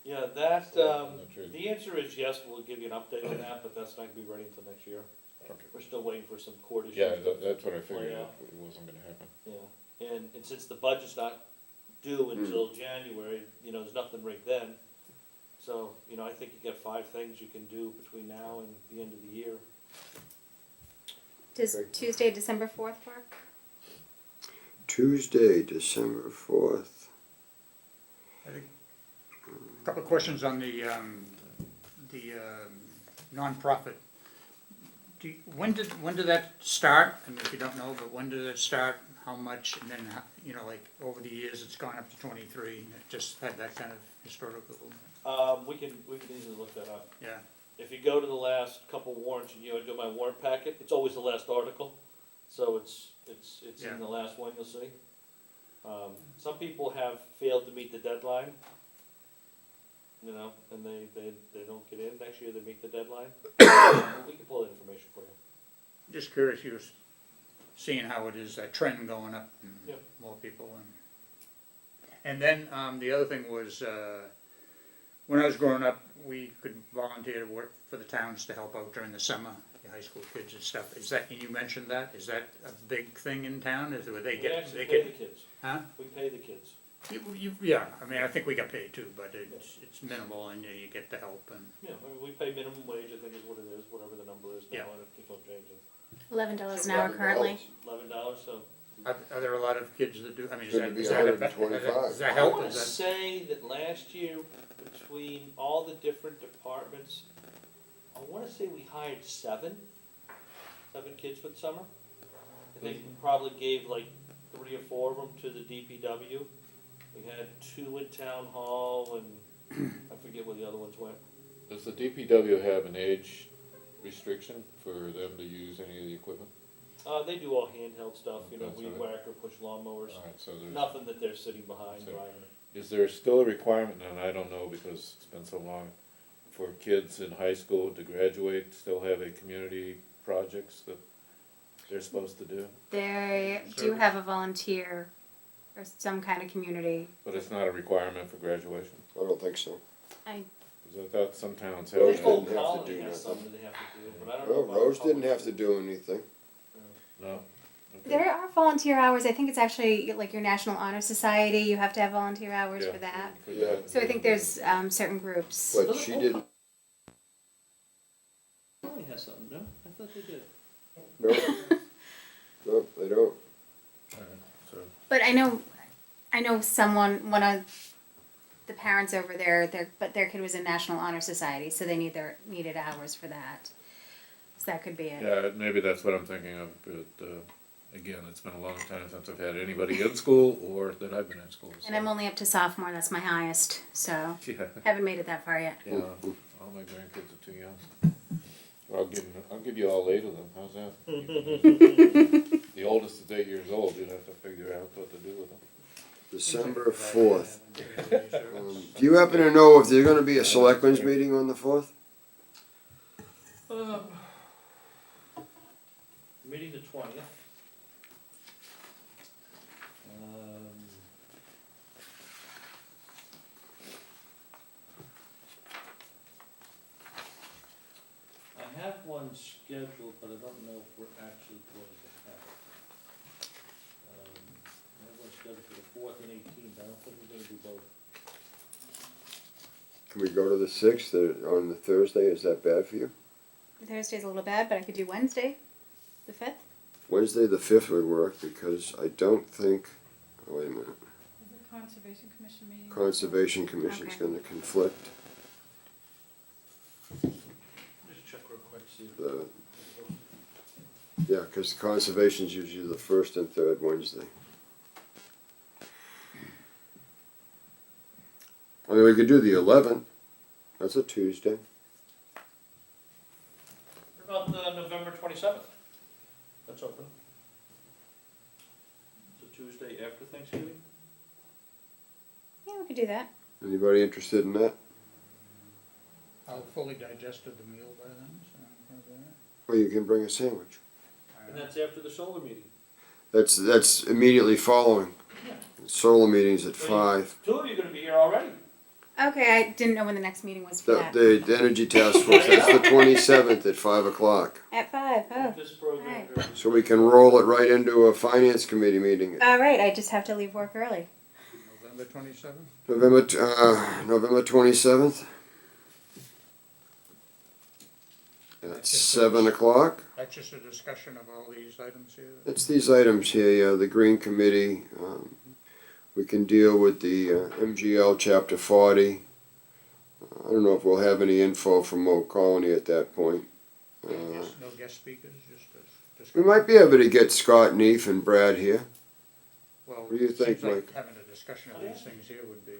Yeah, that, I'm not sure. the answer is yes, we'll give you an update on that, but that's not gonna be ready until next year. Okay. We're still waiting for some court issues. Yeah, to that's what I figured, play out. it wasn't gonna happen. Yeah, and since the budget's not due until January, you know, there's nothing right then. So, you know, I think you got 5 things you can do between now and the end of the year. Does Great. Tuesday, December 4th work? Tuesday, December 4th. I think, a couple of questions on the nonprofit. When did that start? I mean, if you don't know, but when did it start? How much? And then, you know, like over the years, it's gone up to 23. And it just had that kind of historical. We can easily look that up. Yeah. If you go to the last couple warrants, and you know, go to my warrant packet, it's always the last article. So it's Yeah. in the last one, you'll see. Some people have failed to meet the deadline, you know, and they don't get in. Next year they meet the deadline. We can pull that information for you. Just curious, you was seeing how it is, that trend going up and Yeah. more people. And then the other thing was, when I was growing up, we could volunteer to work for the towns to help out during the summer, the high school kids and stuff. Is that, and you mentioned that, is that a big thing in town? Is where they We get, actually they pay the get, kids. huh? We pay the kids. Yeah, I mean, I think we got paid too, but it's minimal and you get the help and, Yeah, I mean, we pay minimum wage, I think is what it is, whatever the number is now, Yeah. and it keeps on changing. $11 an hour currently. $11, so. are there a lot of kids that do, I mean, is Should that, be is that, a- 125. does that I help? wanna Is that, say that last year, between all the different departments, I wanna say we hired 7 kids for the summer. I think we probably gave like 3 or 4 of them to the DPW. We had 2 in town hall, and I forget where the other ones went. Does the DPW have an age restriction for them to use any of the equipment? They do all handheld stuff, you know, That's weed right. whacker, push lawnmowers, Alright, so there's, nothing that they're sitting behind So- driving. is there still a requirement, and I don't know because it's been so long, for kids in high school to graduate, still have a community projects that they're supposed to do? They do have a volunteer or some kind of community. But it's not a requirement for graduation? I don't think so. Because I thought some towns have Rose that. Old didn't have to Colony do has nothing. something they have to do, but I don't know Well, about Rose didn't public. have to do anything. No? Okay. There are volunteer hours. I think it's actually like your National Honor Society. You have to have volunteer hours Yeah, for that. for Yeah. that. So I think there's certain groups. But Doesn't she Old didn't, Colony has something, no? I thought they did. no, no, they don't. Alright, so, But I know one of the parents over there. Their kid was in National Honor Society, so they needed hours for that. So that could be it. yeah, maybe that's what I'm thinking of, but, again, it's been a long time since I've had anybody in school or that I've been in school, so. And I'm only up to sophomore. That's my highest. So Yeah, haven't made it that far yet. yeah, all my grandkids are too young. Well, I'll give you all 8 of them, how's that? The oldest is 8 years old, you'd have to figure out what to do with them. December 4th. Do you happen to know if there's gonna be a selectmen's meeting on the 4th? Meeting the 20th. I have one scheduled, but I don't know if we're actually going to have it. I have one scheduled for the 4th and 18th, I don't think we're gonna do both. Can we go to the 6th on the Thursday? Is that bad for you? Thursday's a little bad, but I could do Wednesday, the 5th. Wednesday the 5th would work because I don't think, oh, wait a minute, Is the Conservation Commission meeting? Conservation Commission's Okay. gonna conflict. Just check real quick, see. The, yeah, because Conservation's usually the 1st and 3rd Wednesday. I mean, we could do the 11th. That's a Tuesday. What about November 27th? That's open. It's a Tuesday after Thanksgiving. Yeah, we could do that. Anybody interested in that? I'll fully digested the meal by then, so I'm good with Or you can bring a sandwich. that. And that's after the solar meeting. That's immediately following. Solar meeting's at 5. Two of you are gonna be here already. Okay, I didn't know when the next meeting was for that. The Energy Task Force, that's the 27th at 5 o'clock. At 5, oh. This program. So we can roll it right into a Finance Committee meeting. All right, I just have to leave work early. November 27th? November 27th? At 7 o'clock? That's just a discussion of all these items here? It's these items here, yeah, the Green Committee, we can deal with the MGL Chapter 40. I don't know if we'll have any info from Oak Colony at that point. No guest speakers, just a We discussion? might be able to get Scott, Neef, and Brad here. Well, What do you think, seems like Mike? having a discussion of these things here would be,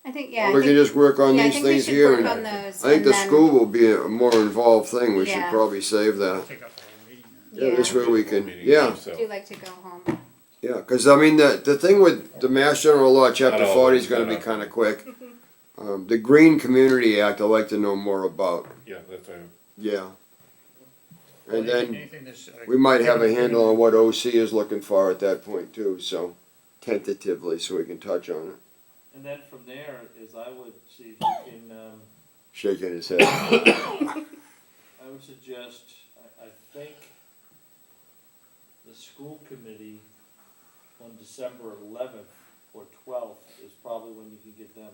I think, yeah. We can just work on yeah, I these think we things should here. work and on those, I think and the then- school will be a more involved thing, we should Yeah. probably save that. take up the whole meeting. Yeah, this way we can, I yeah, do like to go home. yeah, cause I mean, the thing with the Mass General Law, Chapter Not 40 is always, gonna but be not kinda always. quick. The Green Community Act, I'd like to know more about, Yeah, that's a, yeah. Well, And then anything that's, we might have a handle on what OC is looking for at that point too, so tentatively, so we can touch on it. And then from there is I would see if you can, Shaking his head. I would suggest, I think the school committee on December 11th or 12th is probably when you can get them.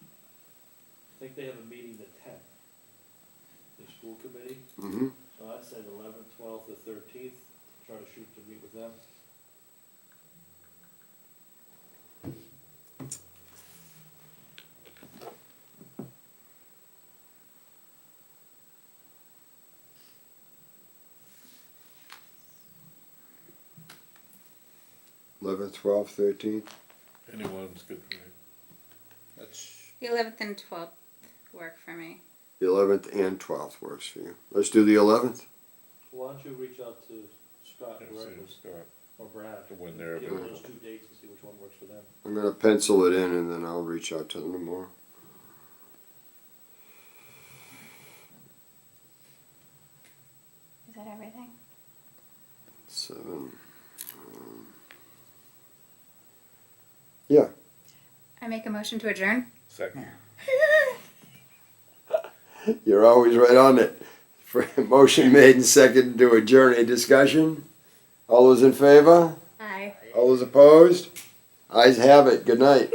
I think they have a meeting the 10th, the school committee, Mm-hmm. so I'd say the 11th, 12th, or 13th, try to shoot to meet with them. Eleventh, 12th, 13th. anyone's good for me. that's, The 11th and 12th work for me. The 11th and 12th works for you. Let's do the 11th. Why don't you reach out to Scott Yeah, directly, see, Scott. or Brad? When they're Give them available. those 2 dates and see which one works for them. I'm gonna pencil it in and then I'll reach out to them tomorrow. Is that everything? 7. Yeah, I make a motion to adjourn? Second. you're always right on it. Motion made and seconded to adjourn. A discussion? All those in favor? Aye. All those opposed? Ayes have it. Good night.